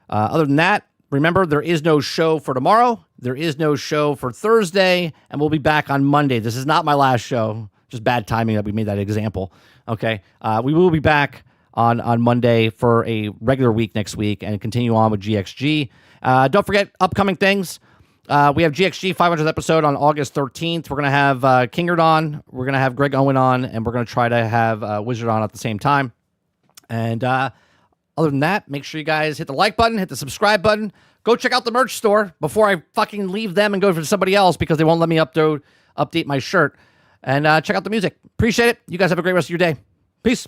Other than that, remember, there is no show for tomorrow. There is no show for Thursday, and we'll be back on Monday. This is not my last show. Just bad timing that we made that example. Okay. We will be back on Monday for a regular week next week and continue on with GXG. Don't forget upcoming things. We have GXG 500th episode on August 13th. We're going to have Kingard on. We're going to have Greg Owen on, and we're going to try to have Wizard on at the same time. And other than that, make sure you guys hit the like button, hit the subscribe button. Go check out the merch store before I fucking leave them and go for somebody else because they won't let me update my shirt. And check out the music. Appreciate it. You guys have a great rest of your day. Peace.